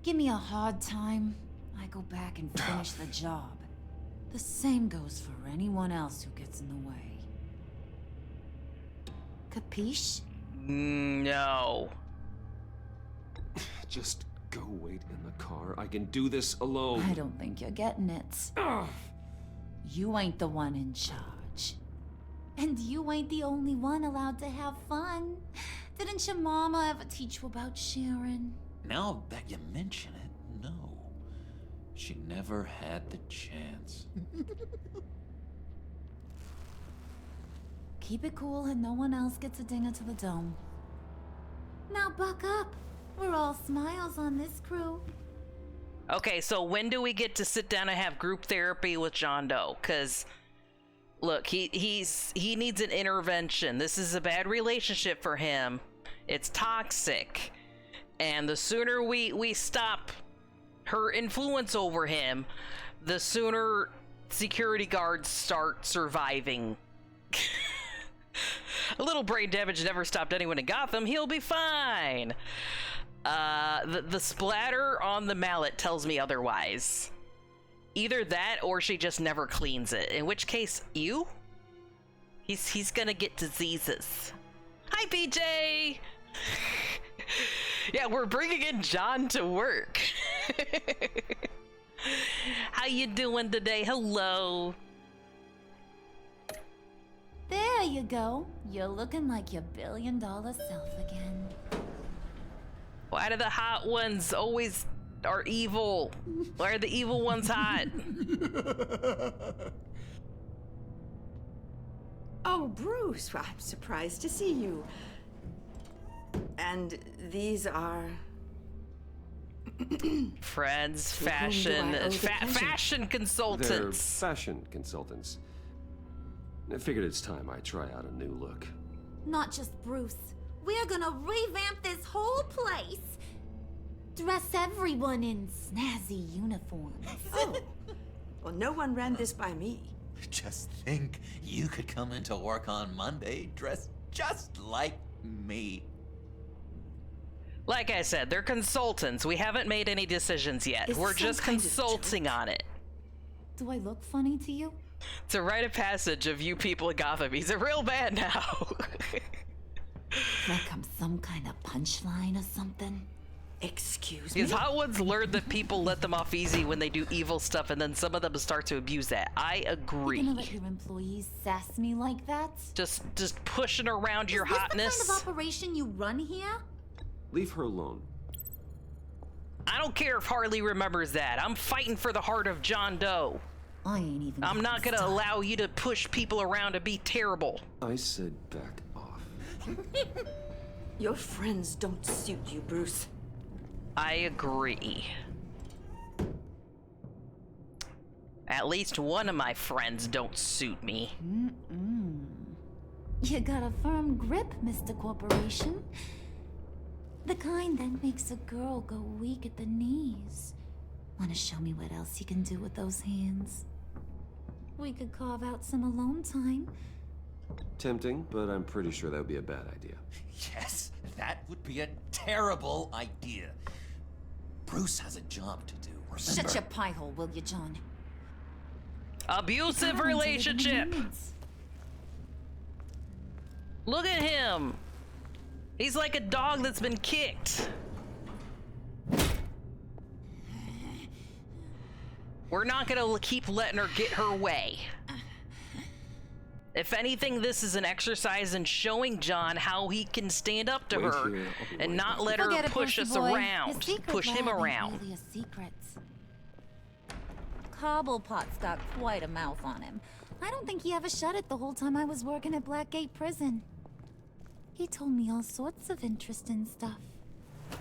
Give me a hard time, I go back and finish the job. The same goes for anyone else who gets in the way. Capiche? No. Just go wait in the car. I can do this alone. I don't think you're getting it. You ain't the one in charge. And you ain't the only one allowed to have fun. Didn't your mama ever teach you about sharing? Now that you mention it, no. She never had the chance. Keep it cool and no one else gets a dinger to the dome. Now buck up. We're all smiles on this crew. Okay, so when do we get to sit down and have group therapy with John Doe? Because, look, he needs an intervention. This is a bad relationship for him. It's toxic. And the sooner we stop her influence over him, the sooner security guards start surviving. A little brain damage never stopped anyone in Gotham. He'll be fine. The splatter on the mallet tells me otherwise. Either that or she just never cleans it. In which case, you? He's gonna get diseases. Hi, BJ! Yeah, we're bringing in John to work. How you doing today? Hello. There you go. You're looking like your billion-dollar self again. Why do the hot ones always are evil? Why are the evil ones hot? Oh, Bruce, well, I'm surprised to see you. And these are... Friends, To whom do I fashion, owe the pleasure? fashion They're consultants. fashion consultants. I figured it's time I try out a new look. Not just Bruce. We're gonna revamp this whole place. Dress everyone in snazzy uniforms. Oh, well, no one ran this by me. Just think, you could come into work on Monday dressed just like me. Like I said, they're consultants. We haven't made any decisions yet. Is We're this some just kind of consulting on it. Do I look funny to you? It's a rite of passage of you people in Gotham. He's a real man now. Like I'm some kind of punchline or something? Excuse me? Because Hot Ones learned that people let them off easy when they do evil stuff, and then some of them start to abuse that. I agree. You're gonna let your employees sass me like that? Just pushing around your hotness. Is this the kind of operation you run here? Leave her alone. I don't care if Harley remembers that. I'm fighting for the heart of John Doe. I ain't even. I'm not gonna allow you to push people around to be terrible. I said back off. Your friends don't suit you, Bruce. I agree. At least one of my friends don't suit me. You got a firm grip, Mr. Corporation. The kind that makes a girl go weak at the knees. Wanna show me what else you can do with those hands? We could carve out some alone time. Tempting, but I'm pretty sure that would be a bad idea. Yes, that would be a terrible idea. Bruce has a job to do, remember? Shut your pie hole, will you, John? Abusive relationship. Look at him. He's like a dog that's been kicked. We're not gonna keep letting her get her way. If anything, this is an exercise in showing John how he can stand up to her and not let her push us around, push him around. Really a secret. Cobblepot's got quite a mouth on him. I don't think he ever shut it the whole time I was working at Blackgate Prison. He told me all sorts of interesting stuff.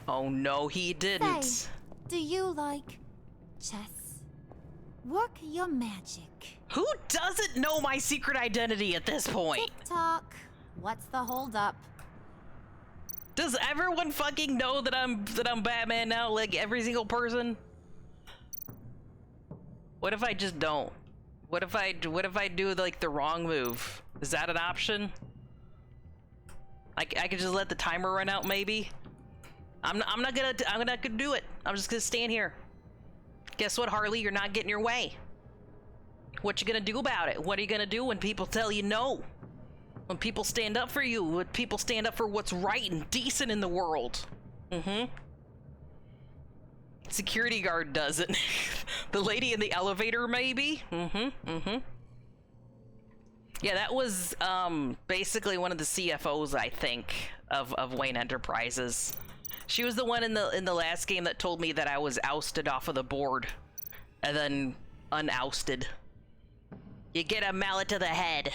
Oh no, he didn't. Say, do you like chess? Work your magic. Who doesn't know my secret identity at this point? Tick-tock. What's the holdup? Does everyone fucking know that I'm Batman now? Like every single person? What if I just don't? What if I do like the wrong move? Is that an option? I could just let the timer run out, maybe. I'm not gonna do it. I'm just gonna stand here. Guess what, Harley? You're not getting your way. What you gonna do about it? What are you gonna do when people tell you no? When people stand up for you? When people stand up for what's right and decent in the world? Security guard does it. The lady in the elevator, maybe? Yeah, that was basically one of the CFOs, I think, of Wayne Enterprises. She was the one in the last game that told me that I was ousted off of the board and then unousted. You get a mallet to the head.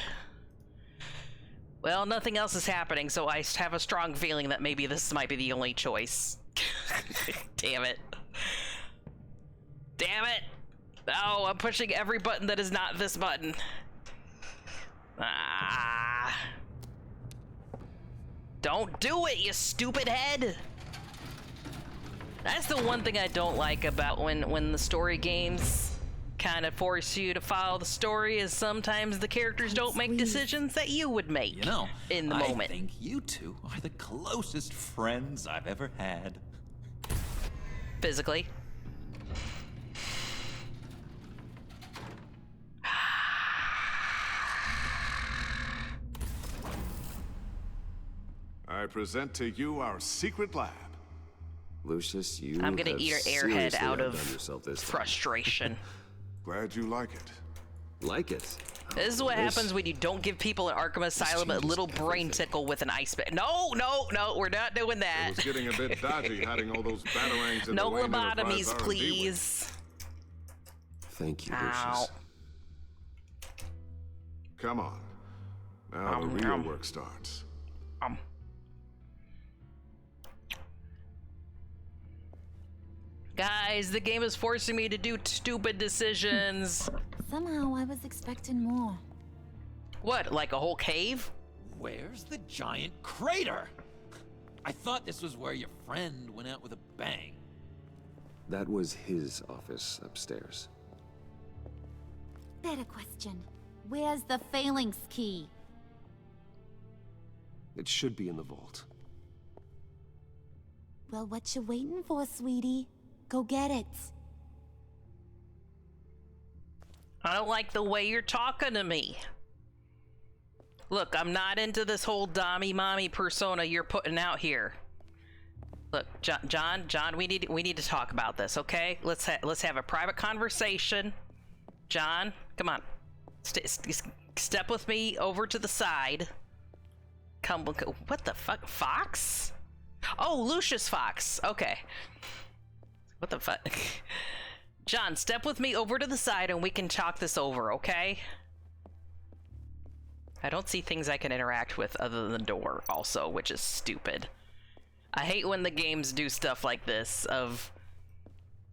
Well, nothing else is happening, so I have a strong feeling that maybe this might be the only choice. Damn it. Damn it! Oh, I'm pushing every button that is not this button. Ah. Don't do it, you stupid head! That's the one thing I don't like about when the story games kind of force you to follow the story, is sometimes the characters don't make decisions that you would make, You know, in the moment. I think you two are the closest friends I've ever had. Physically. I present to you our secret lab. Lucius, you I'm gonna have eat her airhead seriously out of outdone yourself this time. frustration. Glad you like it. Like it? This is what happens when you don't give people in Arkham Asylum a little brain tickle with an ice pick. No, we're not doing that. It was getting a bit dodgy hiding all those batarangs in No the Wayne lobotomies, Enterprise R&D please. Thank you, Ow. Lucius. Come on. Now the real work starts. Guys, the game is forcing me to do stupid decisions. Somehow I was expecting more. What, like a whole cave? Where's the giant crater? I thought this was where your friend went out with a bang. That was his office upstairs. Better question. Where's the phalanx key? It should be in the vault. Well, what you waiting for, sweetie? Go get it. I don't like the way you're talking to me. Look, I'm not into this whole Dommy Mommy persona you're putting out here. Look, John, we need to talk about this, okay? Let's have a private conversation. John, come on. Step with me over to the side. Come, what the fuck? Fox? Oh, Lucius Fox. Okay. What the fuck? John, step with me over to the side and we can talk this over, okay? I don't see things I can interact with other than the door also, which is stupid. I hate when the games do stuff like this of,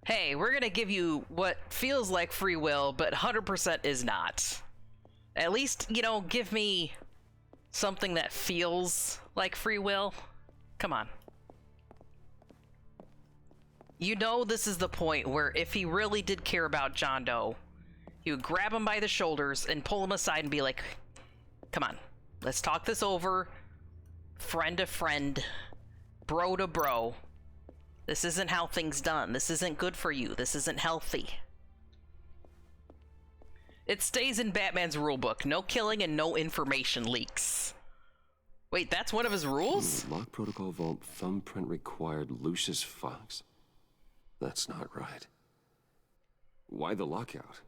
hey, we're gonna give you what feels like free will, but 100% is not. At least, you know, give me something that feels like free will. Come on. You know this is the point where if he really did care about John Doe, he would grab him by the shoulders and pull him aside and be like, come on, let's talk this over. Friend to friend. Bro to bro. This isn't how things done. This isn't good for you. This isn't healthy. It stays in Batman's rulebook. No killing and no information leaks. Wait, that's one of his rules? Lock protocol vault thumbprint required Lucius Fox. That's not right. Why the lockout?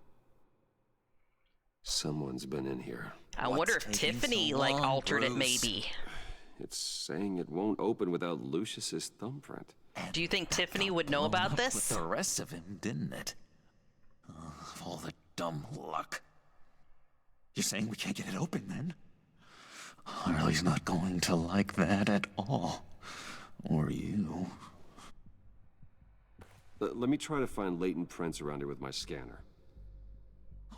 Someone's been in here. I wonder if Tiffany, so like, long, altered it, Bruce? maybe. It's saying it won't open without Lucius's thumbprint. Do you think Tiffany would know about With this? the rest of him, didn't it? Of all the dumb luck. You're saying we can't get it open, then? Harley's not going to like that at all. Or you. Let me try to find latent prints around here with my scanner.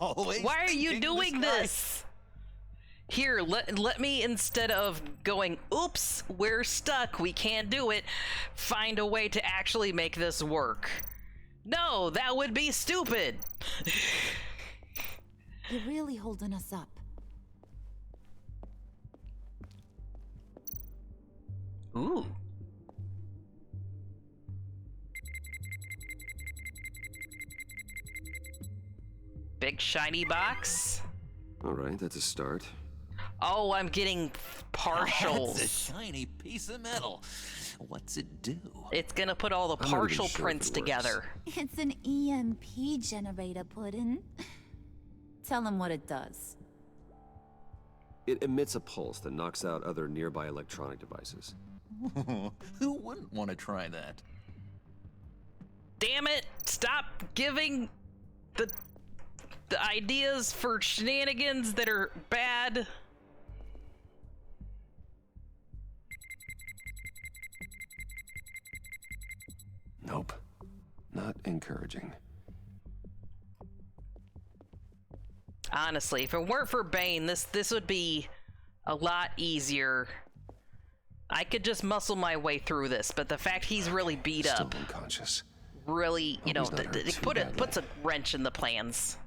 Always Why are you thinking doing this guy- this? Here, let me, instead of going, oops, we're stuck, we can't do it, find a way to actually make this work. No, that would be stupid. You're really holding us up. Ooh. Big shiny box. All right, that's a start. Oh, I'm getting partials. That's a shiny piece of metal. What's it do? It's gonna put all the I'm not even partial sure if prints it works. together. It's an EMP generator, Puddin'. Tell him what it does. It emits a pulse that knocks out other nearby electronic devices. Who wouldn't want to try that? Damn it! Stop giving the ideas for shenanigans that are bad. Nope. Not encouraging. Honestly, if it weren't for Bane, this would be a lot easier. I could just muscle my way through this, but the fact he's really beat Still up, unconscious. really, you know, Hope he's not hurt too puts a badly. wrench in the plans.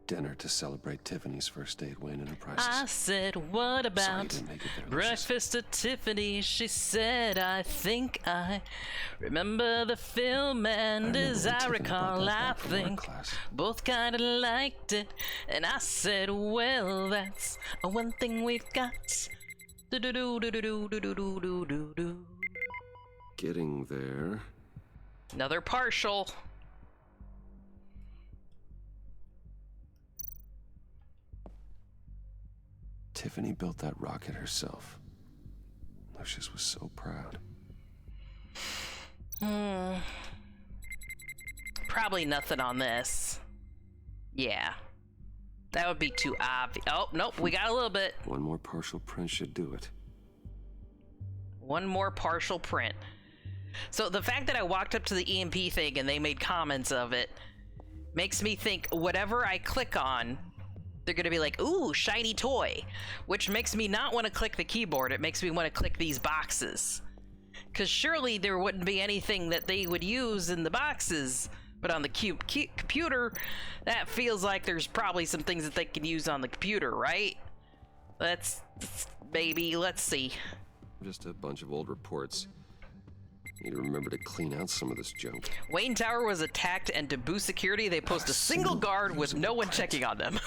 Dinner to celebrate Tiffany's first aid win Enterprises. I said, what Sorry you about didn't make it there, Lucius. breakfast at Tiffany? She said, I think I remember the film, and remember as when I Tiffany brought recall, those I back from art think class. both kinda liked it. And I said, well, that's one thing we've got. Do-do-do-do-do-do-do-do-do-do. Getting there. Another partial. Tiffany built that rocket herself. Lucius was so proud. Probably nothing on this. Yeah. That would be too obvious. Oh, nope, we got a little bit. One more partial print should do it. One more partial print. So the fact that I walked up to the EMP thing and they made comments of it makes me think whatever I click on, they're gonna be like, ooh, shiny toy, which makes me not want to click the keyboard. It makes me want to click these boxes. Because surely there wouldn't be anything that they would use in the boxes. But on the computer, that feels like there's probably some things that they can use on the computer, right? Let's see. Just a bunch of old reports. Need to remember to clean out some of this junk. Wayne Tower was attacked, and to boost security, they post a single guard with no one checking on them.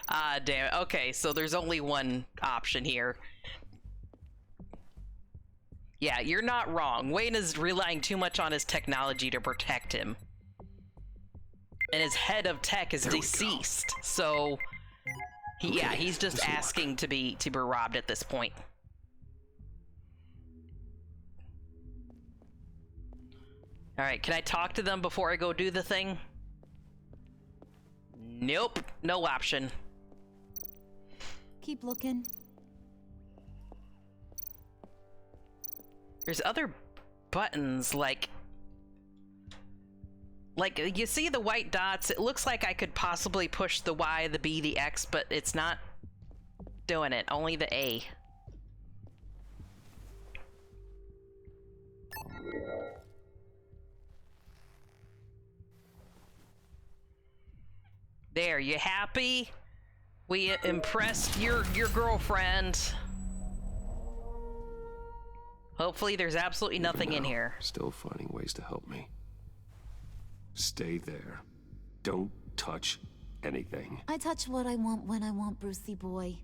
Ah, damn it. Okay, so there's only one option here. Yeah, you're not wrong. Wayne is relying too much on his technology to protect him. And his head of tech is deceased, so he's just asking to be robbed at this point. All right, can I talk to them before I go do the thing? Nope, no option. Keep looking. There's other buttons, like you see the white dots. It looks like I could possibly push the Y, the B, the X, but it's not doing it. Only the A. There, you happy? We impressed your girlfriend. Hopefully there's absolutely nothing in here. Still finding ways to help me. Stay there. Don't touch anything. I touch what I want when I want, Brucey boy.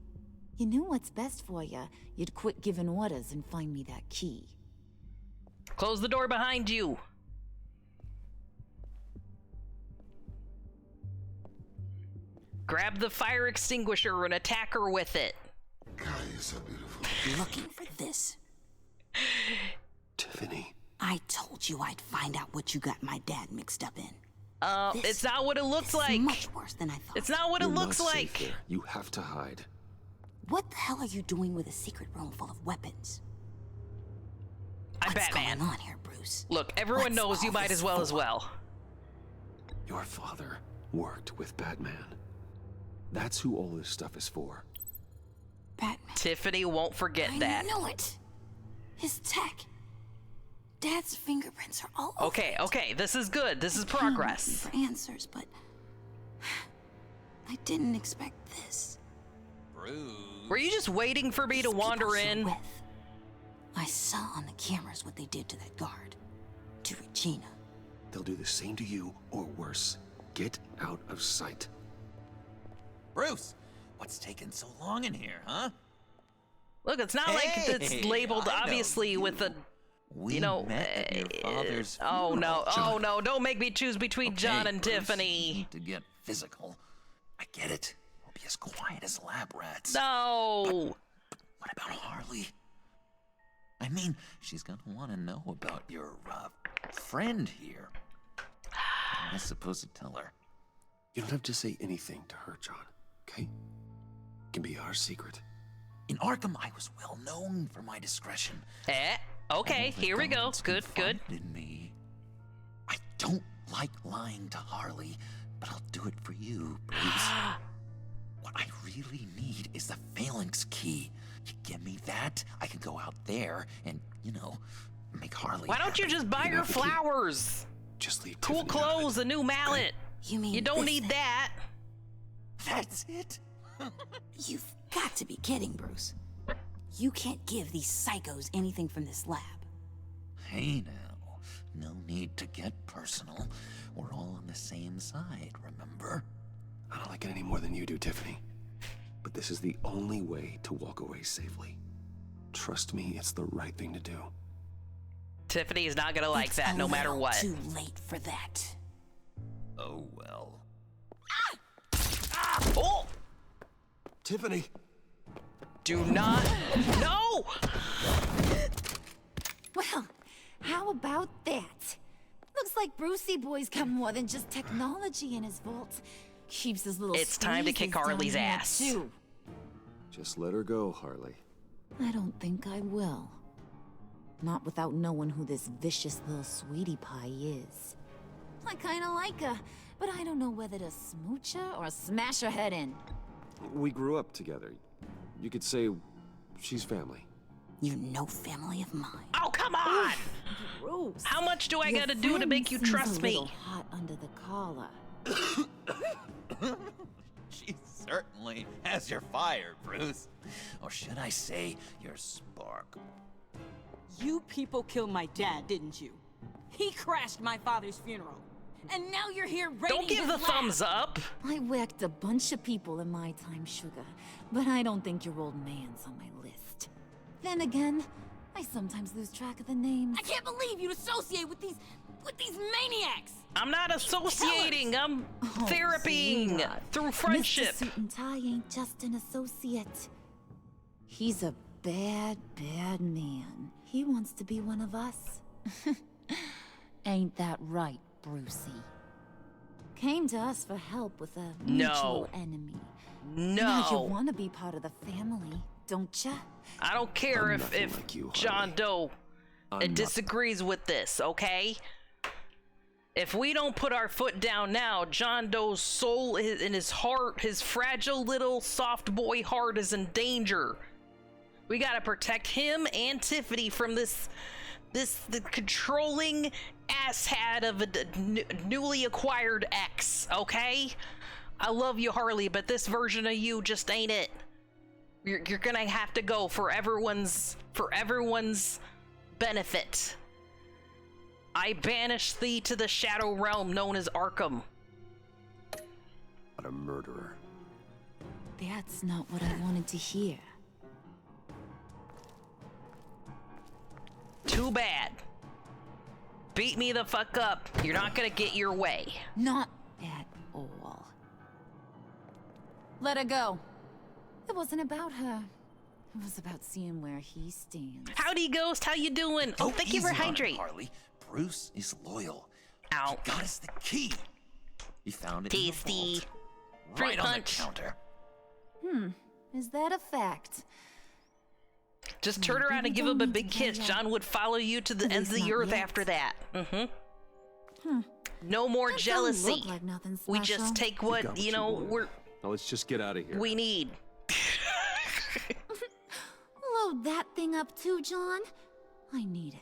You knew what's best for you. You'd quit giving orders and find me that key. Close the door behind you. Grab the fire extinguisher and attack her with it. God, you're so beautiful. Looking for this. Tiffany. I told you I'd find out what you got my dad mixed up in. It's not what it looks like. Much worse than I thought. It's not what it looks You're not like. safe there. You have to hide. What the hell are you doing with a secret room full of weapons? I'm Batman. What's going on here, Bruce? Look, everyone What's knows you all might this as well for? as well. Your father worked with Batman. That's who all this stuff is for. Batman. Tiffany won't forget that. I know it. His tech. Dad's fingerprints are all over Okay, it. okay, this is good. This is I'm looking progress. for answers, but I didn't expect this. Bruce. Were you just waiting for me to These wander people you're in? with. I saw on the cameras what they did to that guard. To Regina. They'll do the same to you, or worse. Get out of sight. Bruce, what's taking so long in here, huh? Look, it's not like it's labeled I know obviously you. with a, We you know. met at your father's Oh no! funeral. Oh no! Don't make me choose between Okay, John and Bruce, Tiffany. you need to get physical. I get it. We'll be as quiet as lab rats. No. But what about Harley? I mean, she's gonna want to know about your friend here. What am I supposed to tell her? You don't have to say anything to her, John, okay? It can be our secret. In Arkham, I was well known for my discretion. Okay, here we go. Good, good. In me. I don't like lying to Harley, but I'll do it for you, Bruce. What I really need is the phalanx key. You give me that, I can go out there and, make Harley Why don't you just buy her flowers? Just leave cool Tiffany out of clothes, a new mallet. You mean you don't this need thing? that? That's it? You've got to be kidding, Bruce. You can't give these psychos anything from this lab. Hey now, no need to get personal. We're all on the same side, remember? I don't like it any more than you do, Tiffany. But this is the only way to walk away safely. Trust me, it's the right thing to do. Tiffany is not gonna like It's that a no matter little what. Too late for that. Oh well. Oh! Tiffany! Do not. No! Well, how about that? Looks like Brucey Boy's got more than just technology in his vault. Keeps his little It's time to kick squeezes down Harley's here, ass. too. Just let her go, Harley. I don't think I will. Not without knowing who this vicious little sweetie pie is. I kinda like her, but I don't know whether to smooch her or smash her head in. We grew up together. You could say she's family. You're no family of mine. Oh, come on! Bruce. How much do I Your gotta do to friend make you seems trust a me? little hot under the collar. She certainly has your fire, Bruce. Or should I say, your spark. You people killed my dad, didn't you? He crashed my father's funeral. And now you're here raiding Don't give his the lab. thumbs up. I whacked a bunch of people in my time, Sugar, but I don't think your old man's on my list. Then again, I sometimes lose track of the names. I can't believe you'd associate with these maniacs. I'm not associating. I'm therapying sweetheart. through friendship. Mr. Suit and Tie ain't just an associate. He's a bad, bad man. He wants to be one of us. Ain't that right, Brucey? Came to us for help with a mutual enemy. Now you want to be part of the family, don't ya? I don't care if like you, John Doe I'm disagrees with this, okay? If we don't put our foot down now, John Doe's soul and his heart, his fragile little soft boy heart is in danger. We gotta protect him and Tiffany from the controlling asshat of a newly acquired ex, okay? I love you, Harley, but this version of you just ain't it. You're gonna have to go for everyone's benefit. I banish thee to the shadow realm known as Arkham. Not a murderer. That's not what I wanted to hear. Too bad. Beat me the fuck up. You're not gonna get your way. Not at all. Let her go. It wasn't about her. It was about seeing where he stands. Howdy, Ghost. How you doing? Oh, thank you for easy on him, hydrate. Harley. Bruce is loyal. Ow. He got us the key. He found it Tasty. in the vault, Fruit right on the punch. counter. Is that a fact? Just turn around and give him a big kiss. John would follow you to the ends of the earth after that. No more That don't jealousy. look like nothing We special. just take what, you know, Now let's just get out of here. we need. Load that thing up too, John. I need it.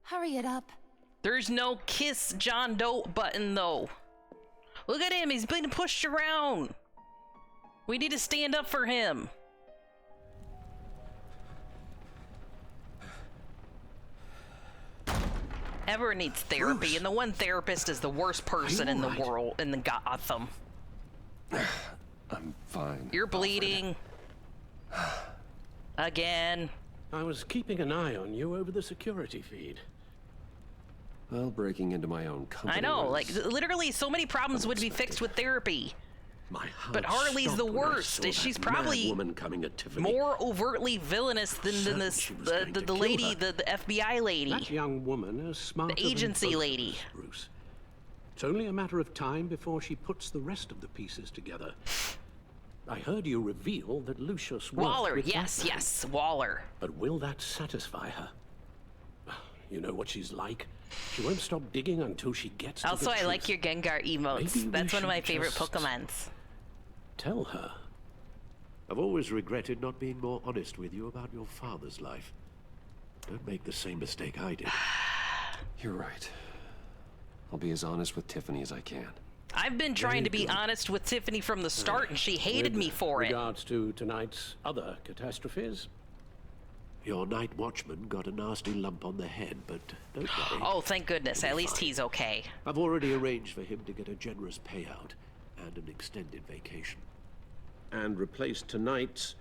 Hurry it up. There's no kiss John Doe button, though. Look at him. He's being pushed around. We need to stand up for him. Everyone needs therapy, and the one therapist is the worst person in the world, in the Gotham. I'm fine. You're bleeding. Again. I was keeping an eye on you over the security feed. Well, breaking into my own company. I know, was like, literally so many problems would be fixed with therapy. My heart But Harley's the stopped when I worst. saw that She's mad probably woman coming at Tiffany. more overtly villainous than this the lady, the FBI lady. That young woman is smarter The agency than both lady. of us, Bruce. It's only a matter of time before she puts the rest of the pieces together. I heard you reveal that Lucius worked Waller, with yes, Batman. yes, Waller. But will that satisfy her? You know what she's like. She won't stop digging until she gets to Also, the I truth. like your Gengar emotes. Maybe we That's one of my should favorite just Pokemons. Tell her. I've always regretted not being more honest with you about your father's life. Don't make the same mistake I did. You're right. I'll be as honest with Tiffany as I can. I've been trying to be honest with Tiffany from the start, and she hated me for it. regards to tonight's other catastrophes. Your night watchman got a nasty lump on the head, but don't worry. Oh, thank goodness. He'll At be least fine. he's okay. I've already arranged for him to get a generous payout and an extended vacation. And replaced tonight's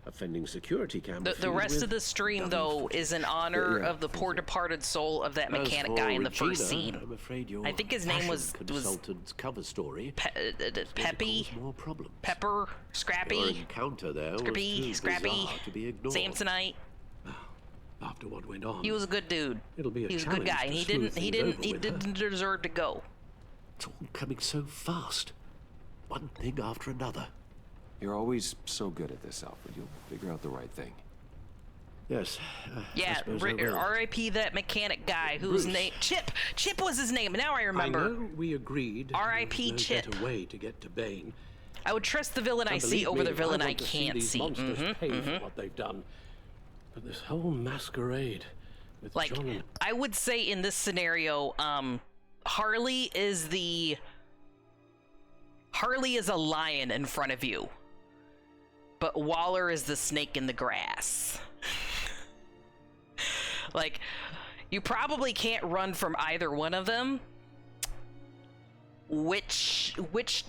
offending security camera The rest of the stream, though, is in honor of the poor departed soul of that mechanic As for guy in the Regina, first scene. I'm afraid your I think his name was consultant's cover story Peppy, more problems. Pepper, Your Scrappy, encounter there was Scrappy, too Scrappy, bizarre to be ignored. Samsonite. After what went on, He was a good dude. It'll be a He was a good challenge guy, to and he smooth things over with her. didn't deserve to go. It's all coming so fast. One thing after another. You're always so good at this, Alfred. You'll figure out the right thing. Yes. Yeah, R.I.P. that mechanic guy whose Bruce. name Chip was his name. Now I I remember. know we agreed. R.I.P. there was Chip. no better way to get to Bane. I would trust the villain I see over the villain I can't see. Pay for what they've done. But this whole masquerade with like, John and... I would say in this scenario, Harley is a lion in front of you, but Waller is the snake in the grass. Like, you probably can't run from either one of them. Which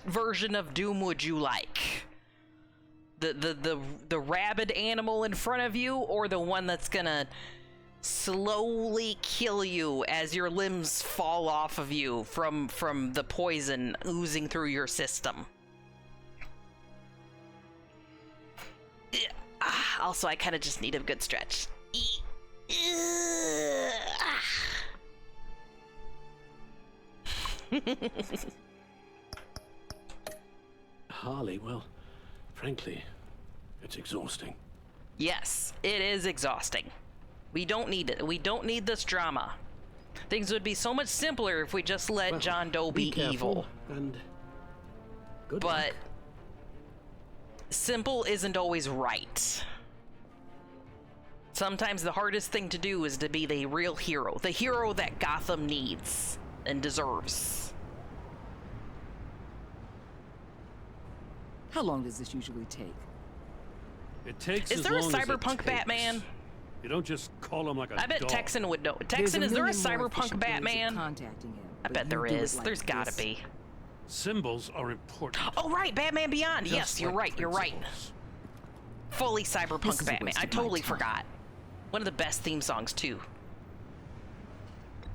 version of Doom would you like? The rabid animal in front of you, or the one that's gonna slowly kill you as your limbs fall off of you from the poison oozing through your system? Also, I kind of just need a good stretch. Harley, well, frankly, it's exhausting. Yes, it is exhausting. We don't need it. We don't need this drama. Things would be so much simpler if we just let John Doe be evil. And good but luck. Simple isn't always right. Sometimes the hardest thing to do is to be the real hero, the hero that Gotham needs and deserves. How long does this usually take? It takes Is as there a long as it cyberpunk takes. Batman? You don't just call him like a I bet dog. Texan would know. Texan, is there a cyberpunk Batman? Contacting him, I bet there is. There's gotta be. Symbols are important. Oh, right, Batman Beyond. Just Yes, you're like right. You're right. Fully cyberpunk Batman. I totally forgot. One of the best theme songs too.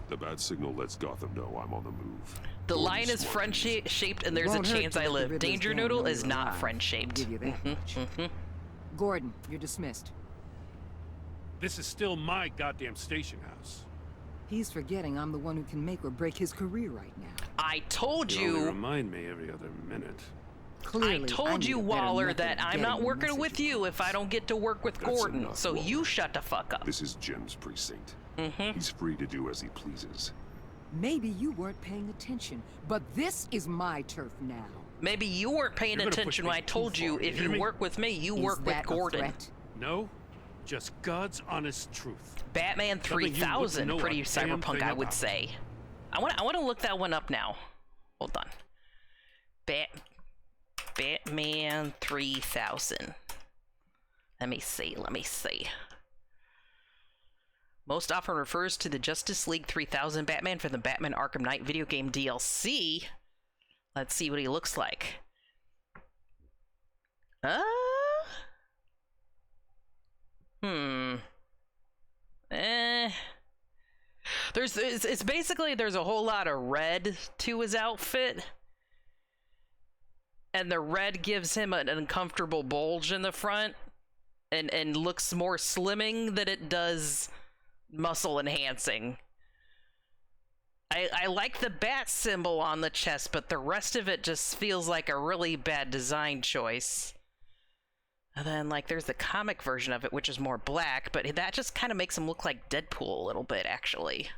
The bat signal lets Gotham know I'm on the move. The line is friend-shaped, and there's a chance I live. Danger Noodle is not friend-shaped. Give you that much. Gordon, you're dismissed. This is still my goddamn station house. He's forgetting I'm the one who can make or break his career right now. I told You only you. remind me every other minute. Clearly, I told you, need a better Waller, method that of I'm getting not the working message with you if I don't get to work with That's Gordon. enough, So Waller. you shut the fuck up. This is Jim's precinct. He's free to do as he pleases. Maybe you weren't paying attention, but this is my turf now. Maybe you weren't paying You're gonna attention push when me I told too you far, if hear you me? work with me, you Is work with that a Gordon. threat? No, just God's honest truth. Batman Something you wouldn't 3000, know pretty a damn cyberpunk, thing I would about. say. I want to look that one up now. Hold on. Batman 3000. Let me see. Most often refers to the Justice League 3000 Batman from the Batman Arkham Knight video game DLC. Let's see what he looks like. It's basically there's a whole lot of red to his outfit. And the red gives him an uncomfortable bulge in the front and looks more slimming than it does muscle enhancing. I like the bat symbol on the chest, but the rest of it just feels like a really bad design choice. And then, like, there's the comic version of it, which is more black, but that just kind of makes him look like Deadpool a little bit, actually.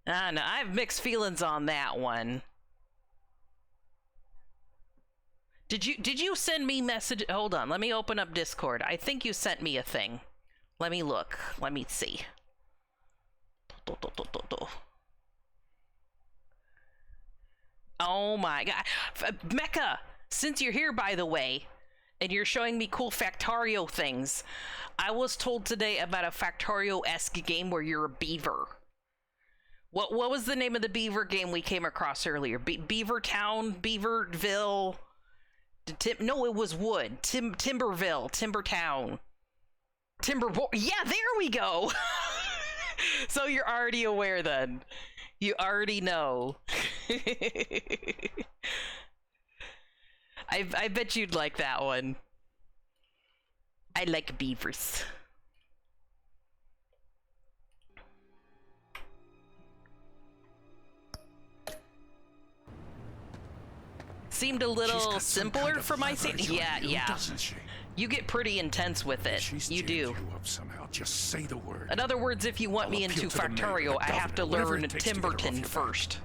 No, I have mixed feelings on that one. Did you send me message? Hold on, let me open up Discord. I think you sent me a thing. Let me look. Let me see. Oh my god. Mecca, since you're here, by the way, and you're showing me cool Factorio things, I was told today about a Factorio-esque game where you're a beaver. What was the name of the beaver game we came across earlier? Beaver Town? Beaverville? No, it was Wood. Timberville. Timbertown. Yeah, there we go! So you're already aware then. You already know. I bet you'd like that one. I like beavers. Seemed a little simpler for my yeah. Doesn't she? You get pretty intense with it. She's You jammed do. you up somehow. Just say the word. In other words, if you want I'll me appeal into to the mayor, Factorio, the I have to governor, whatever learn it takes to get her off Timberton your back. first.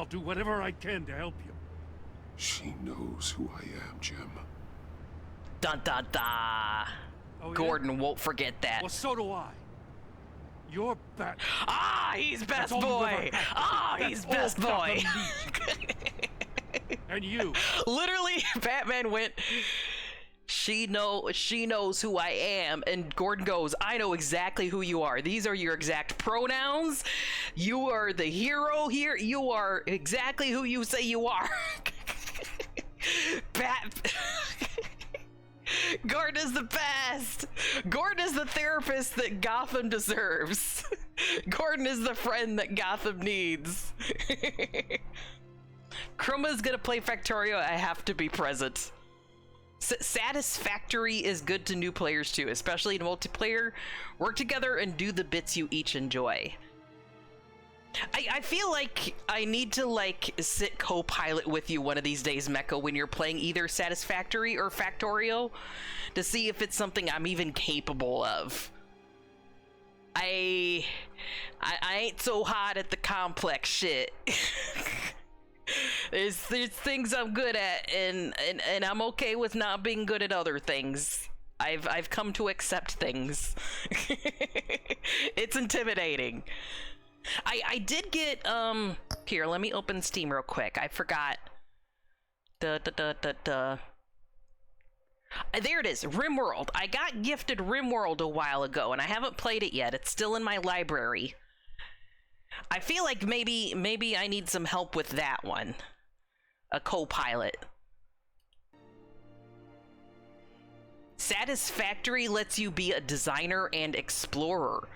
I'll do whatever I can to help you. She knows who I am, Jim. Dun dun dun. Oh, yeah? Gordon won't forget that. Well, so do I. You're Batman. Ah, he's best That's all you boy. ever had. Ah, That's he's all best boy. Gotham needs. And you. Literally, Batman went, she knows who I am, and Gordon goes, I know exactly who you are. These are your exact pronouns. You are the hero here. You are exactly who you say you are. Gordon is the best. Gordon is the therapist that Gotham deserves. Gordon is the friend that Gotham needs. Chroma's gonna play Factorio. I have to be present. Satisfactory is good to new players too, especially in multiplayer. Work together and do the bits you each enjoy. I feel like I need to like sit co-pilot with you one of these days, Mecha, when you're playing either Satisfactory or Factorio, to see if it's something I'm even capable of. I ain't so hot at the complex shit. There's things I'm good at, and I'm okay with not being good at other things. I've come to accept things. It's intimidating. I did get here, let me open Steam real quick. I forgot. There it is, RimWorld. I got gifted RimWorld a while ago and I haven't played it yet. It's still in my library. I feel like maybe I need some help with that one. A co-pilot. Satisfactory lets you be a designer and explorer.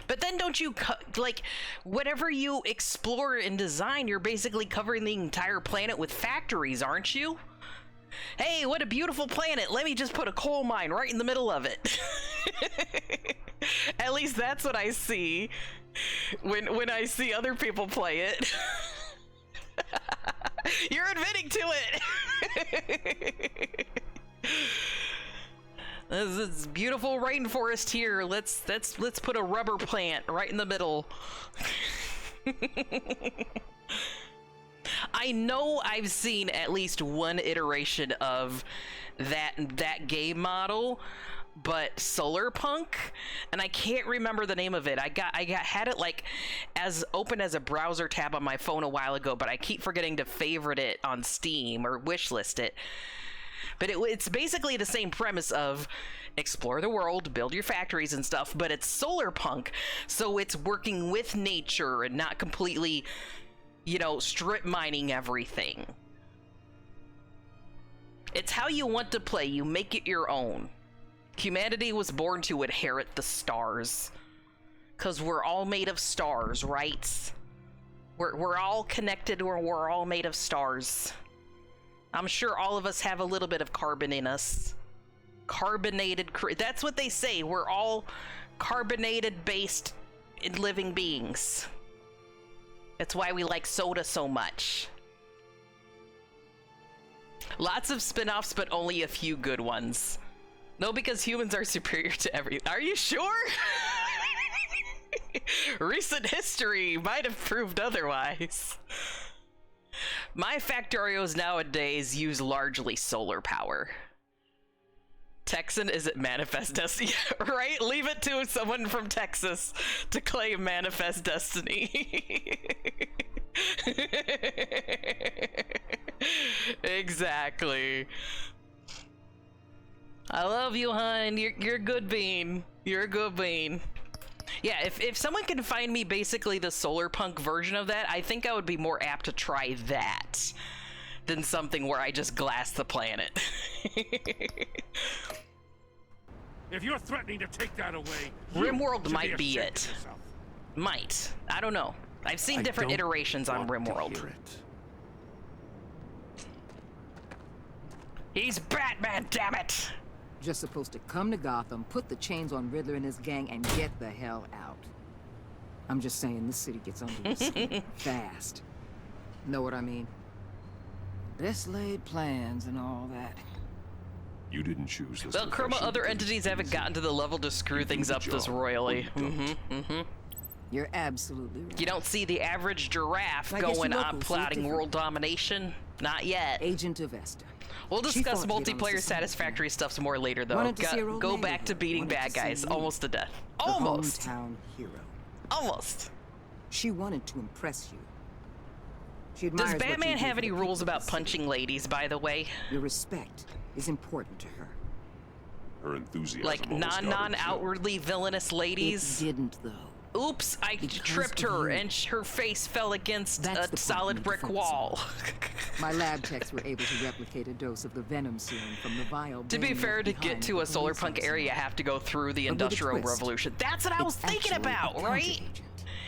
But then don't you, like, whatever you explore and design, you're basically covering the entire planet with factories, aren't you? Hey, what a beautiful planet. Let me just put a coal mine right in the middle of it. At least that's what I see when I see other people play it. You're admitting to it. This is beautiful rainforest here. Let's put a rubber plant right in the middle. I know I've seen at least one iteration of that game model, but Solar Punk, and I can't remember the name of it. I had it like as open as a browser tab on my phone a while ago, but I keep forgetting to favorite it on Steam or wishlist it. But it's basically the same premise of explore the world, build your factories and stuff, but it's solar punk, so it's working with nature and not completely, you know, strip mining everything. It's how you want to play, you make it your own. Humanity was born to inherit the stars. 'Cause we're all made of stars, right? We're all connected, or we're all made of stars. I'm sure all of us have a little bit of carbon in us. Carbonated, that's what they say. We're all carbonated based in living beings. That's why we like soda so much. Lots of spin-offs, but only a few good ones. No, because humans are superior to everything. Are you sure? Recent history might have proved otherwise. My Factorios nowadays use largely solar power. Texan, is it Manifest Destiny? Right? Leave it to someone from Texas to claim Manifest Destiny. Exactly. I love you, hon. You're a good bean. You're a good bean. Yeah, if someone can find me basically the solar punk version of that, I think I would be more apt to try that than something where I just glass the planet. If you're threatening to take that away, RimWorld might be it. Might. I don't know. I've seen different iterations on RimWorld. He's Batman, damn it! Just supposed to come to Gotham, put the chains on Riddler and his gang, and get the hell out. I'm just saying, this city gets under your skin fast. Know what I mean? Best laid plans and all that. You didn't choose this. Well, Chroma, other entities haven't gotten to the level to screw things up this royally. You're absolutely right. You don't see the average giraffe I guess going your on locals plotting look world domination. Not yet. Agent of Vesta. We'll She discuss thought you'd multiplayer almost satisfactory stuff some more later, though. Wanted to see her old Go back to neighborhood. beating Wanted bad to see guys, you. almost to death. Her Almost. hometown hero. Almost. She wanted to impress you. She Does admires what you Batman do have for any the rules people of about the punching ladies, by the way? Your respect is important to her. Her enthusiasm Like almost got her killed. non-outwardly villainous ladies? It didn't, though. Oops, I tripped her and her face fell against That's a solid brick wall. My lab techs were able to replicate a dose of the venom serum from the vial. To be fair, to get to a solar punk area, you have to go through the Industrial Revolution. That's what I was thinking about, right?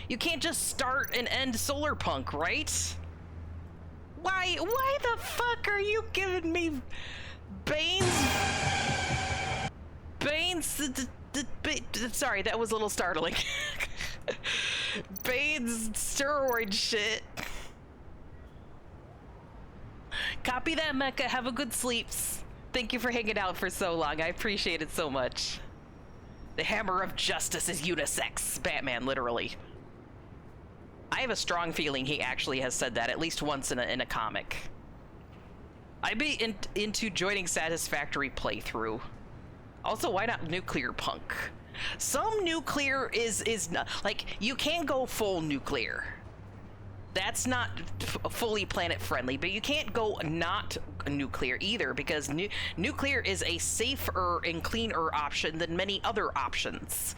You can't just start and end solar punk, right? Why the fuck are you giving me sorry, that was a little startling. Bane's steroid shit. Copy that, Mecca. Have a good sleeps. Thank you for hanging out for so long. I appreciate it so much. The hammer of justice is unisex. Batman, literally. I have a strong feeling he actually has said that at least once in a comic. I'd be into joining Satisfactory playthrough. Also, why not nuclear punk? Some nuclear is not, like, you can go full nuclear. That's not fully planet friendly, but you can't go not nuclear either, because nuclear is a safer and cleaner option than many other options.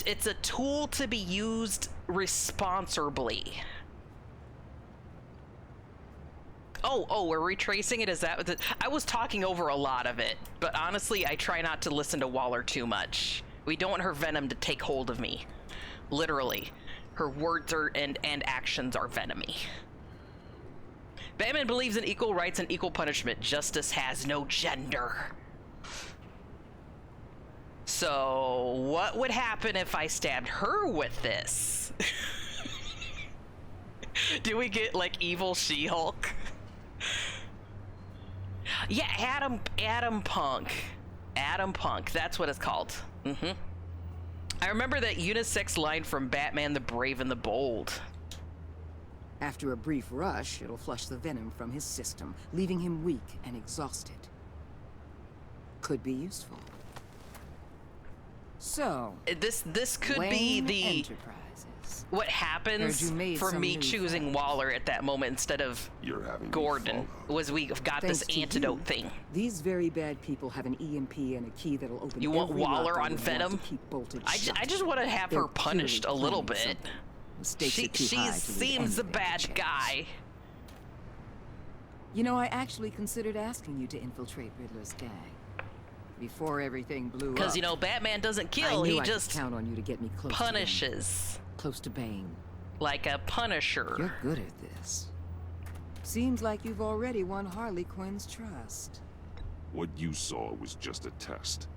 It's a tool to be used responsibly. Oh, we're retracing it? Is that what I was talking over a lot of it, but honestly, I try not to listen to Waller too much. We don't want her venom to take hold of me. Literally. Her words and actions are venomy. Batman believes in equal rights and equal punishment. Justice has no gender. So, what would happen if I stabbed her with this? Do we get, like, evil She-Hulk? Yeah, Adam Punk. Adam Punk, that's what it's called. I remember that unisex line from Batman the Brave and the Bold. After a brief rush, it'll flush the venom from his system, leaving him weak and exhausted. Could be useful. So, this could be the what happens for me choosing Waller at that moment instead of Gordon. Was we've got this antidote thing. These very bad people have an EMP and a key that'll open. You want Waller on Venom? I just want to have her punished a little bit. She seems a bad guy. You know, I actually considered asking you to infiltrate Riddler's gang. Before everything blew up. Because, you know, Batman doesn't kill, he just count on you to get me close punishes. Close to Bane. Like a punisher. You're good at this. Seems like you've already won Harley Quinn's trust. What you saw was just a test.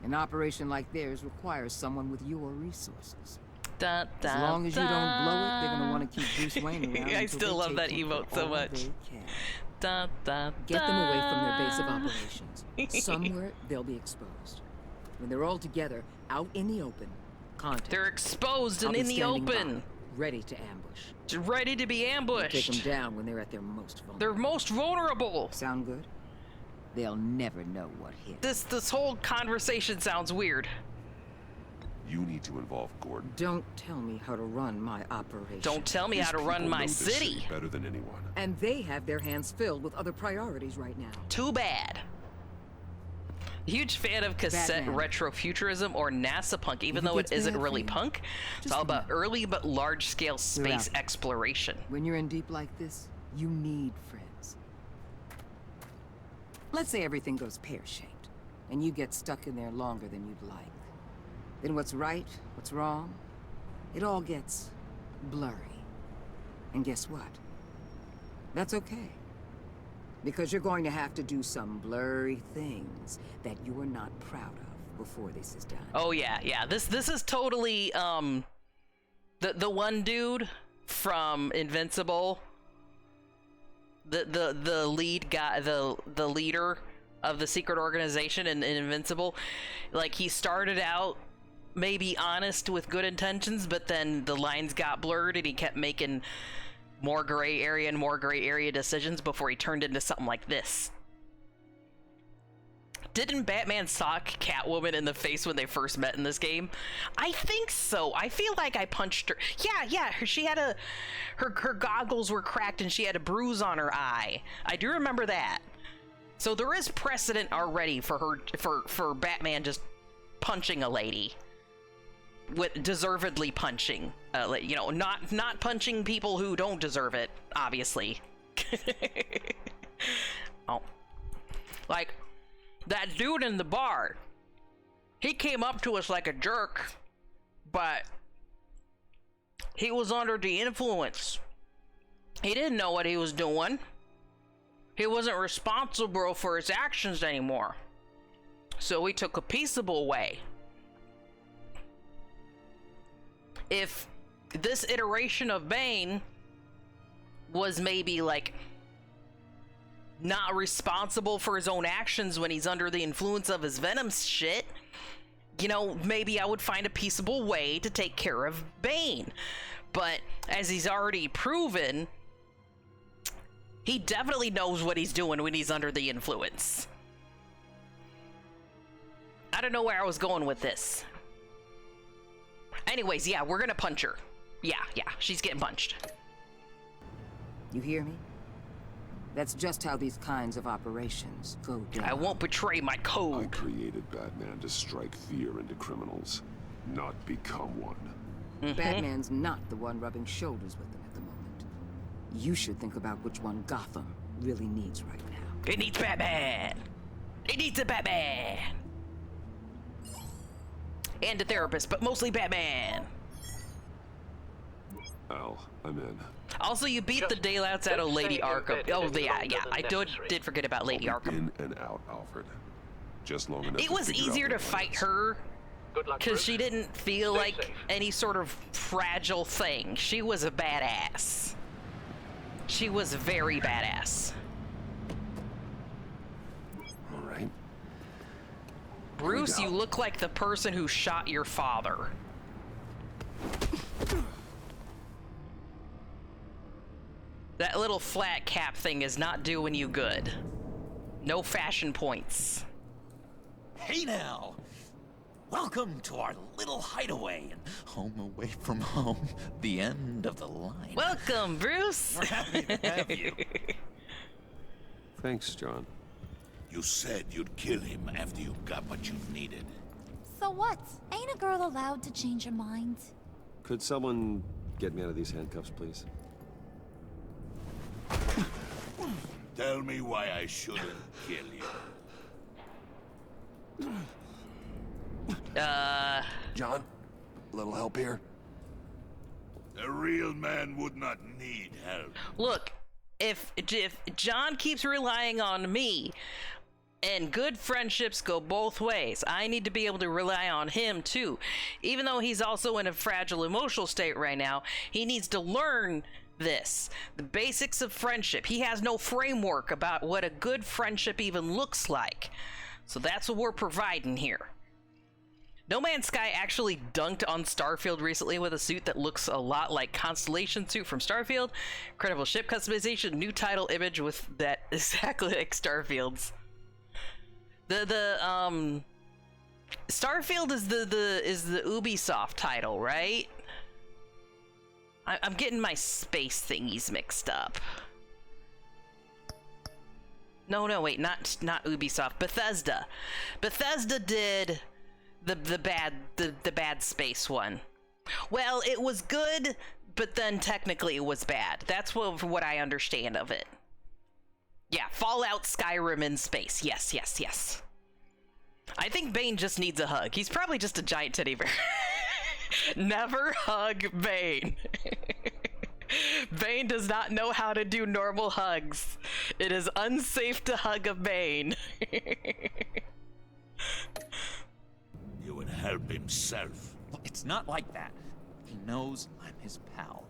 An operation like theirs requires someone with your resources. As long as you don't blow it, they're gonna want to keep Bruce Wayne around. I still love that emote so much. Get them away from their base of operations. Somewhere they'll be exposed. When they're all together, out in the open, contact. They're exposed and in the open. By, ready to ambush. Ready to be ambushed. We'll take them down when they're at their most vulnerable. They're most vulnerable. Sound good? They'll never know what hit. This whole conversation sounds weird. You need to involve Gordon. Don't tell me how to run my operation. Don't tell me how to run my city. Better than anyone. And they have their hands filled with other priorities right now. Too bad. Huge fan of cassette retrofuturism or NASA punk, even though it isn't really punk. It's all about early but large-scale space exploration. When you're in deep like this, you need friends. Let's say everything goes pear-shaped, and you get stuck in there longer than you'd like. Then what's right, what's wrong, it all gets blurry. And guess what? That's okay. Because you're going to have to do some blurry things that you are not proud of before this is done. Oh yeah. This is totally the one dude from Invincible. The lead guy, the leader of the secret organization in Invincible. Like, he started out maybe honest with good intentions, but then the lines got blurred and he kept making more gray area and more gray area decisions before he turned into something like this. Didn't Batman sock Catwoman in the face when they first met in this game? I think so. I feel like I punched her. Yeah, she had her goggles were cracked and she had a bruise on her eye. I do remember that. So there is precedent already for Batman just punching a lady. With deservedly punching. You know, not punching people who don't deserve it, obviously. Oh. Like, that dude in the bar, he came up to us like a jerk, but he was under the influence. He didn't know what he was doing. He wasn't responsible for his actions anymore. So we took a peaceable way. If this iteration of Bane was maybe like not responsible for his own actions when he's under the influence of his Venom shit, you know, maybe I would find a peaceable way to take care of Bane. But as he's already proven, he definitely knows what he's doing when he's under the influence. I don't know where I was going with this. Anyways, yeah, we're gonna punch her. Yeah, she's getting punched. You hear me? That's just how these kinds of operations go down. I won't betray my code. I created Batman to strike fear into criminals, not become one. Batman's not the one rubbing shoulders with them at the moment. You should think about which one Gotham really needs right now. It needs Batman! It needs a Batman! And a therapist, but mostly Batman. Al, I'm in. Also, you beat the daylights out of Lady Arkham. Oh, yeah, I did forget about Lady Arkham. In and out, Alfred. Just long enough. It was easier to fight her because she didn't feel like any sort of fragile thing. She was a badass. She was very badass. All right. Bruce, you look like the person who shot your father. That little flat cap thing is not doing you good. No fashion points. Hey now! Welcome to our little hideaway and home away from home. The end of the line. Welcome, Bruce! We're happy to have you. Thanks, John. You said you'd kill him after you got what you needed. So what? Ain't a girl allowed to change her mind? Could someone get me out of these handcuffs, please? Tell me why I shouldn't kill you. John, a little help here? A real man would not need help. Look, if John keeps relying on me, and good friendships go both ways, I need to be able to rely on him too. Even though he's also in a fragile emotional state right now, he needs to learn this. The basics of friendship. He has no framework about what a good friendship even looks like. So that's what we're providing here. No Man's Sky actually dunked on Starfield recently with a suit that looks a lot like Constellation suit from Starfield. Incredible ship customization, new title image with that exactly like Starfield's. The Starfield is the Ubisoft title, right? I'm getting my space thingies mixed up. No, wait, not Ubisoft. Bethesda. Bethesda did the bad space one. Well, it was good, but then technically it was bad. That's what I understand of it. Yeah, Fallout, Skyrim in space. Yes. I think Bane just needs a hug. He's probably just a giant teddy bear. Never hug Bane. Bane does not know how to do normal hugs. It is unsafe to hug a Bane. You would help himself. It's not like that. He knows I'm his pal.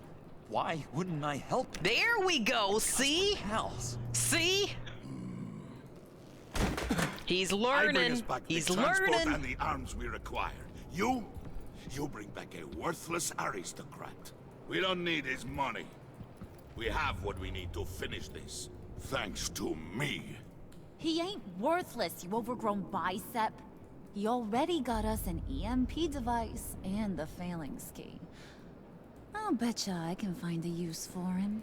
Why wouldn't I help him? There we go, see? Pals. See? He's I bring learning. us back He's the transport learning. and the arms we require. You bring back a worthless aristocrat. We don't need his money. We have what we need to finish this. Thanks to me. He ain't worthless, you overgrown bicep. He already got us an EMP device and the phalanx key. I'll betcha I can find a use for him.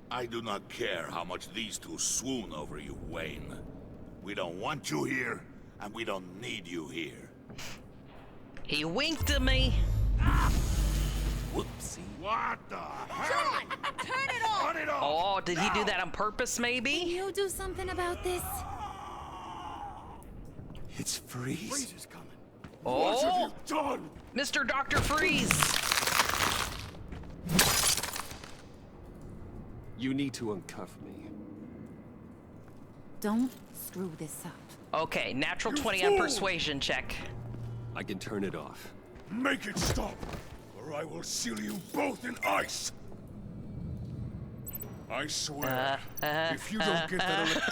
I do not care how much these two swoon over you, Wayne. We don't want you here, and we don't need you here. He winked at me. Whoopsie. What the hell? Turn it off! Turn it off! Oh, did he do that on purpose, maybe? Can you do something about this? It's Freeze. Freeze is coming. Oh, What have you done? Mr. Dr. Freeze. You need to uncuff me. Don't screw this up. Okay, natural 20 fool! on persuasion check. I can turn it off. Make it stop, or I will seal you both in ice. I swear, if you don't get that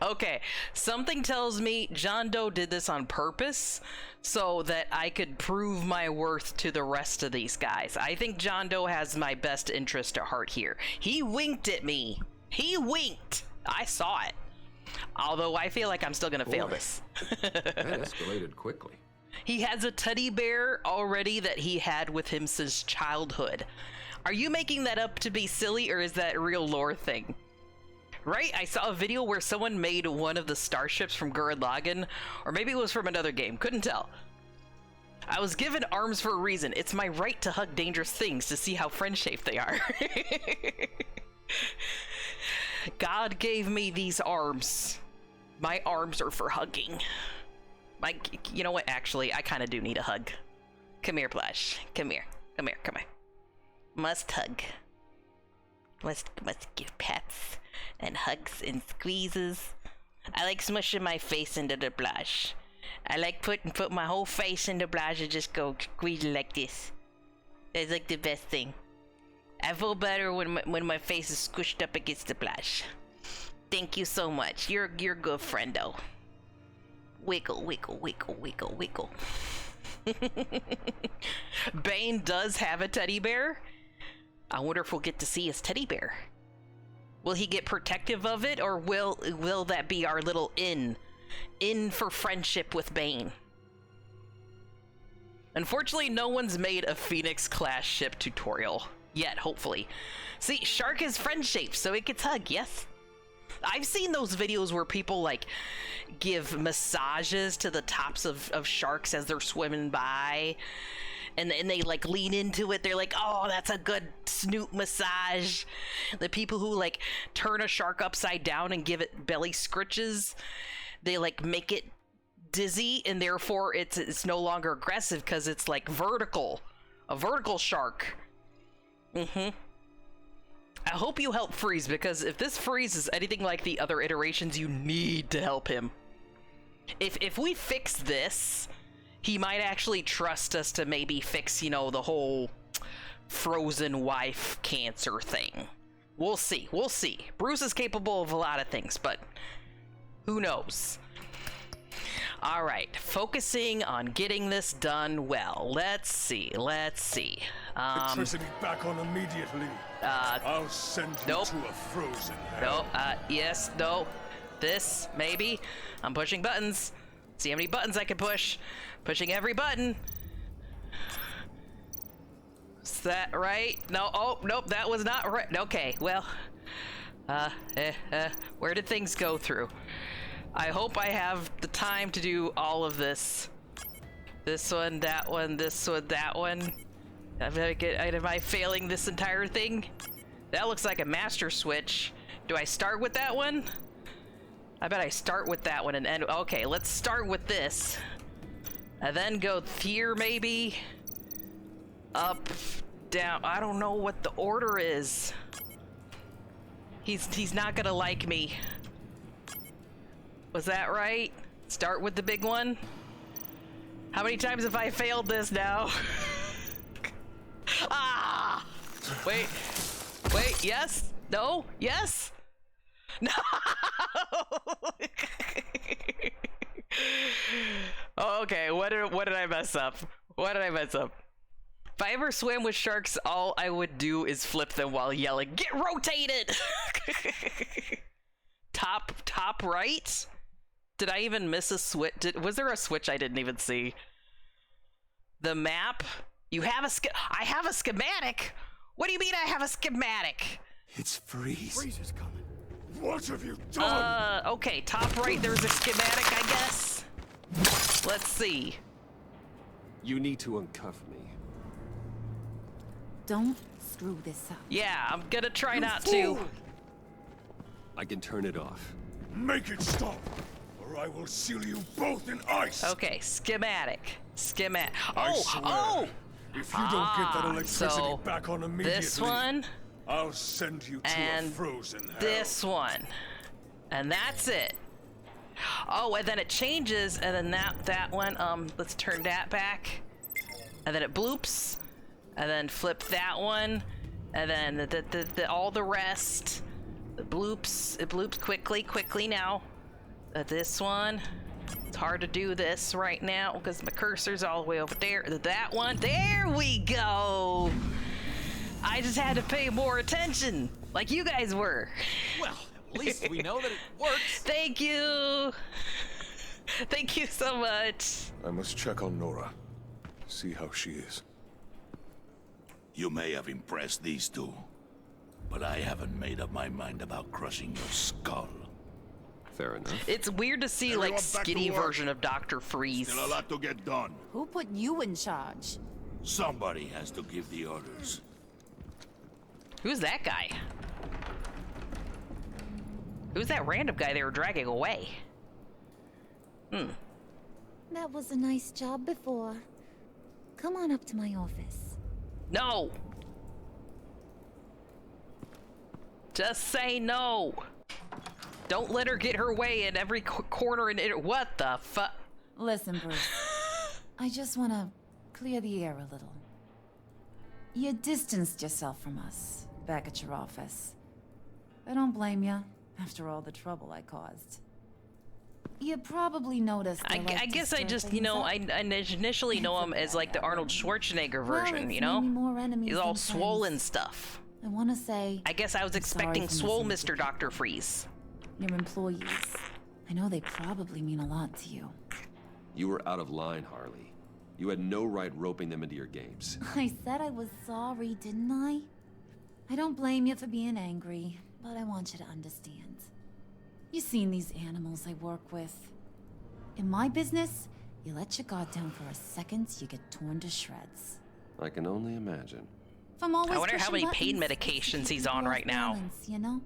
Okay, something tells me John Doe did this on purpose so that I could prove my worth to the rest of these guys. I think John Doe has my best interest at heart here. He winked at me. He winked. I saw it. Although I feel like I'm still gonna fail this. That escalated quickly. He has a teddy bear already that he had with him since childhood. Are you making that up to be silly, or is that a real lore thing? Right? I saw a video where someone made one of the starships from Gurren Lagann, or maybe it was from another game, couldn't tell. I was given arms for a reason. It's my right to hug dangerous things to see how friend-shaped they are. God gave me these arms. My arms are for hugging. You know what? Actually, I kind of do need a hug. Come here, Blush. Come here. Come here. Come here. Must hug. Must give pets and hugs and squeezes. I like smushing my face into the Blush. I like put my whole face in the Blush and just go squeeze like this. It's like the best thing. I feel better when my face is squished up against the Blush. Thank you so much. You're a good friendo. Wiggle, wiggle, wiggle, wiggle, wiggle. Bane does have a teddy bear. I wonder if we'll get to see his teddy bear. Will he get protective of it, or will that be our little in for friendship with Bane? Unfortunately, no one's made a Phoenix-class ship tutorial yet, hopefully. See, Shark is friend-shaped, so it gets hugged, yes? I've seen those videos where people, like, give massages to the tops of sharks as they're swimming by, and they, like, lean into it. They're like, oh, that's a good snoot massage. The people who, like, turn a shark upside down and give it belly scritches, they, like, make it dizzy, and therefore it's no longer aggressive because it's, like, vertical. A vertical shark. I hope you help Freeze, because if this Freeze is anything like the other iterations, you need to help him. If we fix this, he might actually trust us to maybe fix, you know, the whole frozen wife cancer thing. We'll see. We'll see. Bruce is capable of a lot of things, but who knows? All right, focusing on getting this done well. Let's see. electricity back on immediately. I'll send you to a frozen hell. Yes, no. This, maybe. I'm pushing buttons. See how many buttons I can push. Pushing every button. Is that right? No, oh, nope, that was not right. Okay, well. Where did things go through? I hope I have the time to do all of this. This one, that one, this one, that one. Am I failing this entire thing? That looks like a master switch. Do I start with that one? I bet I start with that one and end. Okay, let's start with this. And then go here, maybe. Up, down. I don't know what the order is. He's not gonna like me. Was that right? Start with the big one? How many times have I failed this now? Ah! Wait, yes? No? Yes? No! Okay, what did I mess up? What did I mess up? If I ever swam with sharks, all I would do is flip them while yelling, "Get rotated!" Top right? Did I even miss a switch? Was there a switch I didn't even see? The map? You have I have a schematic? What do you mean I have a schematic? It's Freeze. Freeze is coming. What have you done? Okay, top right, there's a schematic, I guess. Let's see. You need to uncuff me. Don't screw this up. Yeah, I'm gonna try not to. I can turn it off. Make it stop, or I will seal you both in ice. Okay, schematic. Oh! If you don't get that electricity back on immediately, this one, I'll send you to a frozen hell. This one, and that's it. Oh, and then it changes, and then that one. Let's turn that back, and then it bloops, and then flip that one, and then all the rest. It bloops quickly now. This one. It's hard to do this right now because my cursor's all the way over there. That one. There we go. I just had to pay more attention, like you guys were. Well, at least we know that it works. Thank you. Thank you so much. I must check on Nora. See how she is. You may have impressed these two, but I haven't made up my mind about crushing your skull. Fair enough. It's weird to see like skinny version of Dr. Freeze. Still a lot to get done. Who put you in charge? Somebody has to give the orders. Who's that guy? Who's that random guy they were dragging away? That was a nice job before. Come on up to my office. No! Just say no! Don't let her get her way in every corner and what the fuck? Listen, Bruce. I just want to clear the air a little. You distanced yourself from us back at your office. I don't blame you, after all the trouble I caused. You probably noticed I guess I just, you know, I initially know him as like the Arnold Schwarzenegger version, you know? He's all swollen stuff. I want to say... I guess I was expecting swole Mr. Dr. Freeze. Your employees. I know they probably mean a lot to you. You were out of line, Harley. You had no right roping them into your games. I said I was sorry, didn't I? I don't blame you for being angry, but I want you to understand. You've seen these animals I work with. In my business, you let your guard down for a second, you get torn to shreds. I can only imagine. I wonder how many pain medications he's on right now. You know?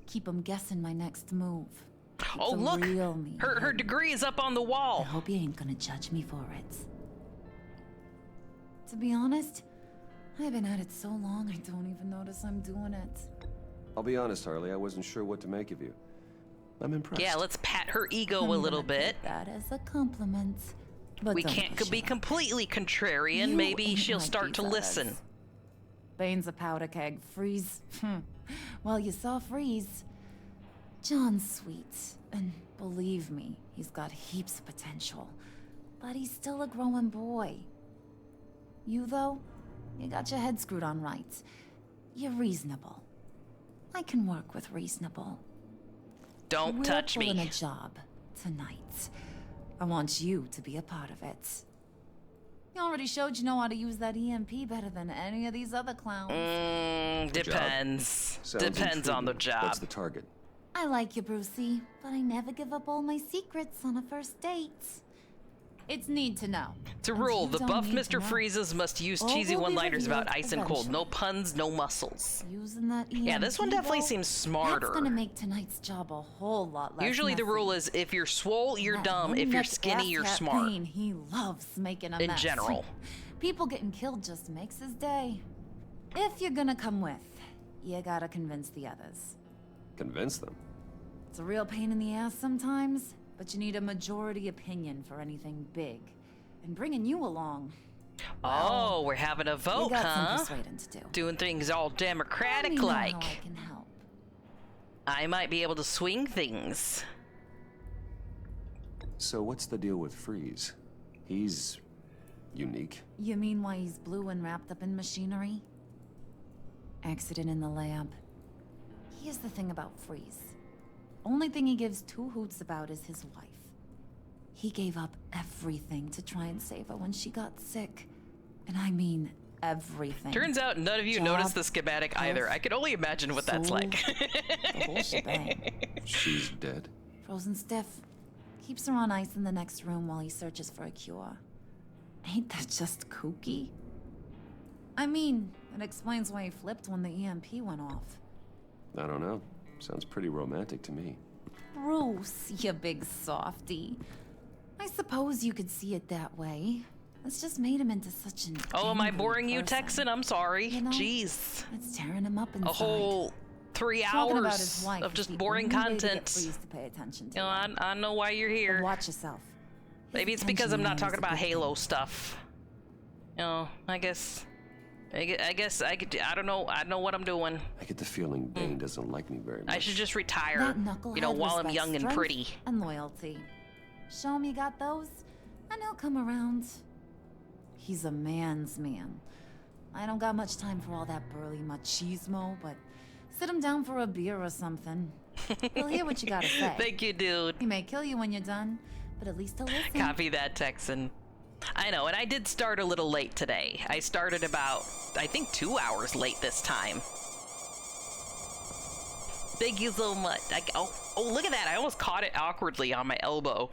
Keep him guessing my next move. Oh, look! Her degree is up on the wall. I hope you ain't gonna judge me for it. To be honest, I've been at it so long I don't even notice I'm doing it. I'll be honest, Harley, I wasn't sure what to make of you. I'm impressed. Yeah, let's pat her ego a little bit. That as a compliment. But we can't be completely contrarian. Maybe she'll start to listen. Bane's a powder keg. Freeze. Well, you saw Freeze. John's sweet, and believe me, he's got heaps of potential. But he's still a growing boy. You, though, you got your head screwed on right. You're reasonable. I can work with reasonable. Don't touch me. We're pulling a job tonight. I want you to be a part of it. You already showed you know how to use that EMP better than any of these other clowns. Depends. Depends on the job. What's the target? I like you, Brucey, but I never give up all my secrets on a first date. It's need to know. It's a rule. The buff Mr. Freezes must use cheesy one-liners about ice and cold. No puns, no muscles. Using that EMP, yeah, this one definitely seems smarter. That's gonna make tonight's job a whole lot less Usually the rule is if you're swole, you're dumb. If you're skinny, you're smart. He loves making a mess. In general. People getting killed just makes his day. If you're gonna come with, you gotta convince the others. Convince them? It's a real pain in the ass sometimes, but you need a majority opinion for anything big. And bringing you along... Oh, we're having a vote, got huh? some persuading to do. Doing things all Let me know democratic-like. how I can help. I might be able to swing things. So what's the deal with Freeze? He's unique. You mean why he's blue and wrapped up in machinery? Accident in the lab. Here's the thing about Freeze. Only thing he gives two hoots about is his wife. He gave up everything to try and save her when she got sick. And I mean everything. Turns out none of you noticed the schematic either. I could only imagine what that's like. The whole shebang. She's dead? Frozen stiff. Keeps her on ice in the next room while he searches for a cure. Ain't that just kooky? I mean, it explains why he flipped when the EMP went off. I don't know. Sounds pretty romantic to me. Bruce, you big softy. I suppose you could see it that way. It's just made him into such an Oh, am I angry boring you, person. Texan? I'm sorry. You know, Jeez. It's tearing him up inside. A whole 3 Talking about hours his wife of is just the boring only way to get content. Freeze to pay attention to You know, him. I know why you're here. But watch yourself. Maybe it's because I'm not talking about Halo stuff. You know, I guess I could. I don't know. I know what I'm doing. I get the feeling Bane doesn't like me very much. I should just retire. That knucklehead You know, while I'm respects young and strength pretty. and loyalty. Show him you got those, and he'll come around. He's a man's man. I don't got much time for all that burly machismo, but sit him down for a beer or something. He'll hear what you gotta say. Thank you, dude. He may kill you when you're done, but at least he'll listen. Copy that, Texan. I know, and I did start a little late today. I started about, I think, 2 hours late this time. Thank you so much. Oh, look at that. I almost caught it awkwardly on my elbow.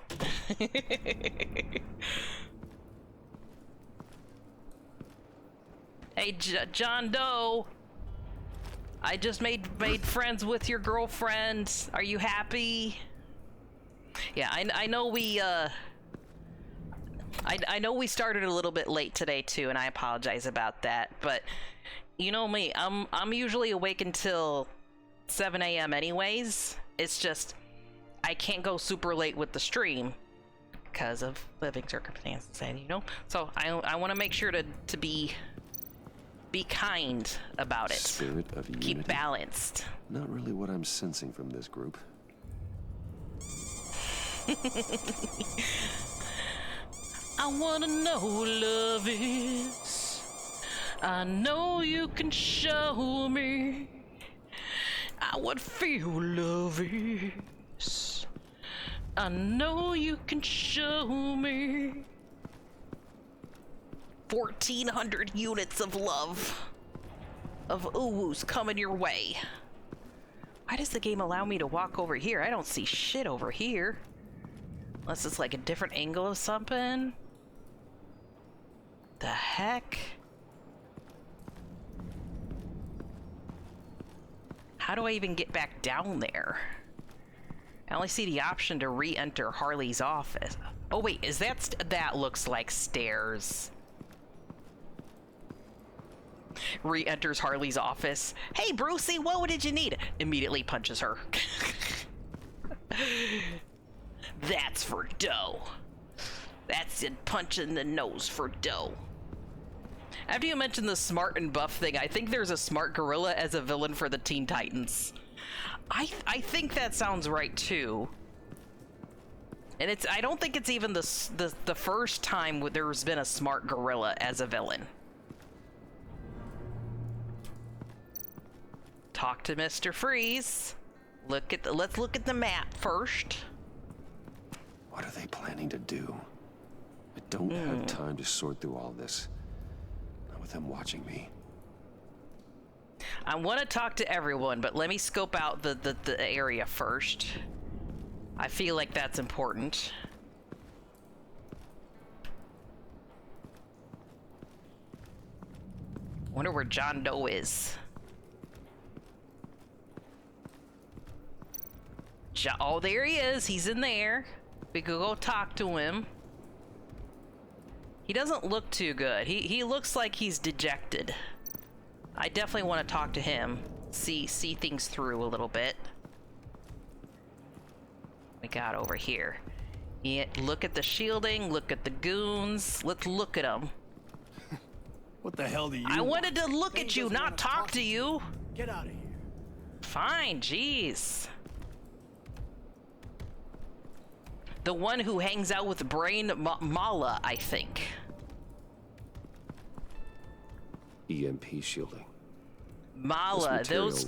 Hey, John Doe. I just made friends with your girlfriend. Are you happy? Yeah, I know we, I know we started a little bit late today too, and I apologize about that. But you know me, I'm usually awake until 7 a.m. anyways. It's just I can't go super late with the stream because of living circumstances, and you know. So I want to make sure to be kind about it. Spirit of unity. Keep balanced. Not really what I'm sensing from this group. I wanna know who love is. I know you can show me. I would feel love is. I know you can show me. 1,400 units of love. Of oohs coming your way. Why does the game allow me to walk over here? I don't see shit over here. Unless it's like a different angle of something. The heck? How do I even get back down there? I only see the option to re-enter Harley's office. Oh wait, is that looks like stairs. Re-enters Harley's office. Hey Brucey, what did you need? Immediately punches her. That's for dough. That's a punch in the nose for dough. After you mentioned the smart and buff thing, I think there's a smart gorilla as a villain for the Teen Titans. I think that sounds right too. And I don't think it's even the first time there's been a smart gorilla as a villain. Talk to Mr. Freeze. Let's look at the map first. What are they planning to do? I don't have time to sort through all this. Not with them watching me. I want to talk to everyone, but let me scope out the area first. I feel like that's important. Wonder where John Doe is. Oh, there he is. He's in there. We could go talk to him. He doesn't look too good. He looks like he's dejected. I definitely want to talk to him. See things through a little bit. We got over here. Yeah, look at the shielding. Look at the goons. Let's look at them. What the hell do you I want? wanted to look at you, not talk to you. Get out of here. Fine, jeez. The one who hangs out with Brain Mala, I think. EMP shielding. Mala, those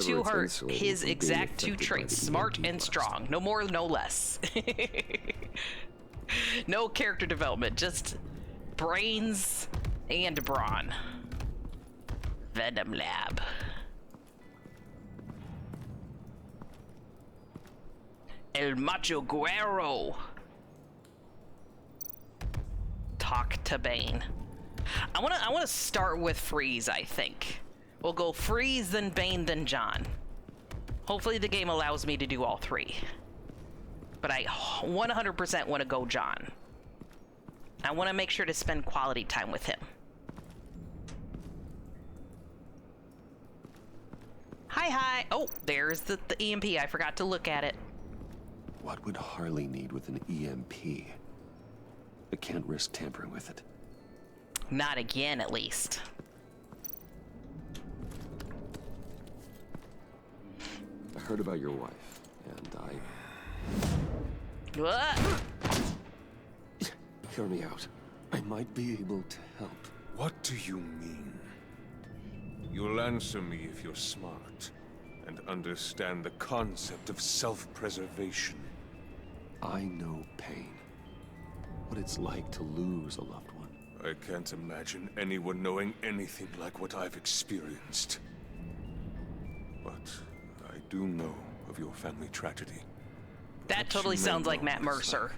two are his exact two traits. Smart and strong. No more, no less. No character development, just brains and brawn. Venom Lab. El Macho Guerrero. Talk to Bane. I wanna start with Freeze, I think. We'll go Freeze, then Bane, then John. Hopefully the game allows me to do all three. But I 100% want to go John. I want to make sure to spend quality time with him. Hi. Oh, there's the EMP. I forgot to look at it. What would Harley need with an EMP? I can't risk tampering with it. Not again, at least. I heard about your wife, and What? Hear me out. I might be able to help. What do you mean? You'll answer me if you're smart and understand the concept of self-preservation. I know pain. What it's like to lose a loved one. I can't imagine anyone knowing anything like what I've experienced. But I do know of your family tragedy. That totally sounds like Matt Mercer.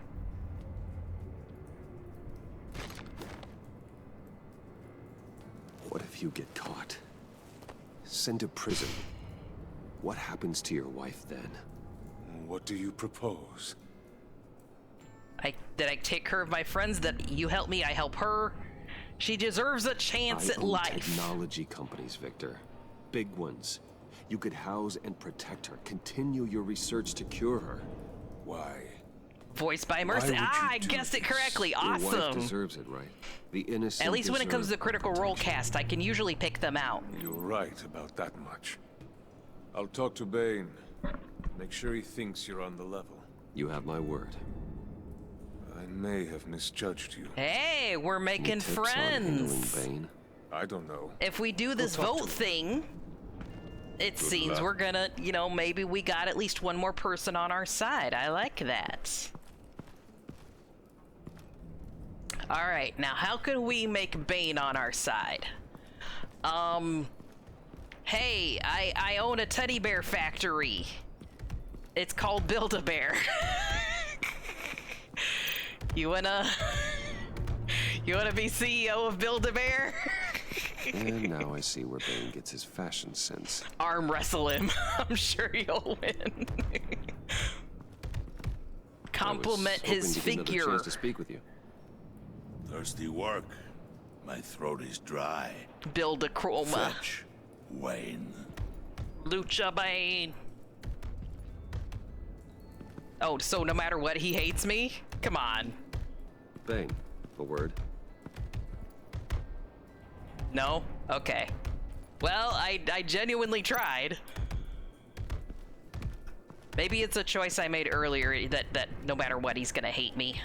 What if you get caught? Sent to prison. What happens to your wife then? What do you propose? That I take care of my friends, that you help me, I help her. She deserves a chance at life. Technology companies, Victor. Big ones. You could house and protect her. Continue your research to cure her. Why? Voiced by Mercy. I guessed it correctly. Awesome. Your wife deserves it, right? The innocent. At least when it comes to Critical Role cast, I can usually pick them out. You're right about that much. I'll talk to Bane. Make sure he thinks you're on the level. You have my word. I may have misjudged you. Hey, we're making friends. Bane? I don't know. If we do this vote thing, it seems we're gonna, maybe we got at least one more person on our side. I like that. All right, now how can we make Bane on our side? Hey, I own a teddy bear factory. It's called Build-A-Bear. You wanna be CEO of Build-A-Bear? And now I see where Bane gets his fashion sense. Arm wrestle him. I'm sure you'll win. Compliment his figure. Chance to speak with you. Thirsty work. My throat is dry. Build a chroma. Fetch Wayne. Lucha Bane. Oh, so no matter what, he hates me? Come on. Bane, a word? No? Okay. Well, I genuinely tried. Maybe it's a choice I made earlier that no matter what, he's gonna hate me.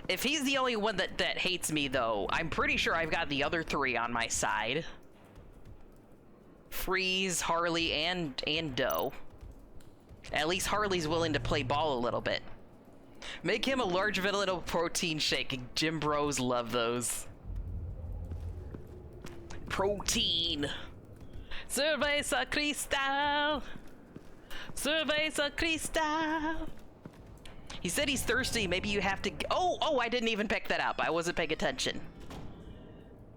If he's the only one that hates me, though, I'm pretty sure I've got the other three on my side. Freeze, Harley, and Doe. At least Harley's willing to play ball a little bit. Make him a large vanilla protein shake. Gym bros love those. Protein. Cerveza Cristal. Cerveza Cristal. He said he's thirsty. Maybe you have to. Oh! I didn't even pick that up. I wasn't paying attention.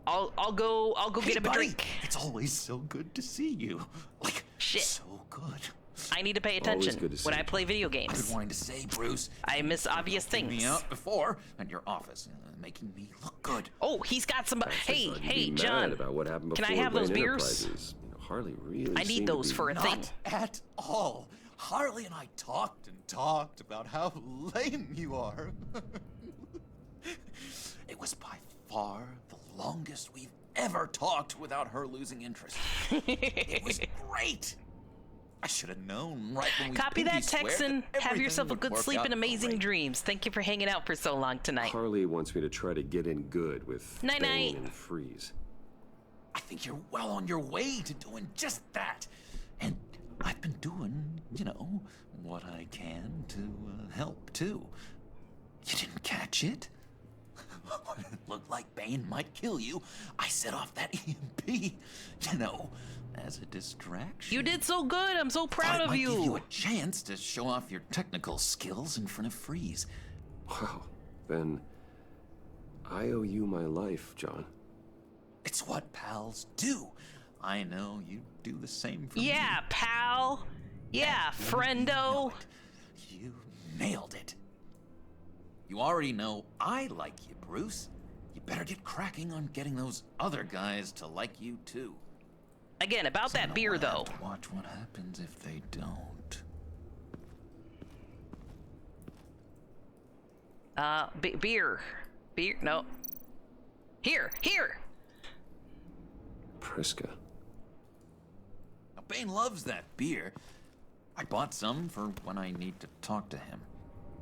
I'll go get him a drink. It's always so good to see you. Like, shit. So good. I need to pay attention when I play video games. I've been wanting to say, Bruce. I miss obvious things. Me out before at your office, making me look good. Oh, he's got some. Hey, Mad John. about what happened Can I before have those Wayne beers? Enterprises. Harley really. I need those for a thing. Not at all. Harley and I talked and talked about how lame you are. It was by far the longest we've ever talked without her losing interest. It was great. I should have known right when we Copy pinky that, sweared Texan. that Have yourself a everything good would work sleep out and amazing great. dreams. Thank you for hanging out for so long tonight. Harley wants me to try to get in good with Night, Bane night. and Freeze. I think you're well on your way to doing just that. And I've been doing, you know, what I can to help, too. You didn't catch it? When it looked like Bane might kill you, I set off that EMP, you know, as a distraction. You did so good. I'm so proud Thought it of might you. give you a chance to show off your technical skills in front of Freeze. Wow, then I owe you my life, John. It's what pals do. I know you do the same for me. Yeah, pal. Yeah, friendo. You nailed it. You already know I like you, Bruce. You better get cracking on getting those other guys to like you, too. Again, about that beer, though. Watch what happens if they don't. Beer. Beer, no. Here. Priska. Now, Bane loves that beer. I bought some for when I need to talk to him.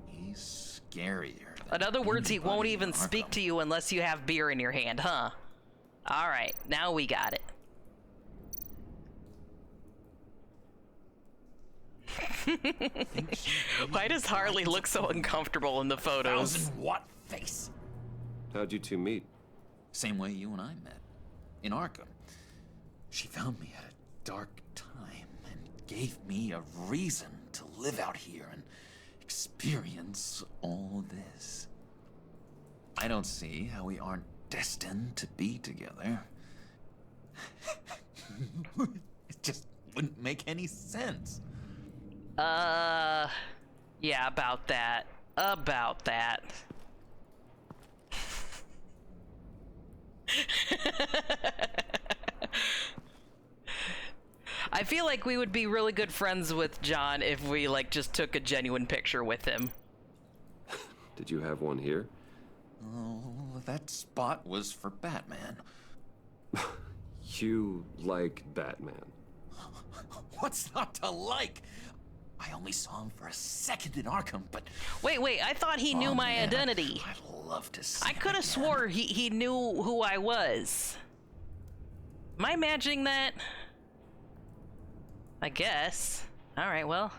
He's scarier. In other words, he won't even speak to you unless you have beer in your hand, huh? All right, now we got it. Why does Harley look so uncomfortable in the photos? 1,000-watt face. How'd you two meet? Same way you and I met. In Arkham. She found me at a dark time and gave me a reason to live out here and experience all this. I don't see how we aren't destined to be together. It just wouldn't make any sense. Yeah, about that. I feel like we would be really good friends with John if we, like, just took a genuine picture with him. Did you have one here? Oh, that spot was for Batman. You like Batman. What's not to like? I only saw him for a second in Arkham, but... Wait, I thought he knew my identity. I'd love to see I could have swore he knew who I was. Am I imagining that? I guess. Alright, well.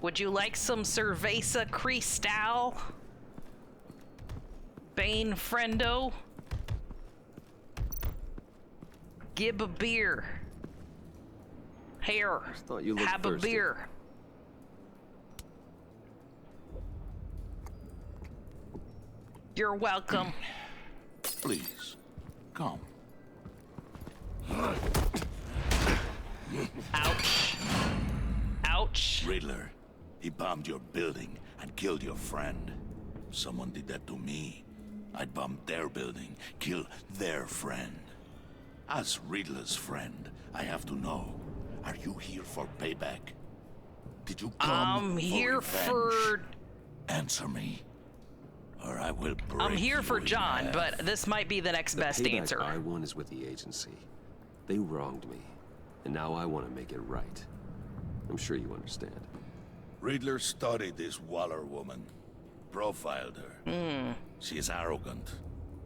Would you like some Cerveza Cristal? Bane friendo? Gib a beer. Here. Thought you looked Have thirsty. a beer. You're welcome. Please, come. Ouch. Ouch. Riddler, he bombed your building and killed your friend. Someone did that to me. I'd bomb their building, kill their friend. As Riddler's friend, I have to know, are you here for payback? Did you come I'm here for... Answer me, or I will break I'm here for you in John, half. but this might be the next best payback answer. I want is with the agency. They wronged me, and now I want to make it right. I'm sure you understand. Riddler studied this Waller woman, profiled her. She is arrogant,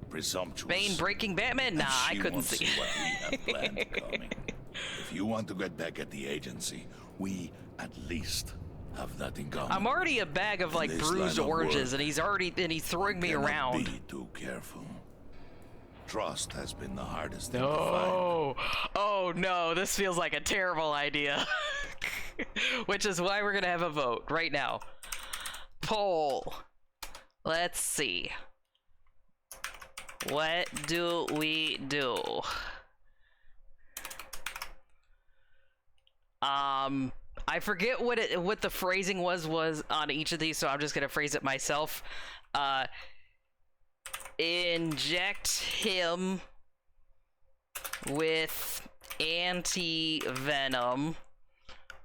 presumptuous. Bane breaking Batman? Nah, I She couldn't won't see. what we have planned coming. If you want to get back at the agency, we at least have that in common. I'm already a bag of like In this bruised line of oranges, work, and he's throwing me cannot around. Be too careful. Trust has been the hardest thing to find. Oh no, this feels like a terrible idea. Which is why we're gonna have a vote right now. Poll. Let's see. What do we do? I forget what the phrasing was on each of these, so I'm just gonna phrase it myself. Inject him with anti-venom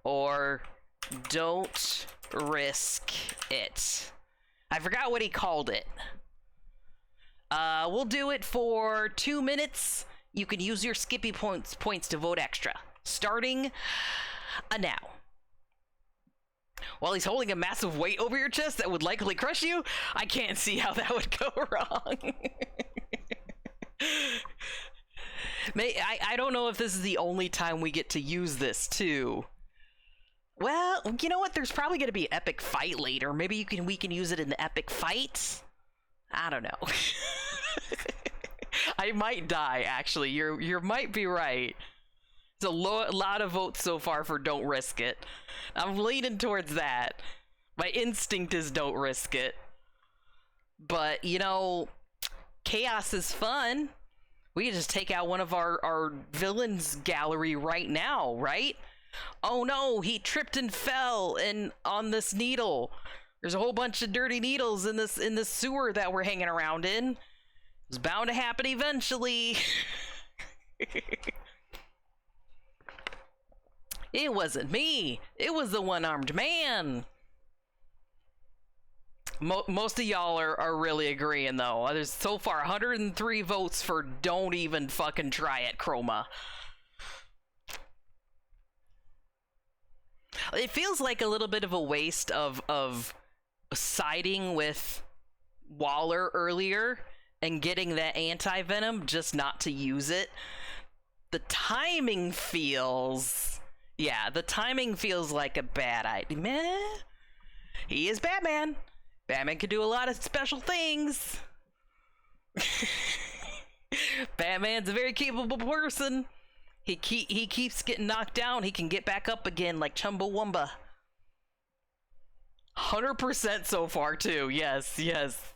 or Don't risk it. I forgot what he called it. We'll do it for 2 minutes. You can use your Skippy points to vote extra. Starting now. While he's holding a massive weight over your chest that would likely crush you, I can't see how that would go wrong. I don't know if this is the only time we get to use this too. Well, you know what? There's probably going to be an epic fight later. Maybe we can use it in the epic fight. I don't know. I might die. Actually, you might be right. It's a lot of votes so far for don't risk it. I'm leaning towards that. My instinct is don't risk it. But you know, chaos is fun. We can just take out one of our villains gallery right now, right? Oh no, he tripped and fell on this needle. There's a whole bunch of dirty needles in this sewer that we're hanging around in. It's bound to happen eventually. It wasn't me. It was the one-armed man. Most of y'all are really agreeing though. There's so far 103 votes for don't even fucking try it, Chroma. It feels like a little bit of a waste of siding with Waller earlier and getting that anti-venom just not to use it. The timing feels... Yeah, the timing feels like a bad idea. Meh. He is Batman. Batman can do a lot of special things. Batman's a very capable person. He keeps getting knocked down. He can get back up again like Chumbawamba. 100% so far too. Yes, yes.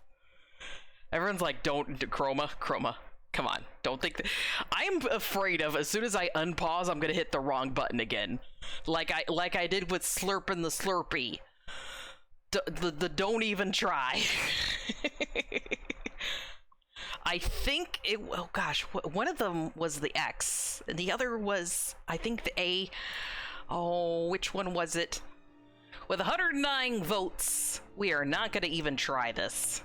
Everyone's like, don't, Chroma. Come on, don't think that. I'm afraid of as soon as I unpause, I'm gonna hit the wrong button again, like I did with Slurpin' the Slurpee. The don't even try. I think it. Oh gosh, one of them was the X, and the other was I think the A. Oh, which one was it? With 109 votes, we are not gonna even try this.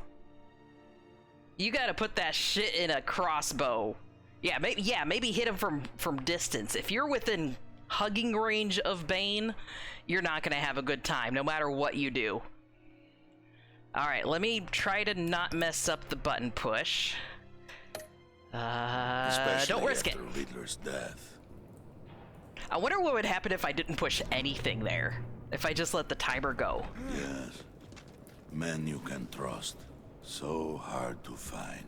You gotta put that shit in a crossbow. Yeah, maybe hit him from distance. If you're within hugging range of Bane, you're not gonna have a good time, no matter what you do. All right, let me try to not mess up the button push. Don't risk it. Riddler's death. I wonder what would happen if I didn't push anything there. If I just let the timer go. Yes. Men you can trust. So hard to find.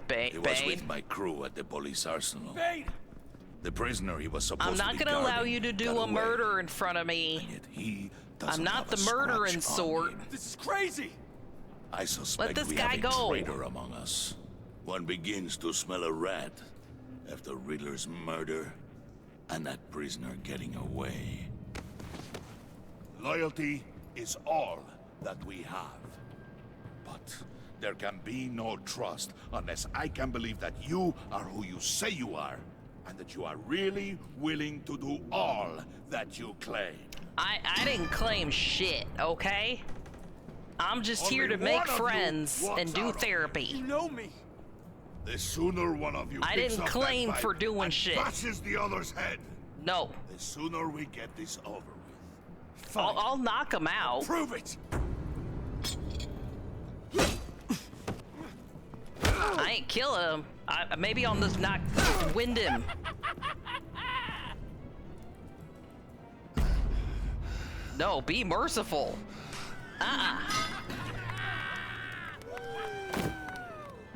Bane. He was with my crew at the police arsenal. Bane! The prisoner he was supposed I'm to not be gonna allow guarding you to do got a away. murder in front of me. And yet he I'm doesn't not have the a murdering scratch on sort. him. This is crazy! I suspect Let this we guy have a go. traitor among us. One begins to smell a rat after Riddler's murder and that prisoner getting away. Loyalty is all that we have. But there can be no trust unless I can believe that you are who you say you are, and that you are really willing to do all that you claim. I didn't claim shit, okay? I'm just Only here to one make of you friends walks and do out of therapy. You know me! The sooner one of you I picks didn't up claim that for pipe doing and shit. bashes the other's head, No. the sooner we get this over with. I'll knock him out. Prove it! I ain't kill him. Maybe I'll just wind him. No, be merciful.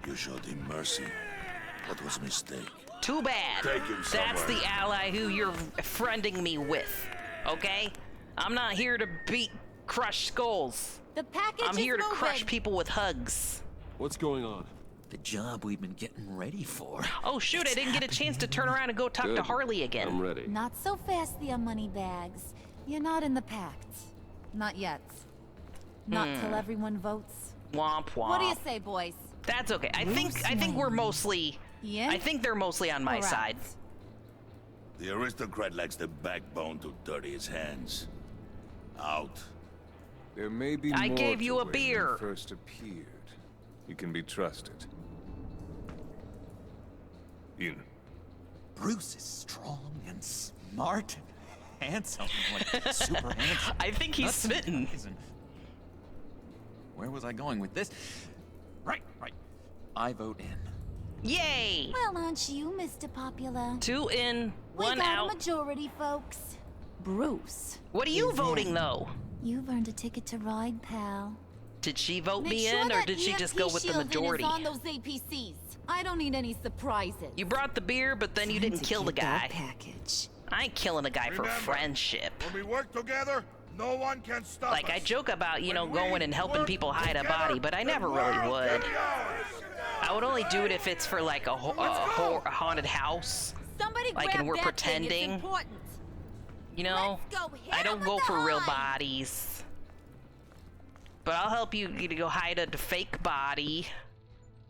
You showed him mercy. That was a mistake. Too bad. Take him That's somewhere. the ally who you're friending me with, okay? I'm not here to crush skulls. The package I'm here is to crush moving. people with hugs. What's going on? The job we've been getting ready for. Oh shoot, I didn't get a chance to turn around and go talk to Harley again. I'm ready. Not so fast, the money bags. You're not in the pact. Not yet. Not till everyone votes. Womp womp. What do you say, boys? That's okay. I think we're mostly. Yeah? I think they're mostly on my All right. side. The aristocrat lacks the backbone to dirty his hands. Out. There may be I more gave you to a Wayne beer. than first appeared. You can be trusted. In. Bruce is strong and smart, handsome, like super handsome. I think he's smitten. Where was I going with this? Right. I vote in. Yay! Well, aren't you, Mr. Popular? 2 in, 1 we got out. a majority, folks. Bruce. What are you voting, though? You've earned a ticket to ride, pal. Did she vote Make me sure in, or that did she just go EMP with the shielding majority? Is on those APCs. I don't need any surprises. You brought the beer, but then you Time didn't to kill the get that guy. package. I ain't killing a guy for Remember, friendship. When we work together, no one can stop Like, us. I joke about, you know, When we going and helping work people hide a together, body, but I the never really world would. can be ours. I would only do it if it's for, like, a haunted house. Somebody Like, grab and we're that pretending. Thing. It's important. You know, Let's go hit I don't him go with the for real hide. bodies. But I'll help you to go hide a fake body,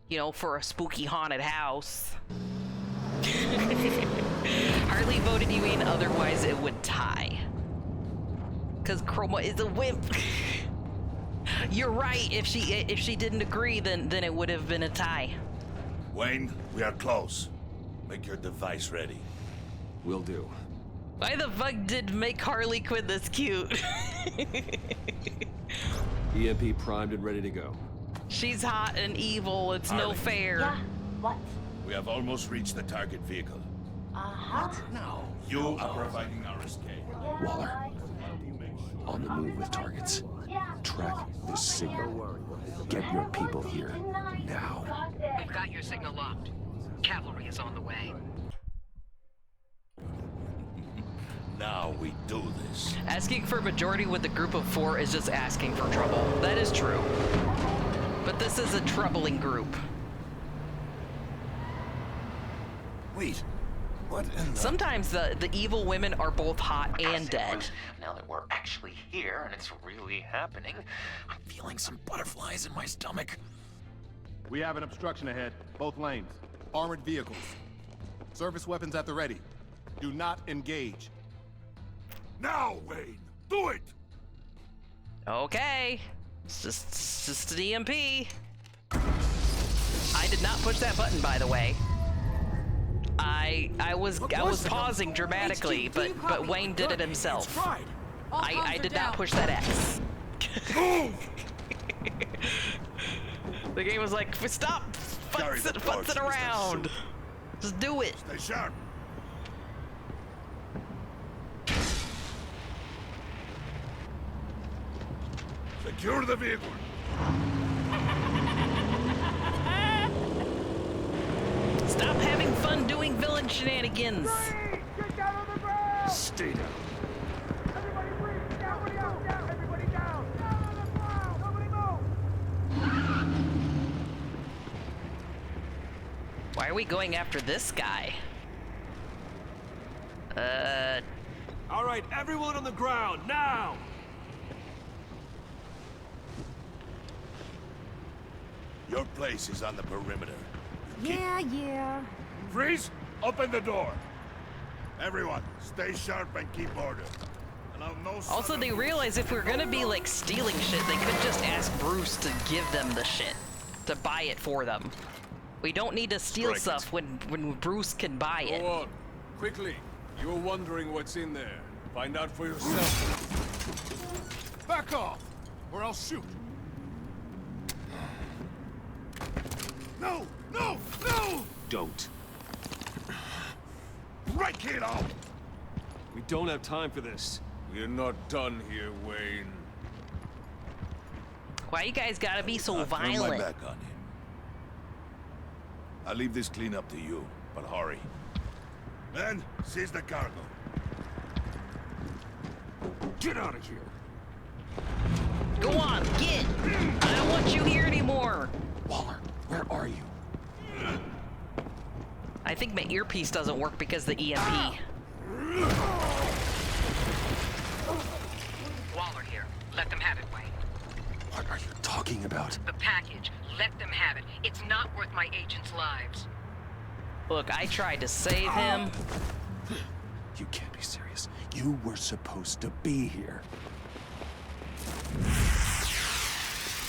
you know, for a spooky haunted house. Harley voted you in, otherwise it would tie. Because Chroma is a wimp. You're right, if she didn't agree, then it would have been a tie. Wayne, we are close. Make your device ready. Will do. Why the fuck did make Harley Quinn this cute? EMP primed and ready to go. She's hot and evil, it's no Harley. fair. Yeah, what? We have almost reached the target vehicle. Uh-huh. No. You are providing our escape. Waller, on the move with targets. Track this signal. Get your people here, now. We've got your signal locked. Cavalry is on the way. Now we do this. Asking for majority with a group of 4 is just asking for trouble. That is true. But this is a troubling group. Wait. What in the... Sometimes the evil women are both hot and dead. Now that we're actually here and it's really happening, I'm feeling some butterflies in my stomach. We have an obstruction ahead, both lanes. Armored vehicles. Service weapons at the ready. Do not engage. Now, Wayne, do it! Okay. It's just an EMP. I did not push that button, by the way. I was pausing dramatically, but Wayne did it himself. I did not push that X. The game was like, stop futzing around. Just do it. Stay sharp. Secure the vehicle. Stop having fun doing villain shenanigans. Stay down. Why are we going after this guy? All right, everyone on the ground, now! Your place is on the perimeter. Yeah. Freeze, open the door. Everyone, stay sharp and keep order. Allow no Also, they realize if we're gonna be like stealing shit, they could just ask Bruce to give them the shit, to buy it for them. We don't need to steal stuff when Bruce can buy it. Go on, quickly. You're wondering what's in there. Find out for yourself. Back off, or I'll shoot. No! Don't. Right, kiddo! We don't have time for this. We're not done here, Wayne. Why you guys gotta be so I'll turn my violent? back on him. I'll leave this clean up to you, but hurry. Men, seize the cargo. Get out of here. Go on, get! I don't want you here anymore. Waller, where are you? I think my earpiece doesn't work because of the EMP. Waller here. Let them have it, Wayne. What are you talking about? The package. Let them have it. It's not worth my agents' lives. Look, I tried to save him. You can't be serious. You were supposed to be here.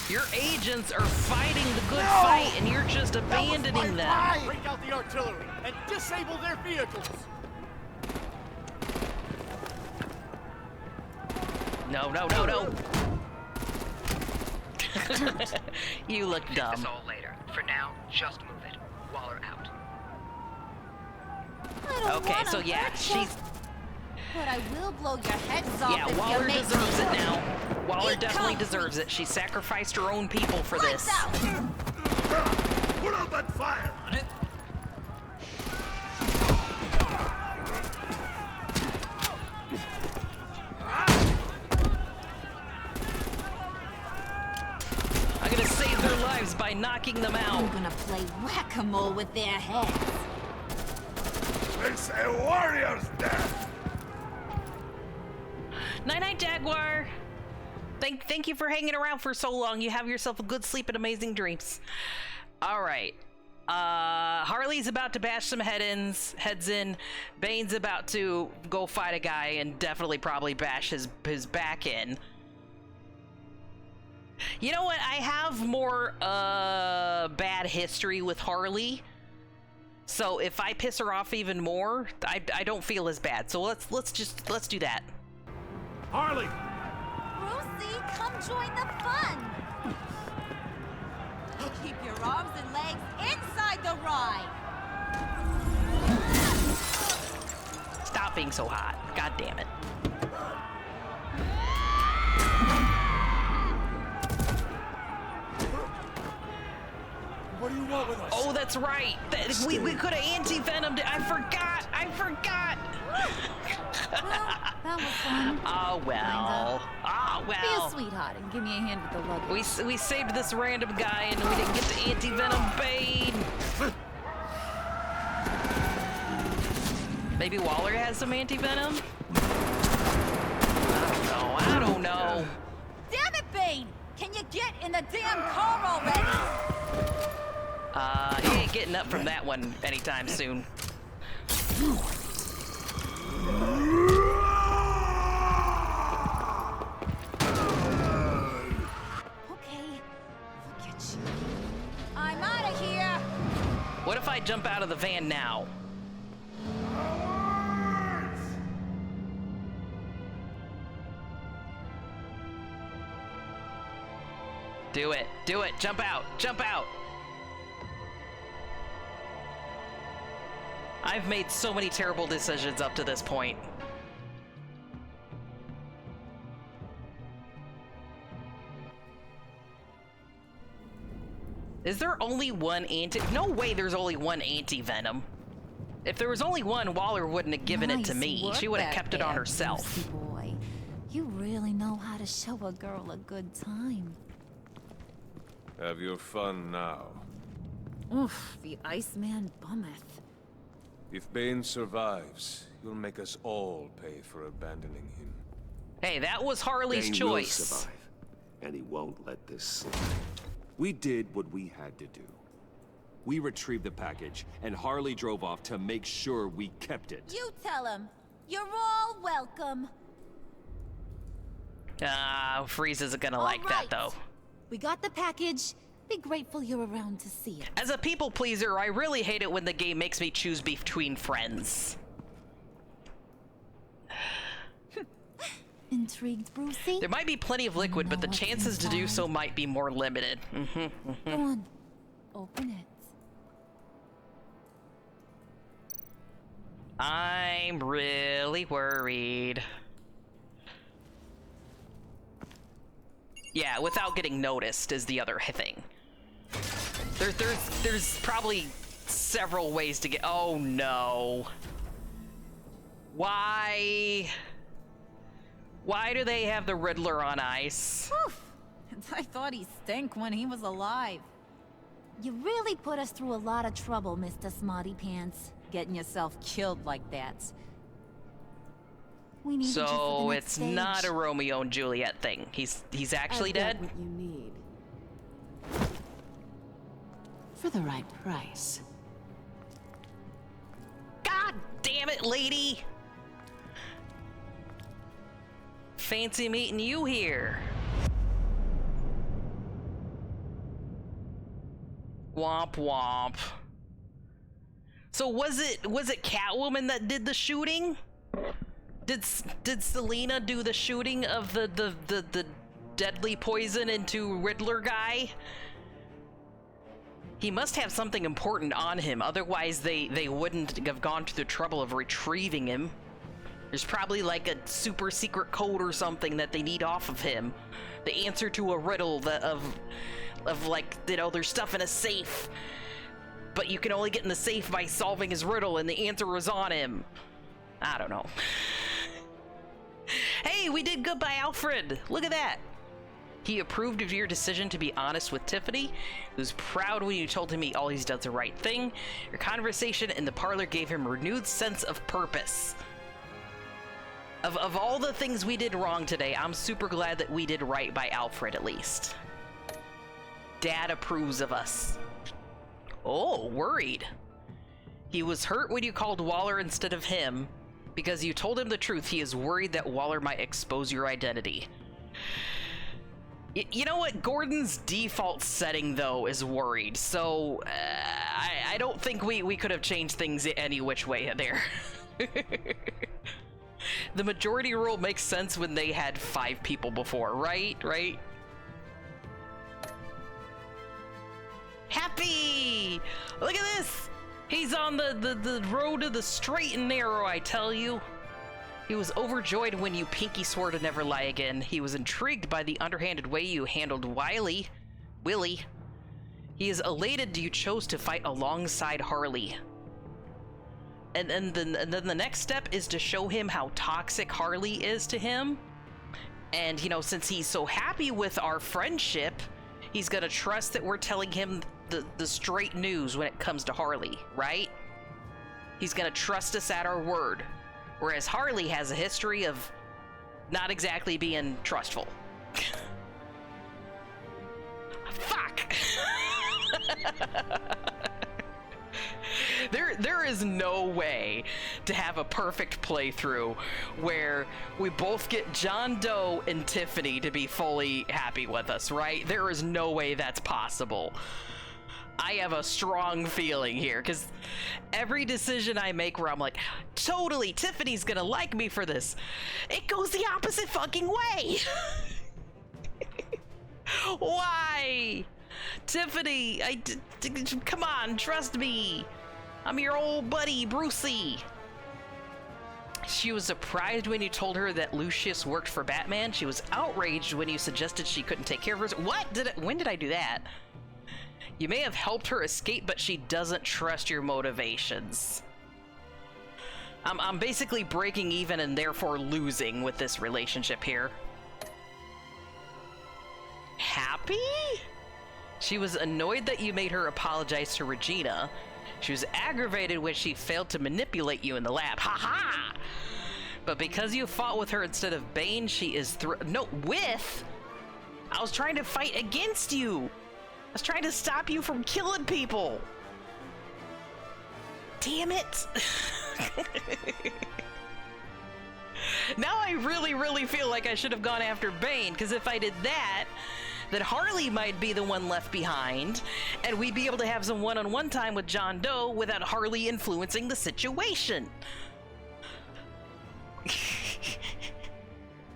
Your agents are fighting the good fight, and you're just abandoning them. Break out the artillery and disable their vehicles. No. You look dumb. This all later. For now, just move it. Waller out. Okay, so yeah, she's... But I will blow your heads off. Yeah, if Waller you make deserves me. it now. Waller Eat definitely concrete. deserves it. She sacrificed her own people for this. Put out that fire! On it. I'm gonna save their lives by knocking them out. I'm gonna play whack-a-mole with their heads. It's a warrior's death! Night-night, Jaguar. Thank you for hanging around for so long. You have yourself a good sleep and amazing dreams. All right. Harley's about to bash some heads in. Bane's about to go fight a guy and definitely probably bash his back in. You know what? I have more bad history with Harley. So if I piss her off even more, I don't feel as bad. So let's do that. Harley! Brucey, come join the fun. Keep your arms and legs inside the ride. Stop being so hot. God damn it. What do you want with us? Oh, that's right. We could have anti-venomed it. I forgot. That was fun. Oh, well. Be a sweetheart and give me a hand with the luggage. We saved this random guy and we didn't get to anti-venom Bane. Maybe Waller has some anti-venom? I don't know. Damn it, Bane! Can you get in the damn car already? He ain't getting up from that one anytime soon. Okay, look at you. I'm out of here. What if I jump out of the van now? Do it, jump out. I've made so many terrible decisions up to this point. Is there only one no way there's only one anti-venom. If there was only one, Waller wouldn't have given it to me. Work She would have back kept it on there, herself. Brucey boy. You really know how to show a girl a good time. Have your fun now. Oof, the Iceman bummeth. If Bane survives, you'll make us all pay for abandoning him. Hey, that was Harley's Bane choice. will survive, and he won't let this slide. We did what we had to do. We retrieved the package, and Harley drove off to make sure we kept it. You tell him. You're all welcome. Freeze isn't gonna like that, though. We got the package. Be grateful you're around to see it. As a people pleaser, I really hate it when the game makes me choose between friends. Intrigued, Brucey? There might be plenty of liquid, but the chances to do so might be more limited. Go on. Open it. I'm really worried. Yeah, without getting noticed is the other thing. There's probably several ways to get. Oh no. Why do they have the Riddler on ice? Whew. I thought he stank when he was alive. You really put us through a lot of trouble, Mr. Smarty Pants. Getting yourself killed like that. We needed you for the So next it's stage. not a Romeo and Juliet thing. He's actually I've got dead? what you need. For the right price. God damn it, lady! fancy meeting you here. Womp womp. So was it Catwoman that did the shooting? Did Selena do the shooting of the deadly poison into Riddler guy? He must have something important on him, otherwise they wouldn't have gone to the trouble of retrieving him. There's probably like a super secret code or something that they need off of him. The answer to a riddle of like, you know, there's stuff in a safe, but you can only get in the safe by solving his riddle, and the answer was on him. I don't know. Hey, we did good by Alfred. Look at that. He approved of your decision to be honest with Tiffany. He was proud when you told him he always does the right thing. Your conversation in the parlor gave him a renewed sense of purpose. Of all the things we did wrong today, I'm super glad that we did right by Alfred, at least. Dad approves of us. Oh, worried. He was hurt when you called Waller instead of him. Because you told him the truth, he is worried that Waller might expose your identity. You know what? Gordon's default setting, though, is worried. So, I don't think we could have changed things any which way there. The majority rule makes sense when they had 5 people before, right? Right? Happy! Look at this! He's on the road to the straight and narrow, I tell you. He was overjoyed when you pinky swore to never lie again. He was intrigued by the underhanded way you handled Willie. He is elated you chose to fight alongside Harley. And then the next step is to show him how toxic Harley is to him. And, you know, since he's so happy with our friendship, he's gonna trust that we're telling him the straight news when it comes to Harley, right? He's gonna trust us at our word. Whereas Harley has a history of not exactly being trustful. Fuck! There is no way to have a perfect playthrough where we both get John Doe and Tiffany to be fully happy with us, right? There is no way that's possible. I have a strong feeling here, because every decision I make where I'm like, totally, Tiffany's gonna like me for this, it goes the opposite fucking way. Why? Tiffany, come on, trust me. I'm your old buddy, Brucey. She was surprised when you told her that Lucius worked for Batman. She was outraged when you suggested she couldn't take care of herself. When did I do that? You may have helped her escape, but she doesn't trust your motivations. I'm basically breaking even and therefore losing with this relationship here. Happy? She was annoyed that you made her apologize to Regina. She was aggravated when she failed to manipulate you in the lab. Ha ha! But because you fought with her instead of Bane, she is with? I was trying to fight against you. I was trying to stop you from killing people. Damn it. Now I really feel like I should have gone after Bane, because if I did that, then Harley might be the one left behind, and we'd be able to have some one-on-one time with John Doe without Harley influencing the situation.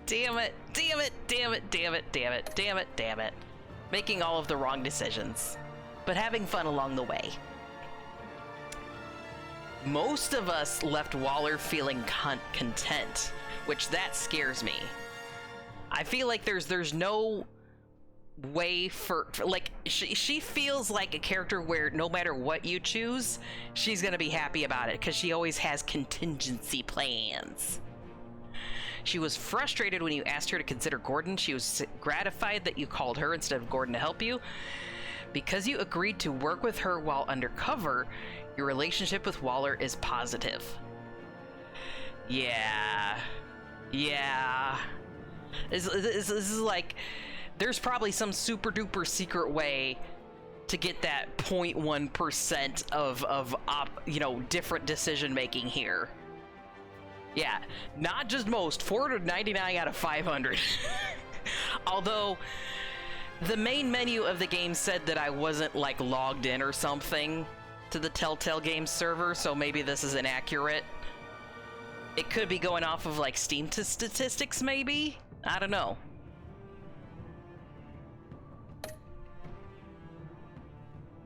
Damn it, damn it, damn it, damn it, damn it, damn it, damn it. Making all of the wrong decisions, but having fun along the way. Most of us left Waller feeling content, which that scares me. I feel like there's no way for like, she feels like a character where no matter what you choose, she's gonna be happy about it because she always has contingency plans. She was frustrated when you asked her to consider Gordon. She was gratified that you called her instead of Gordon to help you. Because you agreed to work with her while undercover, your relationship with Waller is positive. Yeah. This is like, there's probably some super duper secret way to get that 0.1% of different decision making here. Yeah, not just most, 499 out of 500. Although, the main menu of the game said that I wasn't, like, logged in or something to the Telltale Games server, so maybe this is inaccurate. It could be going off of, like, Steam statistics, maybe? I don't know.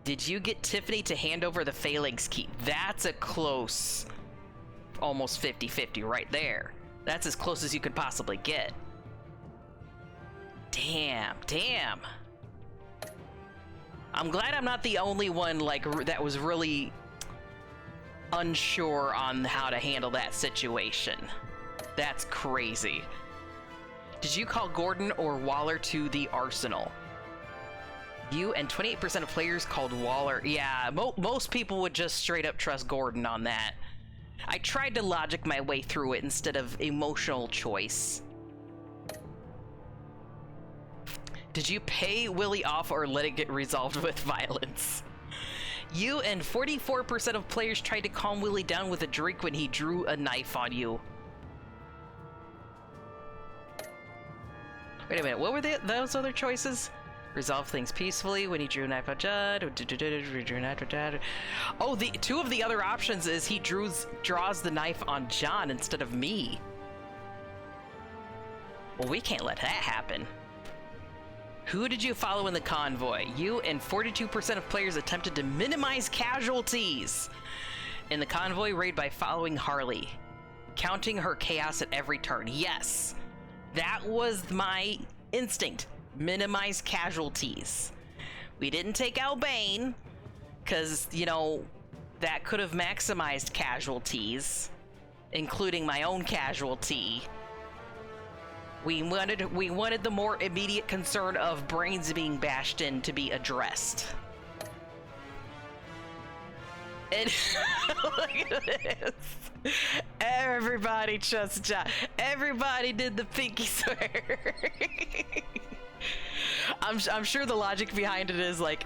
Did you get Tiffany to hand over the Phalanx key? That's a close, almost 50-50 right there. That's as close as you could possibly get. Damn. I'm glad I'm not the only one, like, that was really unsure on how to handle that situation. That's crazy. Did you call Gordon or Waller to the Arsenal? You and 28% of players called Waller. Yeah, most people would just straight up trust Gordon on that. I tried to logic my way through it instead of emotional choice. Did you pay Willie off or let it get resolved with violence? You and 44% of players tried to calm Willie down with a drink when he drew a knife on you. Wait a minute, what were those other choices? Resolve things peacefully when he drew a knife on Judd. Oh, two of the other options is he draws the knife on John instead of me. Well, we can't let that happen. Who did you follow in the convoy? You and 42% of players attempted to minimize casualties in the convoy raid by following Harley, counting her chaos at every turn. Yes, that was my instinct. Minimize casualties. We didn't take out Bane because, you know, that could have maximized casualties, including my own casualty. We wanted the more immediate concern of brains being bashed in to be addressed. And look at this. Everybody trusts John. Everybody did the pinky swear. I'm sure the logic behind it is, like,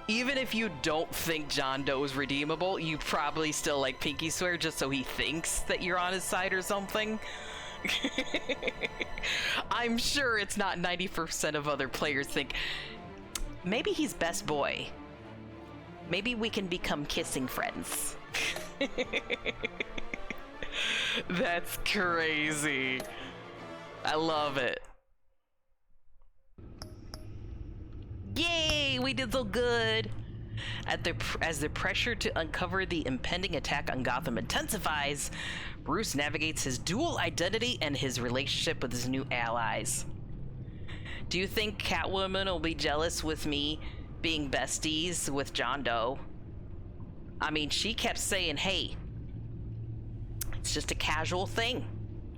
even if you don't think John Doe is redeemable, you probably still, like, pinky swear just so he thinks that you're on his side or something. I'm sure it's not 90% of other players think, maybe he's best boy. Maybe we can become kissing friends. That's crazy. I love it. Yay, we did so good. As the pressure to uncover the impending attack on Gotham intensifies, Bruce navigates his dual identity and his relationship with his new allies. Do you think Catwoman will be jealous with me being besties with John Doe? I mean, she kept saying, hey, it's just a casual thing,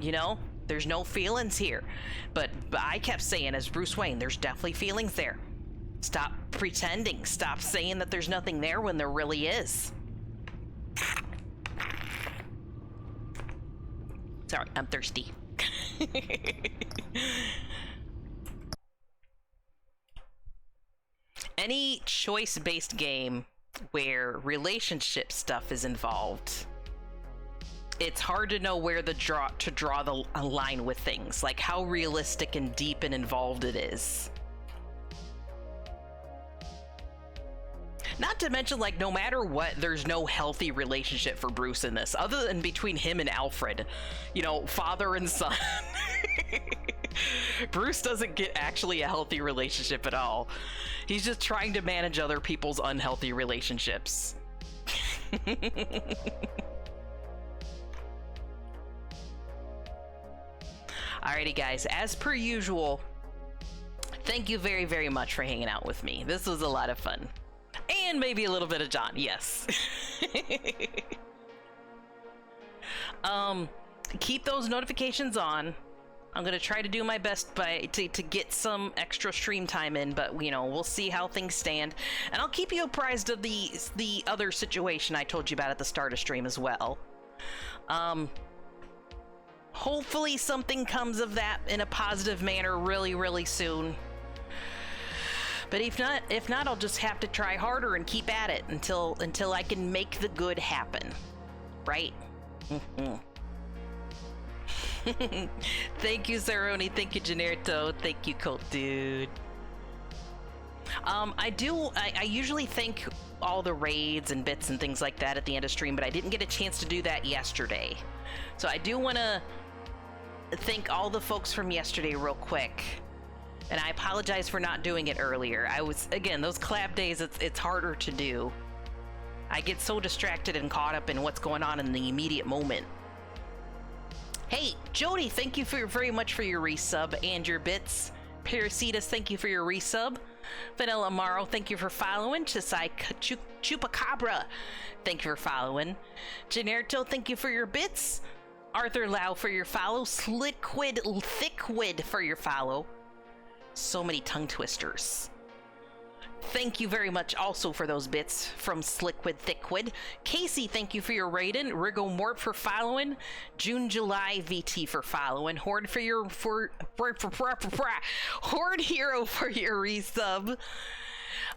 you know? There's no feelings here. But I kept saying, as Bruce Wayne, there's definitely feelings there. Stop pretending. Stop saying that there's nothing there when there really is. Sorry, I'm thirsty. Any choice-based game where relationship stuff is involved, it's hard to know where to draw the line with things, like how realistic and deep and involved it is. Not to mention, like, no matter what, there's no healthy relationship for Bruce in this, other than between him and Alfred. You know, father and son. Bruce doesn't get actually a healthy relationship at all. He's just trying to manage other people's unhealthy relationships. Alrighty, guys, as per usual, thank you very, very much for hanging out with me. This was a lot of fun. And maybe a little bit of John, yes. Keep those notifications on. I'm gonna try to do my best to get some extra stream time in, but you know, we'll see how things stand. And I'll keep you apprised of the other situation I told you about at the start of stream as well. Hopefully something comes of that in a positive manner really, really soon. But if not, I'll just have to try harder and keep at it until I can make the good happen, right? Thank you, Saroni. Thank you, Generto. Thank you, Colt Dude. I usually thank all the raids and bits and things like that at the end of stream, but I didn't get a chance to do that yesterday. So I do want to thank all the folks from yesterday real quick. And I apologize for not doing it earlier. Again, those collab days, it's harder to do. I get so distracted and caught up in what's going on in the immediate moment. Hey, Jody, thank you very much for your resub and your bits. Parasitas, thank you for your resub. Vanilla Amaro, thank you for following. Chisai Chupacabra, thank you for following. Generto, thank you for your bits. Arthur Lau for your follow. Sliquid Thickwid for your follow. So many tongue twisters. Thank you very much also for those bits from Sliquid Thickwid. Casey, thank you for your raiding. Rigo Mort for following. June July VT for following. Horde for your Horde Hero for your resub.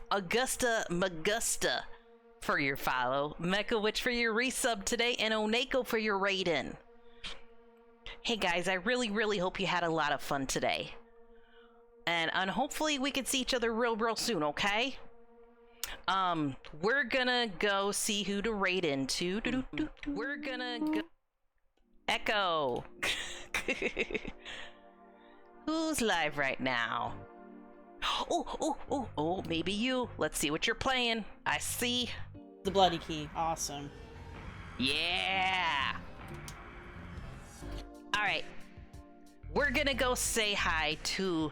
Augusta Magusta for your follow. Mecha Witch for your resub today, and Oneko for your raiding. Hey guys, I really hope you had a lot of fun today. And hopefully we can see each other real soon, okay? We're gonna go see who to raid into. We're gonna go... Echo! Who's live right now? Oh, maybe you. Let's see what you're playing. I see. The Bloody Key. Awesome. Yeah! Alright. We're gonna go say hi to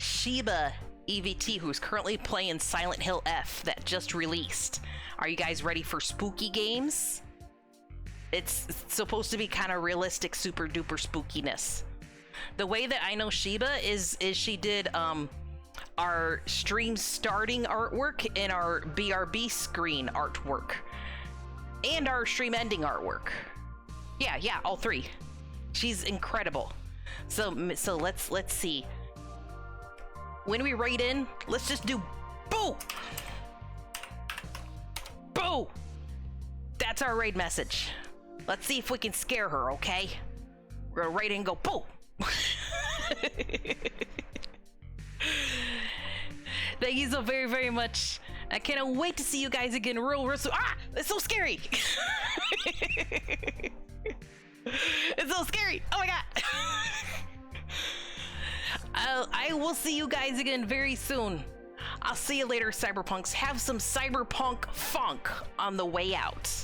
Shiba EVT, who's currently playing Silent Hill F that just released. Are you guys ready for spooky games? It's supposed to be kind of realistic, super duper spookiness. The way that I know Shiba is she did our stream starting artwork and our BRB screen artwork and our stream ending artwork. Yeah, all three. She's incredible. So let's see. When we raid in, let's just do boo! Boo! That's our raid message. Let's see if we can scare her, okay? We're gonna raid in and go boo! Thank you so very much. I cannot wait to see you guys again real soon. Ah! It's so scary! It's so scary! Oh my god! I will see you guys again very soon. I'll see you later, Cyberpunks. Have some Cyberpunk funk on the way out.